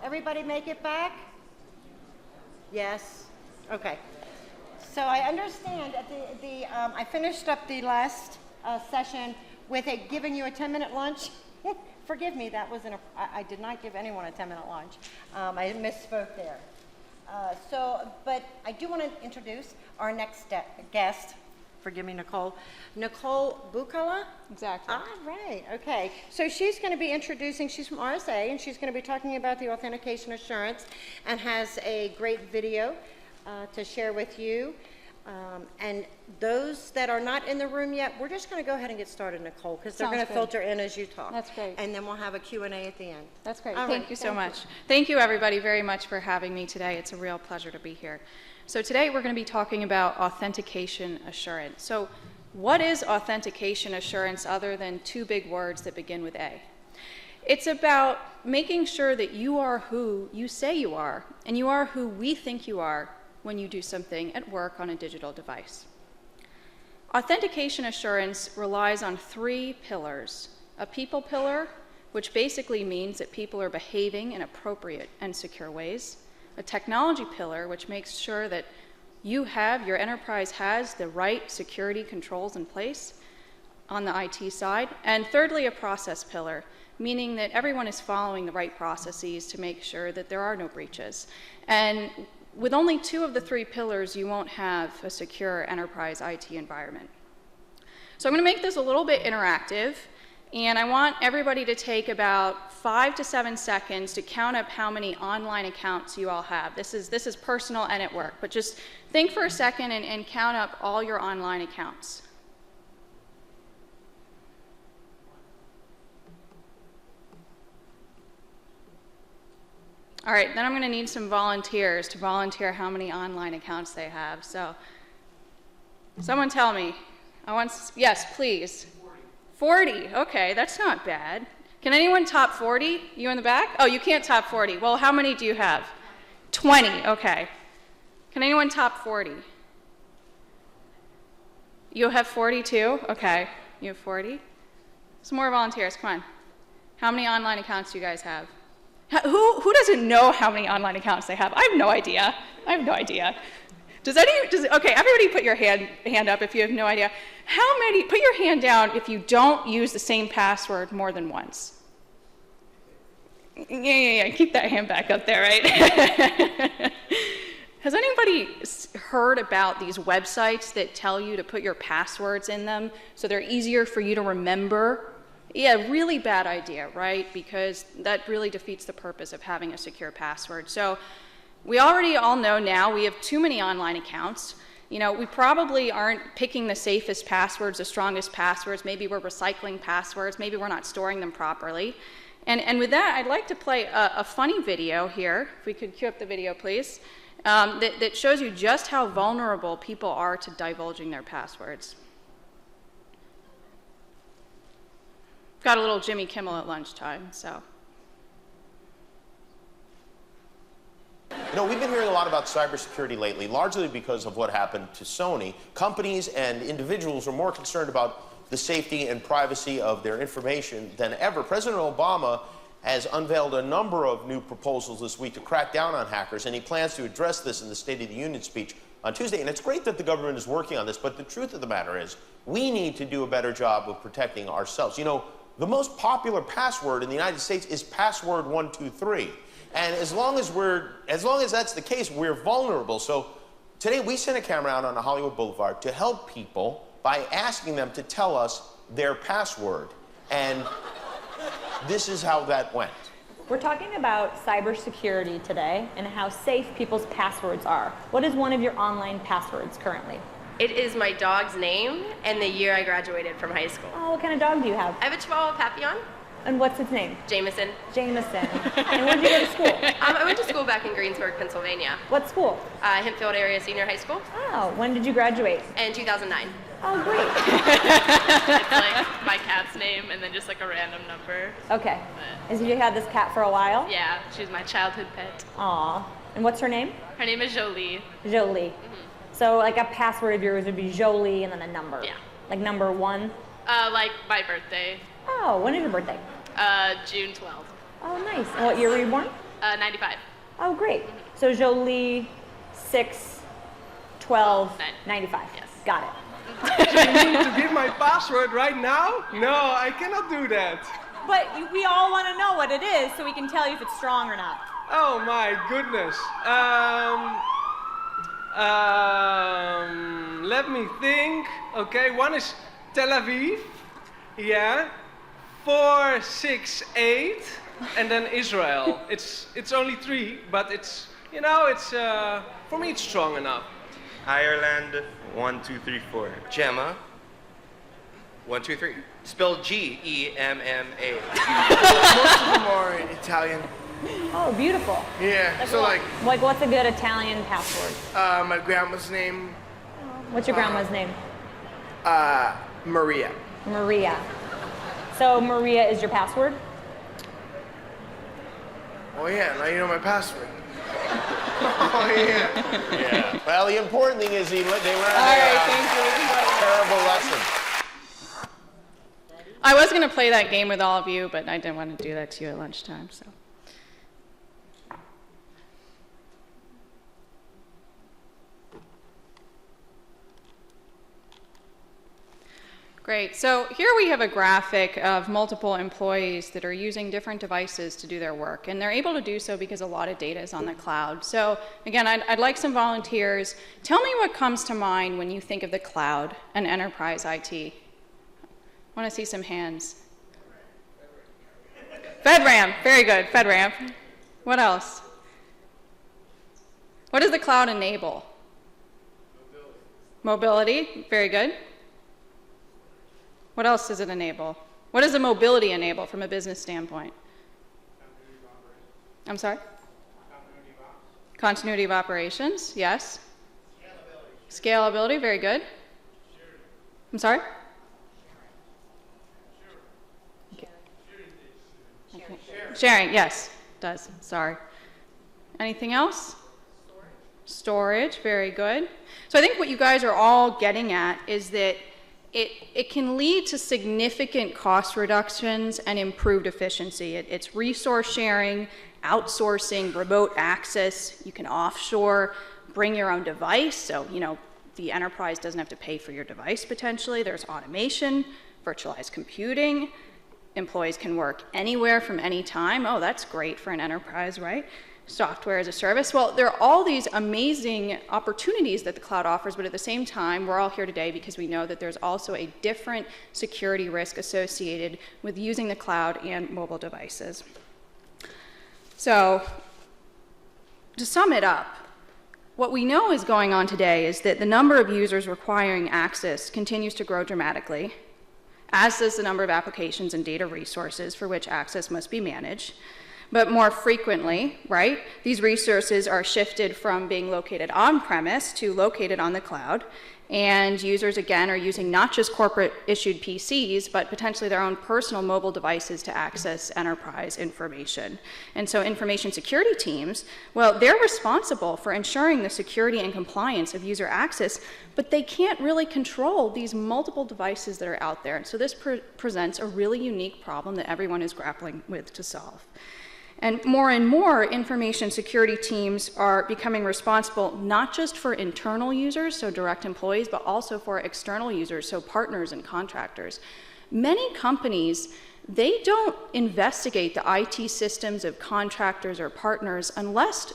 Everybody make it back? Yes? Okay. So I understand at I finished up the last session with giving you a 10-minute lunch forgive me, that wasn't I did not give anyone a 10-minute lunch. I misspoke there. But I do want to introduce our next guest. Forgive me, Nicole. Nicole Bukala? Exactly. Ah, right, okay. So she's going to be introducing, she's from RSA, and she's going to be talking about the authentication assurance and has a great video to share with you. And those that are not in the room yet, we're just going to go ahead and get started, Nicole, because they're going to filter in as you talk. That's great. And then we'll have a Q&A at the end. That's great. All Thank right, you so much. Thank you, everybody, very much for having me today. It's a real pleasure to be here. So today we're going to be talking about authentication assurance. So what is authentication assurance other than two big words that begin with A? It's about making sure that you are who you say you are, and you are who we think you are when you do something at work on a digital device. Authentication assurance relies on three pillars. A people pillar, which basically means that people are behaving in appropriate and secure ways. A technology pillar, which makes sure that your enterprise has the right security controls in place on the IT side. And thirdly, a process pillar, meaning that everyone is following the right processes to make sure that there are no breaches. And with only two of the three pillars, you won't have a secure enterprise IT environment. So I'm going to make this a little bit interactive, and I want everybody to take about 5 to 7 seconds to count up how many online accounts you all have. This is personal and at work, but just think for a second and count up all your online accounts. All right, then I'm going to need some volunteers to volunteer how many online accounts they have. So, someone tell me. Yes, please. 40. Okay, that's not bad. Can anyone top 40? You in the back? Oh, you can't top 40. Well, how many do you have? 20. Okay. Can anyone top 40? You have 40 too? Okay. You have 40? Some more volunteers. Come on. How many online accounts do you guys have? Who doesn't know how many online accounts they have? I have no idea. I have no idea. Okay, everybody put your hand up if you have no idea. How many, put your hand down if you don't use the same password more than once. Yeah, keep that hand back up there, right? Has anybody heard about these websites that tell you to put your passwords in them so they're easier for you to remember? Yeah, really bad idea, right? Because that really defeats the purpose of having a secure password. So we already all know now we have too many online accounts. You know, we probably aren't picking the safest passwords, the strongest passwords. Maybe we're recycling passwords. Maybe we're not storing them properly. And with that, I'd like to play a funny video here. If we could cue up the video, please, that shows you just how vulnerable people are to divulging their passwords. Got a little Jimmy Kimmel at lunchtime, so. You know, we've been hearing a lot about cybersecurity lately, largely because of what happened to Sony. Companies and individuals are more concerned about the safety and privacy of their information than ever. President Obama has unveiled a number of new proposals this week to crack down on hackers, and he plans to address this in the State of the Union speech on Tuesday. And it's great that the government is working on this, but the truth of the matter is we need to do a better job of protecting ourselves. You know, the most popular password in the United States is password 123. And as long as that's the case, we're vulnerable. So today we sent a camera out on Hollywood Boulevard to help people by asking them to tell us their password. And this is how that went. We're talking about cybersecurity today and how safe people's passwords are. What is one of your online passwords currently? It is my dog's name and the year I graduated from high school. Oh, what kind of dog do you have? I have a Chihuahua Papillon. And what's its name? Jameson. Jameson. And where did you go to school? I went to school back in Greensburg, Pennsylvania. What school? Hempfield Area Senior High School. Oh, when did you graduate? In 2009. Oh, great. It's like my cat's name and then just like a random number. Okay. And so you had this cat for a while? Yeah, she's my childhood pet. Aw. And what's her name? Her name is Jolie. Jolie. So like a password of yours would be Jolie and then a number. Yeah. Like number 1? Like my birthday. Oh, when is your birthday? June 12th. Oh, nice. And what year were you born? 95. Oh, great. So Jolie, 6/12/95. Yes. Got it. You need to give my password right now? No, I cannot do that. but we all want to know what it is so we can tell you if it's strong or not. Oh my goodness. Let me think. Okay, one is Tel Aviv. Yeah. 468, and then Israel. It's only 3, but it's, you know, it's for me it's strong enough. Ireland, 1, 2, 3, 4. Gemma, 1, 2, 3. Spelled Gemma. Most of them are Italian. Oh, beautiful. Yeah. So like what's a good Italian password? My grandma's name. What's your grandma's name? Maria. Maria. So Maria is your password? Oh yeah, now you know my password. Oh yeah. Yeah. Well, the important thing is they learn thank you. terrible lesson. I was going to play that game with all of you, but I didn't want to do that to you at lunchtime, so. Great. So here we have a graphic of multiple employees that are using different devices to do their work, and they're able to do so because a lot of data is on the cloud. So again, I'd like some volunteers. Tell me what comes to mind when you think of the cloud and enterprise IT. I want to see some hands. FedRAMP. Very good. FedRAMP. What else? What does the cloud enable? Mobility. Very good. What else does it enable? What does the mobility enable from a business standpoint? I'm sorry? Continuity of operations, yes. Scalability, very good. I'm sorry? Okay. Sharing, yes, it does. Sorry. Anything else? Storage, very good. So I think what you guys are all getting at is that it can lead to significant cost reductions and improved efficiency. It's resource sharing, outsourcing, remote access. You can offshore, bring your own device. So, you know, the enterprise doesn't have to pay for your device potentially. There's automation, virtualized computing. Employees can work anywhere from any time. Oh, that's great for an enterprise, right? Software as a service. Well, there are all these amazing opportunities that the cloud offers, but at the same time, we're all here today because we know that there's also a different security risk associated with using the cloud and mobile devices. So, to sum it up, what we know is going on today is that the number of users requiring access continues to grow dramatically, as does the number of applications and data resources for which access must be managed. But more frequently, right, these resources are shifted from being located on-premise to located on the cloud. And users, again, are using not just corporate-issued PCs, but potentially their own personal mobile devices to access enterprise information. And so information security teams, well, they're responsible for ensuring the security and compliance of user access, but they can't really control these multiple devices that are out there. And so this presents a really unique problem that everyone is grappling with to solve. And more information security teams are becoming responsible not just for internal users, so direct employees, but also for external users, so partners and contractors. Many companies, they don't investigate the IT systems of contractors or partners unless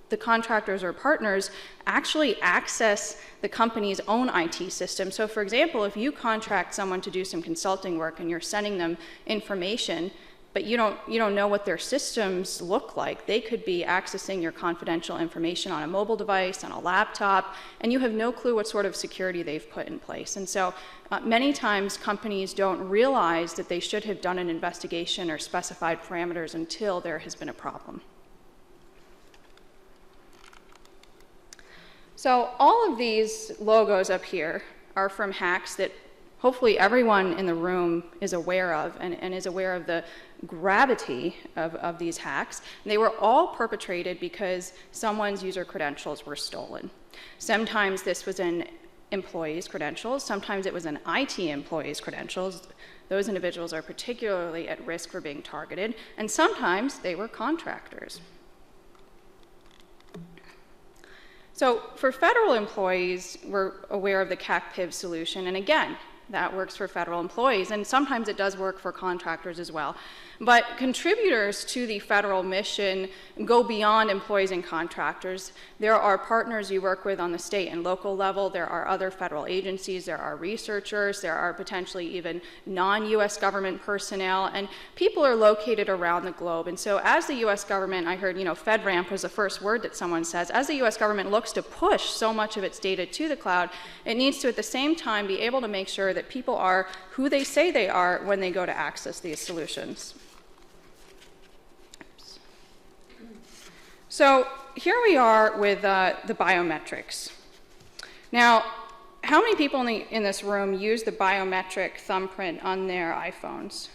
the contractors or partners actually access the company's own IT system. So for example, if you contract someone to do some consulting work and you're sending them information, but you don't know what their systems look like. They could be accessing your confidential information on a mobile device, on a laptop, and you have no clue what sort of security they've put in place. And so many times companies don't realize that they should have done an investigation or specified parameters until there has been a problem. So all of these logos up here are from hacks that hopefully everyone in the room is aware of and is aware of the gravity of these hacks. They were all perpetrated because someone's user credentials were stolen. Sometimes this was an employee's credentials, sometimes it was an IT employee's credentials. Those individuals are particularly at risk for being targeted, and sometimes they were contractors. So for federal employees, we're aware of the CAC-PIV solution, and again, that works for federal employees, and sometimes it does work for contractors as well. But contributors to the federal mission go beyond employees and contractors. There are partners you work with on the state and local level. There are other federal agencies. There are researchers. There are potentially even non-U.S. government personnel. And people are located around the globe. And so as the U.S. government, I heard, FedRAMP was the first word that someone says. As the U.S. government looks to push so much of its data to the cloud, it needs to at the same time be able to make sure that people are who they say they are when they go to access these solutions. So here we are with the biometrics. Now, how many people in this room use the biometric thumbprint on their iPhones?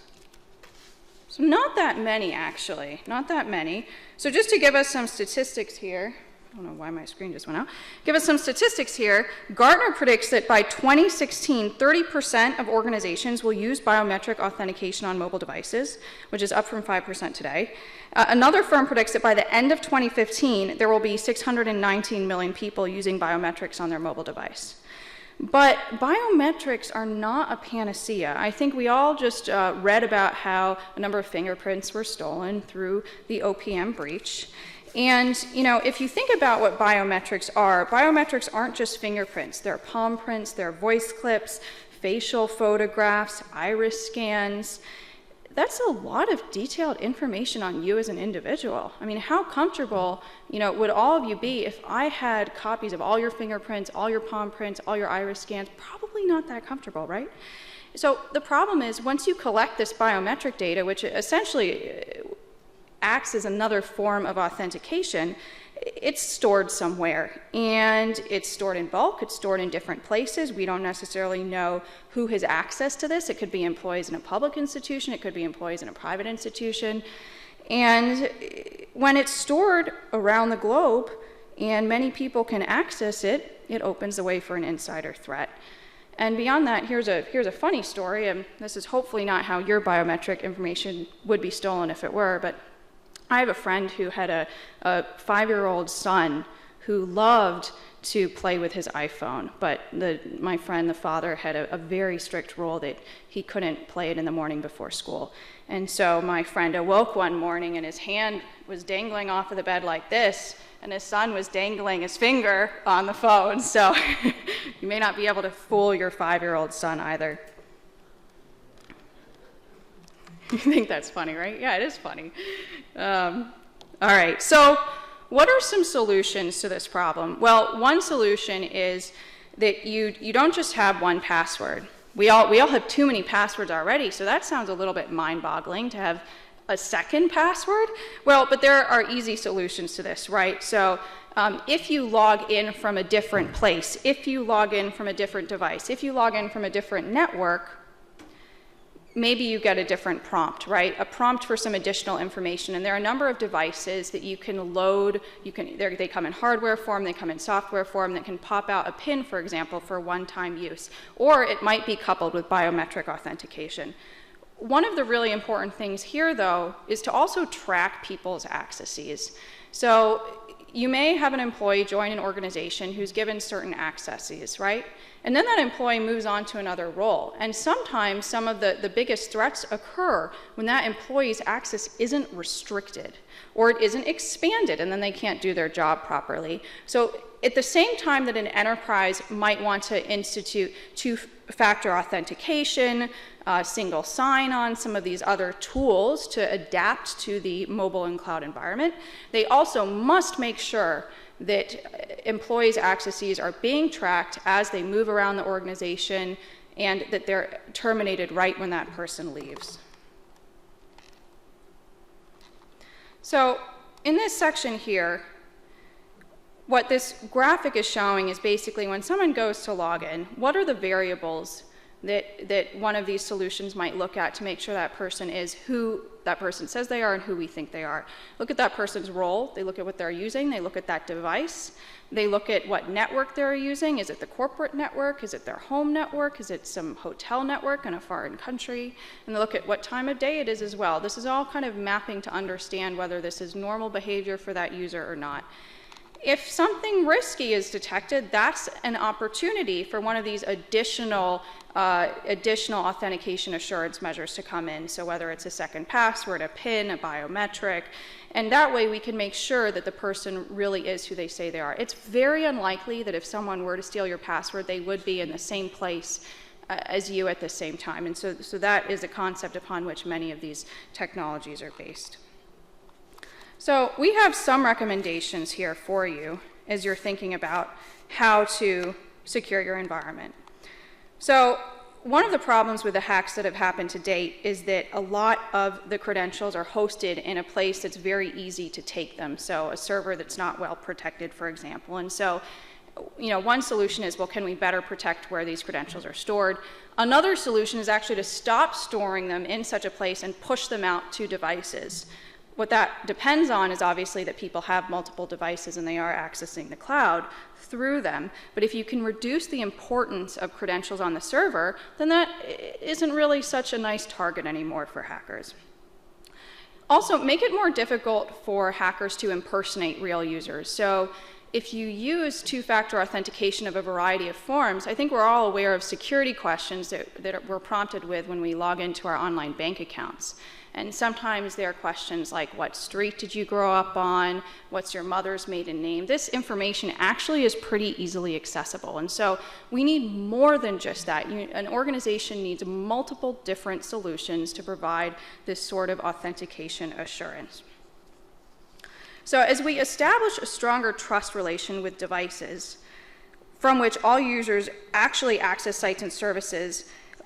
So not that many, actually, not that many. So just to give us some statistics here, I don't know why my screen just went out. Give us some statistics here. Gartner predicts that by 2016, 30% of organizations will use biometric authentication on mobile devices, which is up from 5% today. Another firm predicts that by the end of 2015, there will be 619 million people using biometrics on their mobile device. But biometrics are not a panacea. I think we all just read about how a number of fingerprints were stolen through the OPM breach. And, if you think about what biometrics aren't just fingerprints. They're palm prints, they're voice clips, facial photographs, iris scans. That's a lot of detailed information on you as an individual. I mean, how comfortable, would all of you be if I had copies of all your fingerprints, all your palm prints, all your iris scans? Probably not that comfortable, right? So the problem is, once you collect this biometric data, which essentially acts as another form of authentication, it's stored somewhere, and it's stored in bulk, it's stored in different places. We don't necessarily know who has access to this. It could be employees in a public institution, it could be employees in a private institution. And when it's stored around the globe and many people can access it, it opens the way for an insider threat. And beyond that, here's a funny story, and this is hopefully not how your biometric information would be stolen if it were, but I have a friend who had a 5-year-old son who loved to play with his iPhone, but my friend, the father, had a very strict rule that he couldn't play it in the morning before school. And so my friend awoke one morning and his hand was dangling off of the bed like this, and his son was dangling his finger on the phone. So you may not be able to fool your 5-year-old son either. You think that's funny, right? Yeah, it is funny. All right, so what are some solutions to this problem? Well, one solution is that you don't just have one password. We all have too many passwords already, so that sounds a little bit mind-boggling to have a second password. Well, but there are easy solutions to this, right? So if you log in from a different place, if you log in from a different device, if you log in from a different network, maybe you get a different prompt, right? A prompt for some additional information. And there are a number of devices that you can load. They come in hardware form, they come in software form that can pop out a PIN, for example, for one-time use. Or it might be coupled with biometric authentication. One of the really important things here, though, is to also track people's accesses. So you may have an employee join an organization who's given certain accesses, right? And then that employee moves on to another role. And sometimes some of the biggest threats occur when that employee's access isn't restricted or it isn't expanded, and then they can't do their job properly. So at the same time that an enterprise might want to institute two-factor authentication, single sign-on, some of these other tools to adapt to the mobile and cloud environment, they also must make sure that employees' accesses are being tracked as they move around the organization and that they're terminated right when that person leaves. So in this section here, what this graphic is showing is basically when someone goes to log in, what are the variables that one of these solutions might look at to make sure that person is who that person says they are and who we think they are. Look at that person's role, they look at what they're using, they look at that device, they look at what network they're using. Is it the corporate network? Is it their home network? Is it some hotel network in a foreign country? And they look at what time of day it is as well. This is all kind of mapping to understand whether this is normal behavior for that user or not. If something risky is detected, that's an opportunity for one of these additional authentication assurance measures to come in. So whether it's a second password, a PIN, a biometric, and that way we can make sure that the person really is who they say they are. It's very unlikely that if someone were to steal your password, they would be in the same place as you at the same time. And so that is a concept upon which many of these technologies are based. So we have some recommendations here for you as you're thinking about how to secure your environment. So one of the problems with the hacks that have happened to date is that a lot of the credentials are hosted in a place that's very easy to take them. So a server that's not well protected, for example. And so, one solution is, well, can we better protect where these credentials are stored? Another solution is actually to stop storing them in such a place and push them out to devices. What that depends on is obviously that people have multiple devices and they are accessing the cloud through them. But if you can reduce the importance of credentials on the server, then that isn't really such a nice target anymore for hackers. Also, make it more difficult for hackers to impersonate real users. So if you use two-factor authentication of a variety of forms, I think we're all aware of security questions that we're prompted with when we log into our online bank accounts. And sometimes there are questions like, what street did you grow up on? What's your mother's maiden name? This information actually is pretty easily accessible. And so we need more than just that. An organization needs multiple different solutions to provide this sort of authentication assurance. So as we establish a stronger trust relation with devices from which all users actually access sites and services,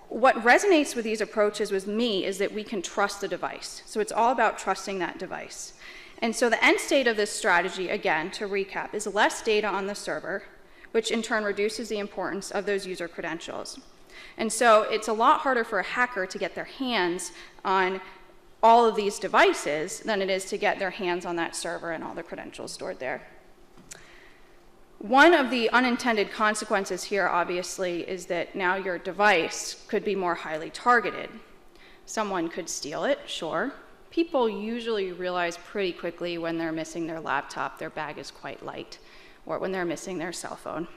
what resonates with these approaches with me is that we can trust the device. So it's all about trusting that device. And so the end state of this strategy, again, to recap, is less data on the server, which in turn reduces the importance of those user credentials. And so it's a lot harder for a hacker to get their hands on all of these devices than it is to get their hands on that server and all the credentials stored there. One of the unintended consequences here, obviously, is that now your device could be more highly targeted. Someone could steal it, sure. People usually realize pretty quickly when they're missing their laptop, their bag is quite light, or when they're missing their cell phone.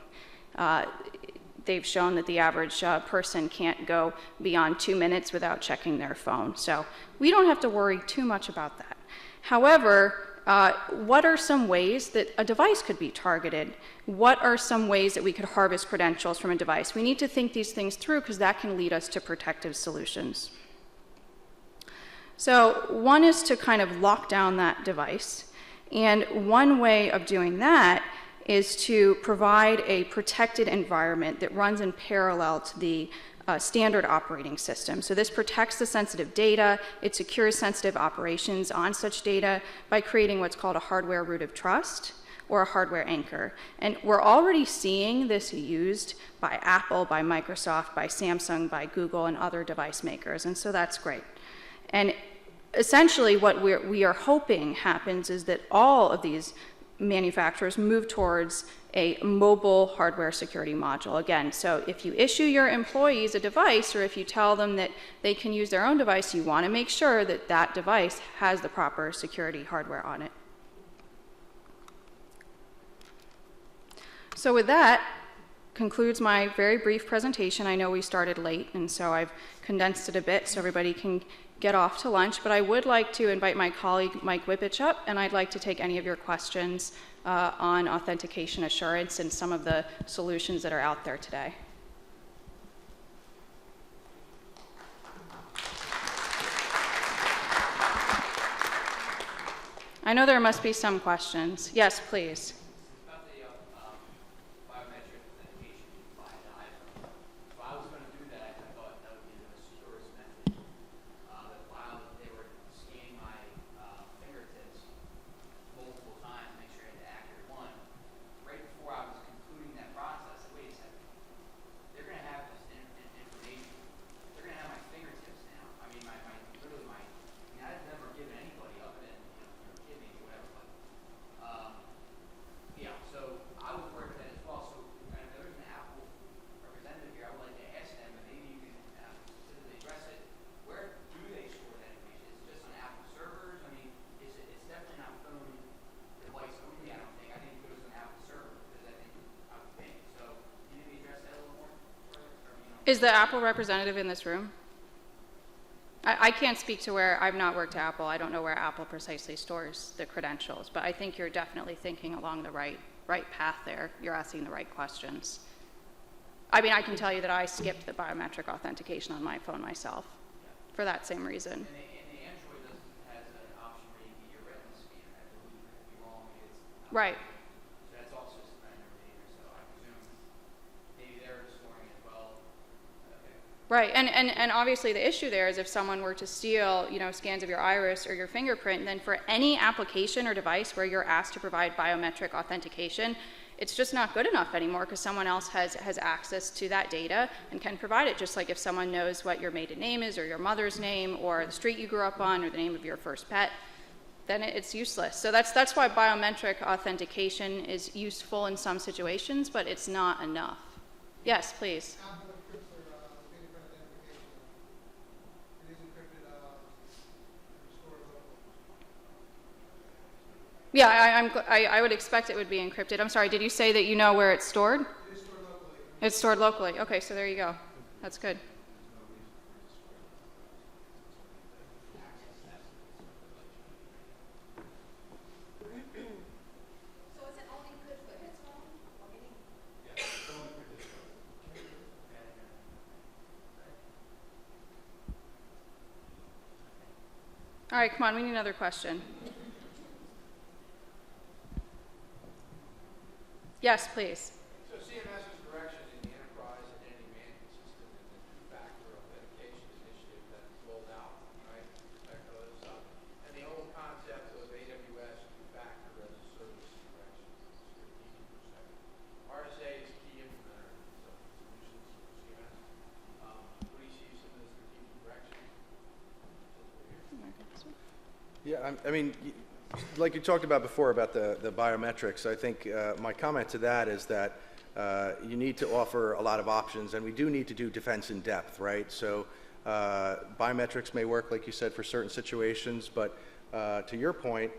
They've shown that the average person can't go beyond 2 minutes without checking their phone. So we don't have to worry too much about that. However, what are some ways that a device could be targeted? What are some ways that we could harvest credentials from a device? We need to think these things through because that can lead us to protective solutions. So one is to kind of lock down that device. And one way of doing that is to provide a protected environment that runs in parallel to the standard operating system. So this protects the sensitive data, it secures sensitive operations on such data by creating what's called a hardware root of trust or a hardware anchor. And we're already seeing this used by Apple, by Microsoft, by Samsung, by Google, and other device makers, and so that's great. And essentially what we are hoping happens is that all of these manufacturers move towards a mobile hardware security module. Again, so if you issue your employees a device or if you tell them that they can use their own device, you want to make sure that that device has the proper security hardware on it. So with that concludes my very brief presentation. I know we started late, and so I've condensed it a bit so everybody can get off to lunch, but I would like to invite my colleague Mike Whippich up, and I'd like to take any of your questions on authentication assurance and some of the solutions that are out there today. I know there must be some questions. Yes, please. Is the Apple representative in this room? I can't speak to where, I've not worked at Apple. I don't know where Apple precisely stores the credentials, but I think you're definitely thinking along the right path there. You're asking the right questions. I mean, I can tell you that I skipped the biometric authentication on my phone myself for that same reason. And the Android has an option where you can get your retina scan. I believe, I could be wrong, it's Right. So that's also surrender data, so I presume maybe they're storing it well. Okay. Right, and obviously the issue there is if someone were to steal, scans of your iris or your fingerprint, then for any application or device where you're asked to provide biometric authentication, it's just not good enough anymore because someone else has access to that data and can provide it, just like if someone knows what your maiden name is or your mother's name or the street you grew up on or the name of your first pet, then it's useless. So that's why biometric authentication is useful in some situations, but it's not enough. Yes, please. Yeah, I would expect it would be encrypted. I'm sorry, did you say that you know where it's stored? It's stored locally. It's stored locally. Okay, so there you go. That's good. All right, come on, we need another question. Yes, please. So CMS's direction in the enterprise identity management system and the two-factor authentication initiative that rolled out, right? That goes up. And the whole concept of AWS two-factor as a service direction is 15%. RSA is key implementer of solutions for CMS. What do you see some of the strategic direction? Yeah, I mean, like you talked about before about the biometrics, I think my comment to that is that you need to offer a lot of options, and we do need to do defense in depth, right? So biometrics may work, like you said, for certain situations, but to your point,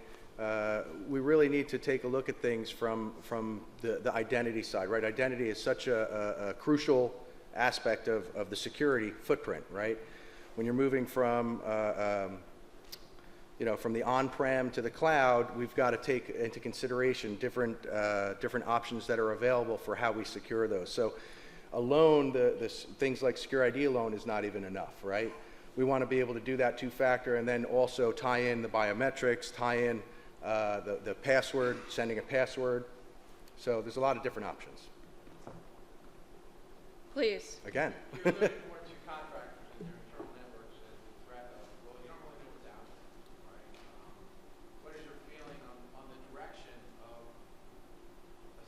we really need to take a look at things from the identity side, right? Identity is such a crucial aspect of the security footprint, right? When you're moving from from the on-prem to the cloud, we've got to take into consideration different options that are available for how we secure those. So alone, the things like Secure ID alone is not even enough, right? We want to be able to do that two-factor and then also tie in the biometrics, tie in the password, sending a password. So there's a lot of different options. Please. Again. You're looking more to contractors and their internal networks and the threat of, well, you don't really know what's out there, right? What is your feeling on the direction of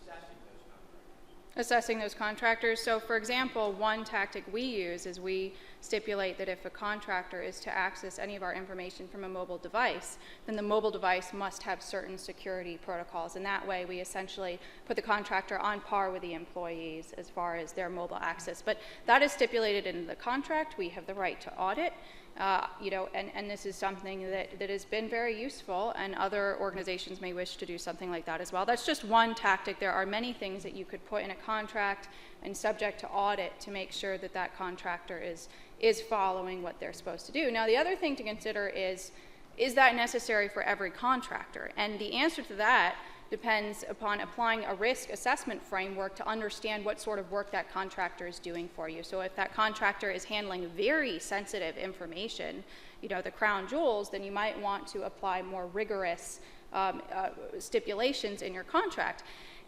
assessing those contractors? Assessing those contractors. So for example, one tactic we use is we stipulate that if a contractor is to access any of our information from a mobile device, then the mobile device must have certain security protocols. And that way we essentially put the contractor on par with the employees as far as their mobile access. But that is stipulated in the contract. We have the right to audit. And this is something that has been very useful, and other organizations may wish to do something like that as well. That's just one tactic. There are many things that you could put in a contract and subject to audit to make sure that that contractor is following what they're supposed to do. Now, the other thing to consider is that necessary for every contractor? And the answer to that depends upon applying a risk assessment framework to understand what sort of work that contractor is doing for you. So if that contractor is handling very sensitive information, the crown jewels, then you might want to apply more rigorous stipulations in your contract.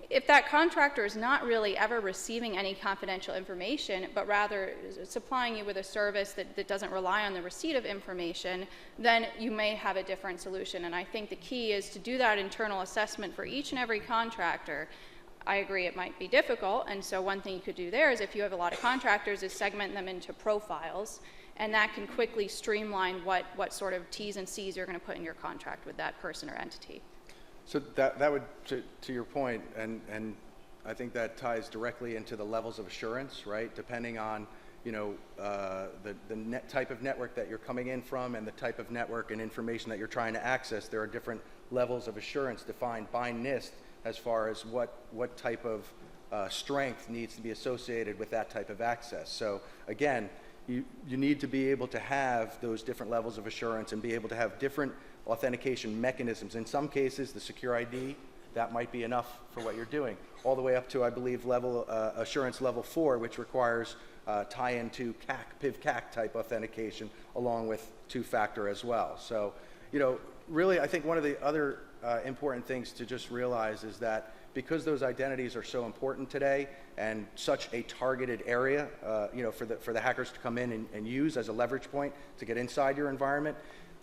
If that contractor is not really ever receiving any confidential information, but rather supplying you with a service that doesn't rely on the receipt of information, then you may have a different solution. And I think the key is to do that internal assessment for each and every contractor. I agree it might be difficult, and so one thing you could do there is, if you have a lot of contractors, is segment them into profiles, and that can quickly streamline what sort of T's and C's you're going to put in your contract with that person or entity. So that would, to your point, and I think that ties directly into the levels of assurance, right? Depending on, the type of network that you're coming in from and the type of network and information that you're trying to access, there are different levels of assurance defined by NIST as far as what type of strength needs to be associated with that type of access. So again, you need to be able to have those different levels of assurance and be able to have different authentication mechanisms. In some cases, the secure ID, that might be enough for what you're doing, all the way up to, I believe, assurance level 4, which requires tie-in to PIV-CAC type authentication along with two-factor as well. So, really, I think one of the other important things to just realize is that because those identities are so important today and such a targeted area, for the hackers to come in and use as a leverage point to get inside your environment,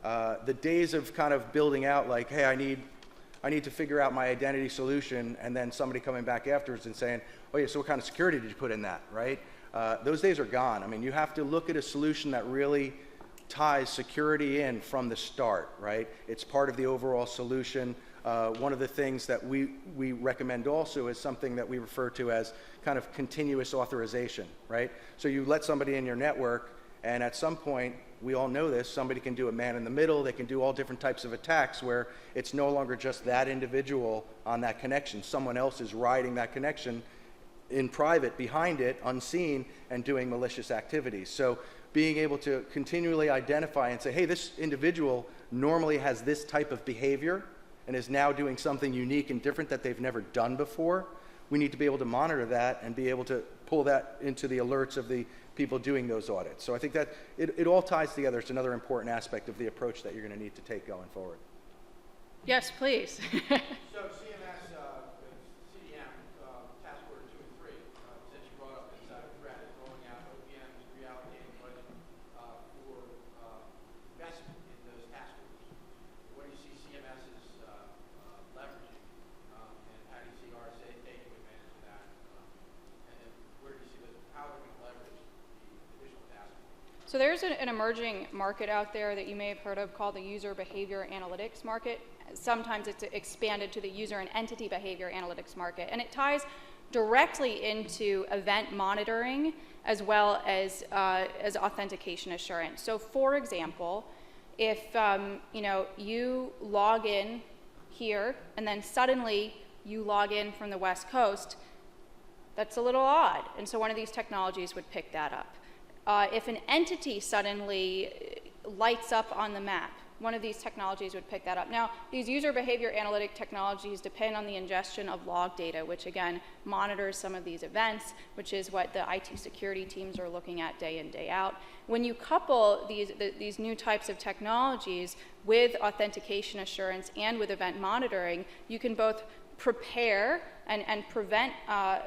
the days of kind of building out like, hey, I need to figure out my identity solution, and then somebody coming back afterwards and saying, oh yeah, so what kind of security did you put in that, right? Those days are gone. I mean, you have to look at a solution that really ties security in from the start, right? It's part of the overall solution. One of the things that we recommend also is something that we refer to as kind of continuous authorization, right? So you let somebody in your network, and at some point, we all know this, somebody can do a man in the middle, they can do all different types of attacks where it's no longer just that individual on that connection. Someone else is riding that connection in private behind it, unseen, and doing malicious activities. So being able to continually identify and say, hey, this individual normally has this type of behavior and is now doing something unique and different that they've never done before, we need to be able to monitor that and be able to pull that into the alerts of the people doing those audits. So I think that it all ties together. It's another important aspect of the approach that you're going to need to take going forward. Yes, please. So CMS, CDM, task order 2 and 3, since you brought up inside threat, is rolling out OPMs, reallocating budget for investment in those task orders. What do you see CMS is leveraging, and how do you see RSA taking advantage of that? And then where do you see how they're going to leverage the additional task orders? So there's an emerging market out there that you may have heard of called the user behavior analytics market. Sometimes it's expanded to the user and entity behavior analytics market, and it ties directly into event monitoring as well as authentication assurance. So, for example, if you log in here and then suddenly you log in from the West Coast, that's a little odd, and so one of these technologies would pick that up. If an entity suddenly lights up on the map, one of these technologies would pick that up. Now, these user behavior analytic technologies depend on the ingestion of log data, which again monitors some of these events, which is what the IT security teams are looking at day in, day out. When you couple these new types of technologies with authentication assurance and with event monitoring, you can both prepare and prevent a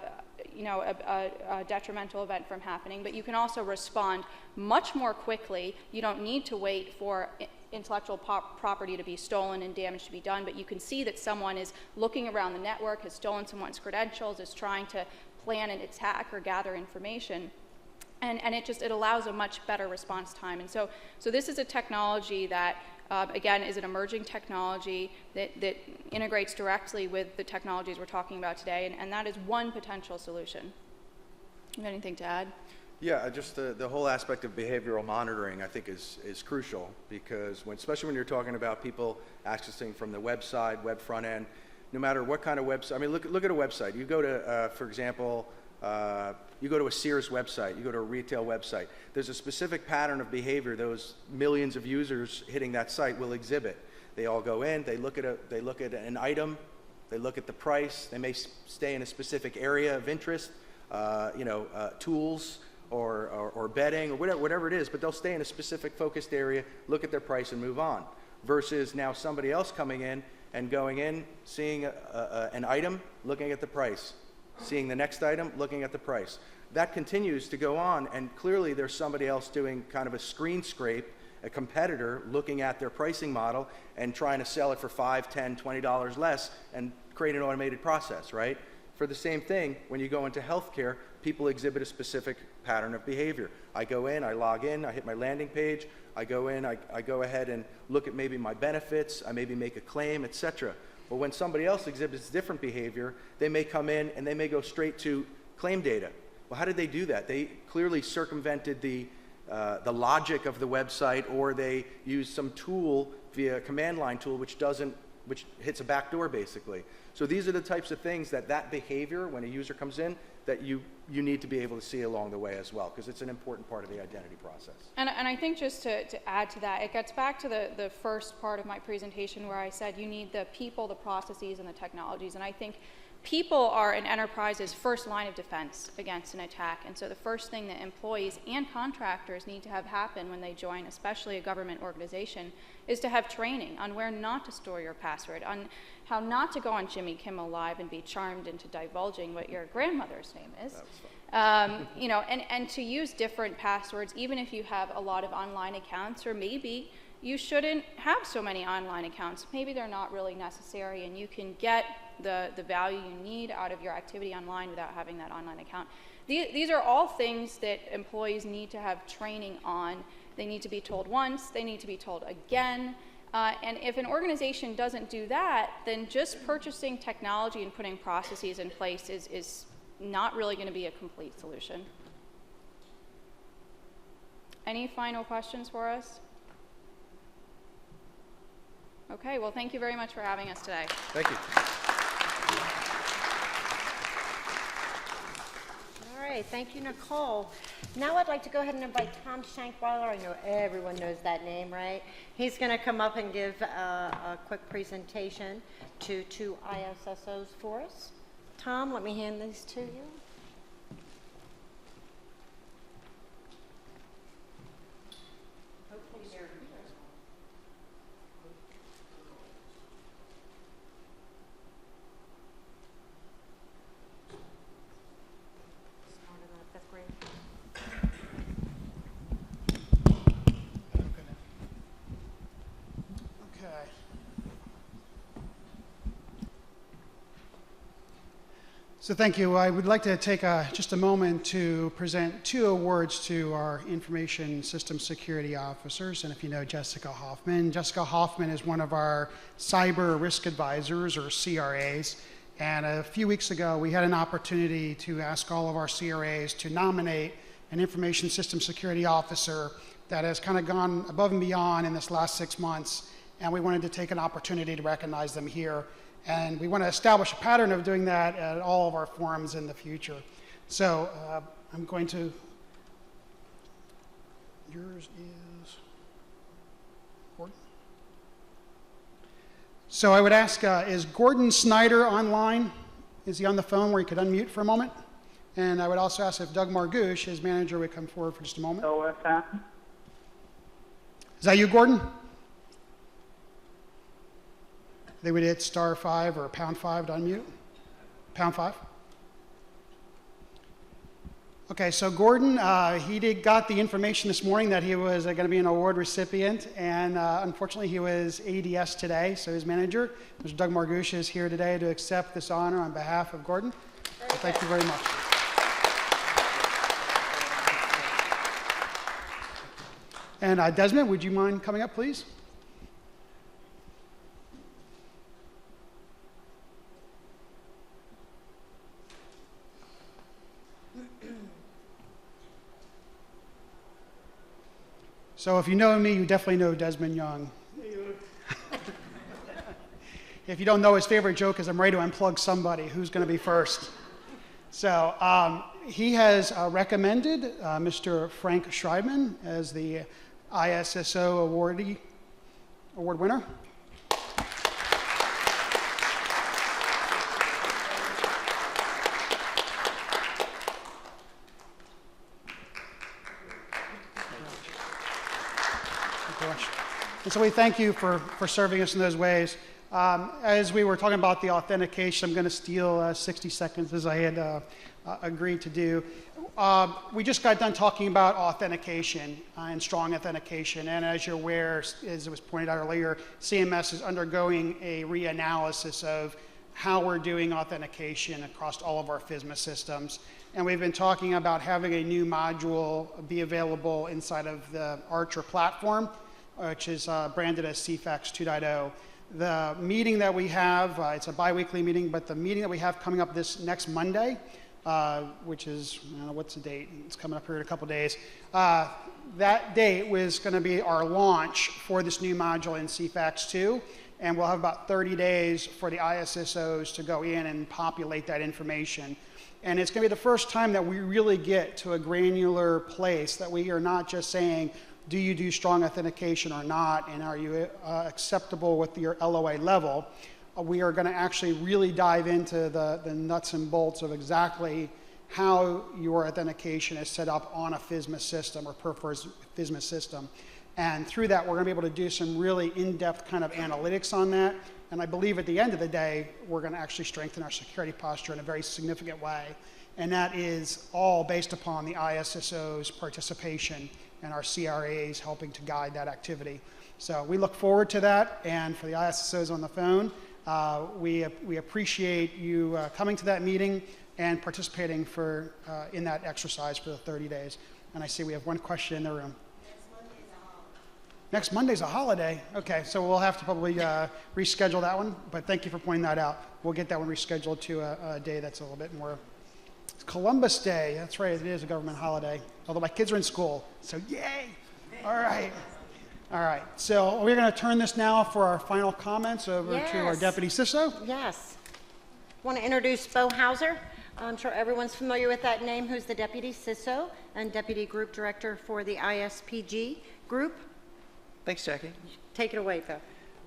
detrimental event from happening, but you can also respond much more quickly. You don't need to wait for intellectual property to be stolen and damage to be done, but you can see that someone is looking around the network, has stolen someone's credentials, is trying to plan an attack or gather information. And it allows a much better response time. And so this is a technology that, again, is an emerging technology that integrates directly with the technologies we're talking about today, and that is one potential solution. You have anything to add? Yeah, just the whole aspect of behavioral monitoring, I think, is crucial, because especially when you're talking about people accessing from the web side, web front end, no matter what kind of website. I mean, look at a website. You go to, for example, you go to a Sears website, you go to a retail website. There's a specific pattern of behavior those millions of users hitting that site will exhibit. They all go in, they look at an item, they look at the price, they may stay in a specific area of interest, tools, or bedding, or whatever it is, but they'll stay in a specific focused area, look at their price, and move on. Versus now somebody else coming in and going in, seeing an item, looking at the price, seeing the next item, looking at the price. That continues to go on, and clearly there's somebody else doing kind of a screen scrape, a competitor looking at their pricing model and trying to sell it for $5, $10, $20 less and create an automated process, right? For the same thing, when you go into healthcare, people exhibit a specific pattern of behavior. I go in, I log in, I hit my landing page, I go in, I go ahead and look at maybe my benefits, I maybe make a claim, etc. But when somebody else exhibits different behavior, they may come in and they may go straight to claim data. Well, how did they do that? They clearly circumvented the logic of the website, or they used some tool via a command line tool which doesn't which hits a back door basically. So these are the types of things that behavior, when a user comes in, that you need to be able to see along the way as well, because it's an important part of the identity process. And I think just to add to that, it gets back to the first part of my presentation where I said you need the people, the processes, and the technologies. And I think people are an enterprise's first line of defense against an attack. And so the first thing that employees and contractors need to have happen when they join, especially a government organization, is to have training on where not to store your password, on how not to go on Jimmy Kimmel Live and be charmed into divulging what your grandmother's name is. You know, and to use different passwords, even if you have a lot of online accounts, or maybe you shouldn't have so many online accounts. Maybe they're not really necessary, and you can get the value you need out of your activity online without having that online account. These are all things that employees need to have training on. They need to be told once, they need to be told again. And if an organization doesn't do that, then just purchasing technology and putting processes in place is not really going to be a complete solution. Any final questions for us? Okay, well, thank you very much for having us today. Thank you. All right, thank you, Nicole. Now I'd like to go ahead and invite Tom Shankweiler. I know everyone knows that name, right? He's going to come up and give a quick presentation to two ISSOs for us. Tom, let me hand these to you. Hopefully they're here. That's great. Okay. So thank you. I would like to take just a moment to present two awards to our information system security officers. And if you know Jessica Hoffman is one of our cyber risk advisors, or CRAs. And a few weeks ago, we had an opportunity to ask all of our CRAs to nominate an information system security officer that has kind of gone above and beyond in this last 6 months. And we wanted to take an opportunity to recognize them here. And we want to establish a pattern of doing that at all of our forums in the future. So I'm going to, yours is Gordon. So I would ask, is Gordon Snyder online? Is he on the phone where he could unmute for a moment? And I would also ask if Doug Margouche, his manager, would come forward for just a moment. Is that you, Gordon? They would hit *5 or #5 to unmute. #5. Okay, so Gordon, he got the information this morning that he was going to be an award recipient, and unfortunately he was ADS today, so his manager, Mr. Doug Margouche, is here today to accept this honor on behalf of Gordon. So thank you very much. And Desmond, would you mind coming up, please? So if you know me, you definitely know Desmond Young. If you don't know, his favorite joke is, I'm ready to unplug somebody. Who's going to be first? So he has recommended Mr. Frank Schreibman as the ISSO award winner. And so we thank you for serving us in those ways. As we were talking about the authentication, I'm going to steal 60 seconds as I had agreed to do. We just got done talking about authentication and strong authentication. And as you're aware, as it was pointed out earlier, CMS is undergoing a reanalysis of how we're doing authentication across all of our FISMA systems. And we've been talking about having a new module be available inside of the Archer platform, which is branded as CFAX 2.0. The meeting that we have, it's a bi-weekly meeting, but the meeting that we have coming up this next Monday, which is, I don't know, what's the date? It's coming up here in a couple days. That date was going to be our launch for this new module in CFAX 2. and we'll have about 30 days for the ISSOs to go in and populate that information. And it's going to be the first time that we really get to a granular place that we are not just saying, do you do strong authentication or not, and are you acceptable with your LOA level? We are going to actually really dive into the nuts and bolts of exactly how your authentication is set up on a FISMA system or per FISMA system. And through that, we're going to be able to do some really in-depth kind of analytics on that. And I believe at the end of the day, we're going to actually strengthen our security posture in a very significant way. And that is all based upon the ISSO's participation and our CRAs helping to guide that activity. So we look forward to that. And for the ISSOs on the phone, we appreciate you coming to that meeting and participating in that exercise for the 30 days. And I see we have one question in the room. Next Monday's a holiday. Okay, so we'll have to probably reschedule that one, but thank you for pointing that out. We'll get that one rescheduled to a day that's a little bit more. It's Columbus Day. That's right, it is a government holiday, although my kids are in school, so yay. All right. All right, so we're going to turn this now for our final comments over to our Deputy CISO. Yes. I want to introduce Bo Hauser. I'm sure everyone's familiar with that name, who's the Deputy CISO and Deputy Group Director for the ISPG Group. Thanks, Jackie. Take it away, Phil.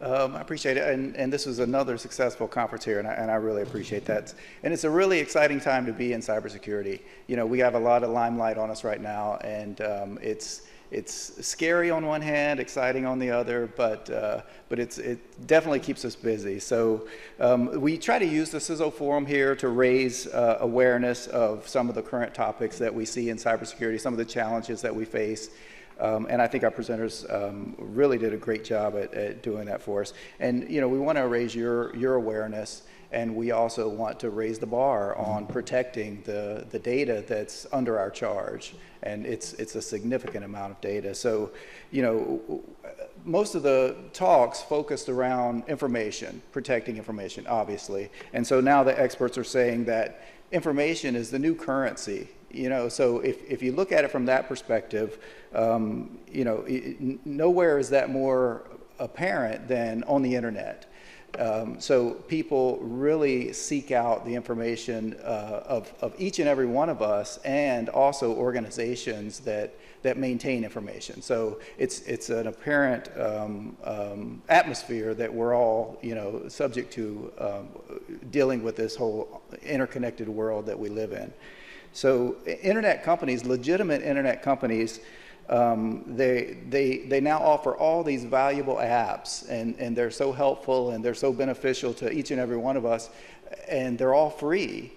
I appreciate it, and this was another successful conference here, and I really appreciate that. And it's a really exciting time to be in cybersecurity. You know, we have a lot of limelight on us right now, and it's scary on one hand, exciting on the other, but it definitely keeps us busy. So we try to use the CISO forum here to raise awareness of some of the current topics that we see in cybersecurity, some of the challenges that we face. And I think our presenters really did a great job at doing that for us. And you know, we want to raise your awareness, and we also want to raise the bar on protecting the data that's under our charge. And it's a significant amount of data. So, you know, most of the talks focused around information, protecting information, obviously. And so now the experts are saying that information is the new currency. You know, so if you look at it from that perspective, you know, nowhere is that more apparent than on the internet. So people really seek out the information of each and every one of us, and also organizations that maintain information. So it's an apparent atmosphere that we're all, you know, subject to dealing with this whole interconnected world that we live in. So internet companies, legitimate internet companies, they now offer all these valuable apps, and they're so helpful and they're so beneficial to each and every one of us, and they're all free.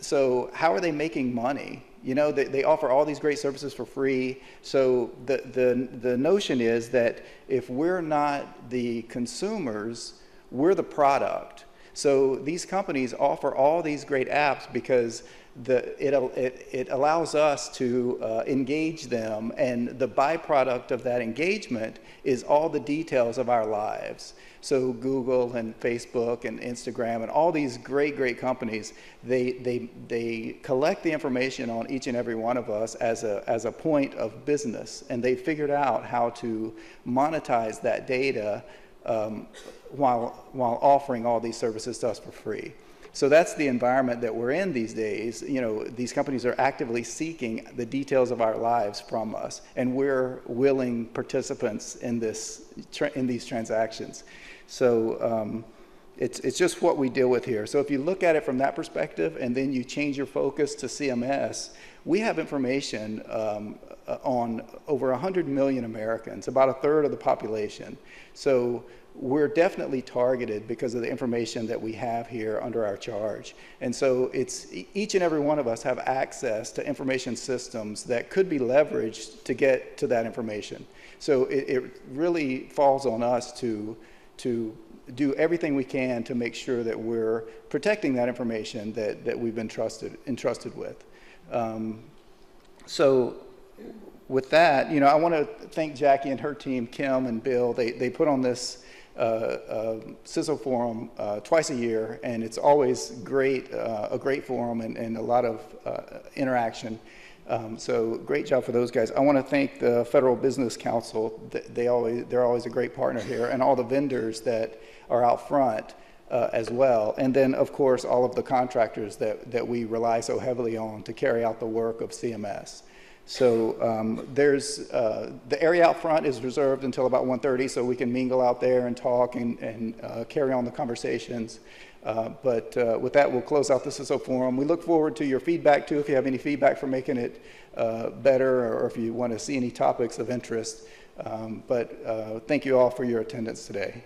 So how are they making money? You know, they offer all these great services for free. So the notion is that if we're not the consumers, we're the product. So these companies offer all these great apps because it allows us to engage them, and the byproduct of that engagement is all the details of our lives. So Google and Facebook and Instagram and all these great companies, they collect the information on each and every one of us as a point of business, and they figured out how to monetize that data while offering all these services to us for free. So that's the environment that we're in these days. You know, these companies are actively seeking the details of our lives from us, and we're willing participants in these transactions. So it's just what we deal with here. So if you look at it from that perspective, and then you change your focus to CMS, we have information on over 100 million Americans, about a third of the population. So we're definitely targeted because of the information that we have here under our charge. And so it's each and every one of us have access to information systems that could be leveraged to get to that information. So it really falls on us to do everything we can to make sure that we're protecting that information that we've been entrusted with. So with that, you know, I want to thank Jackie and her team, Kim and Bill. They put on this CISO forum twice a year, and it's always great, a great forum and a lot of interaction. So great job for those guys. I want to thank the Federal Business Council. They're always a great partner here, and all the vendors that are out front as well. And then, of course, all of the contractors that we rely so heavily on to carry out the work of CMS. So the area out front is reserved until about 1:30, so we can mingle out there and talk and carry on the conversations. But with that, we'll close out the CISO forum. We look forward to your feedback too, if you have any feedback for making it better, or if you want to see any topics of interest. But thank you all for your attendance today.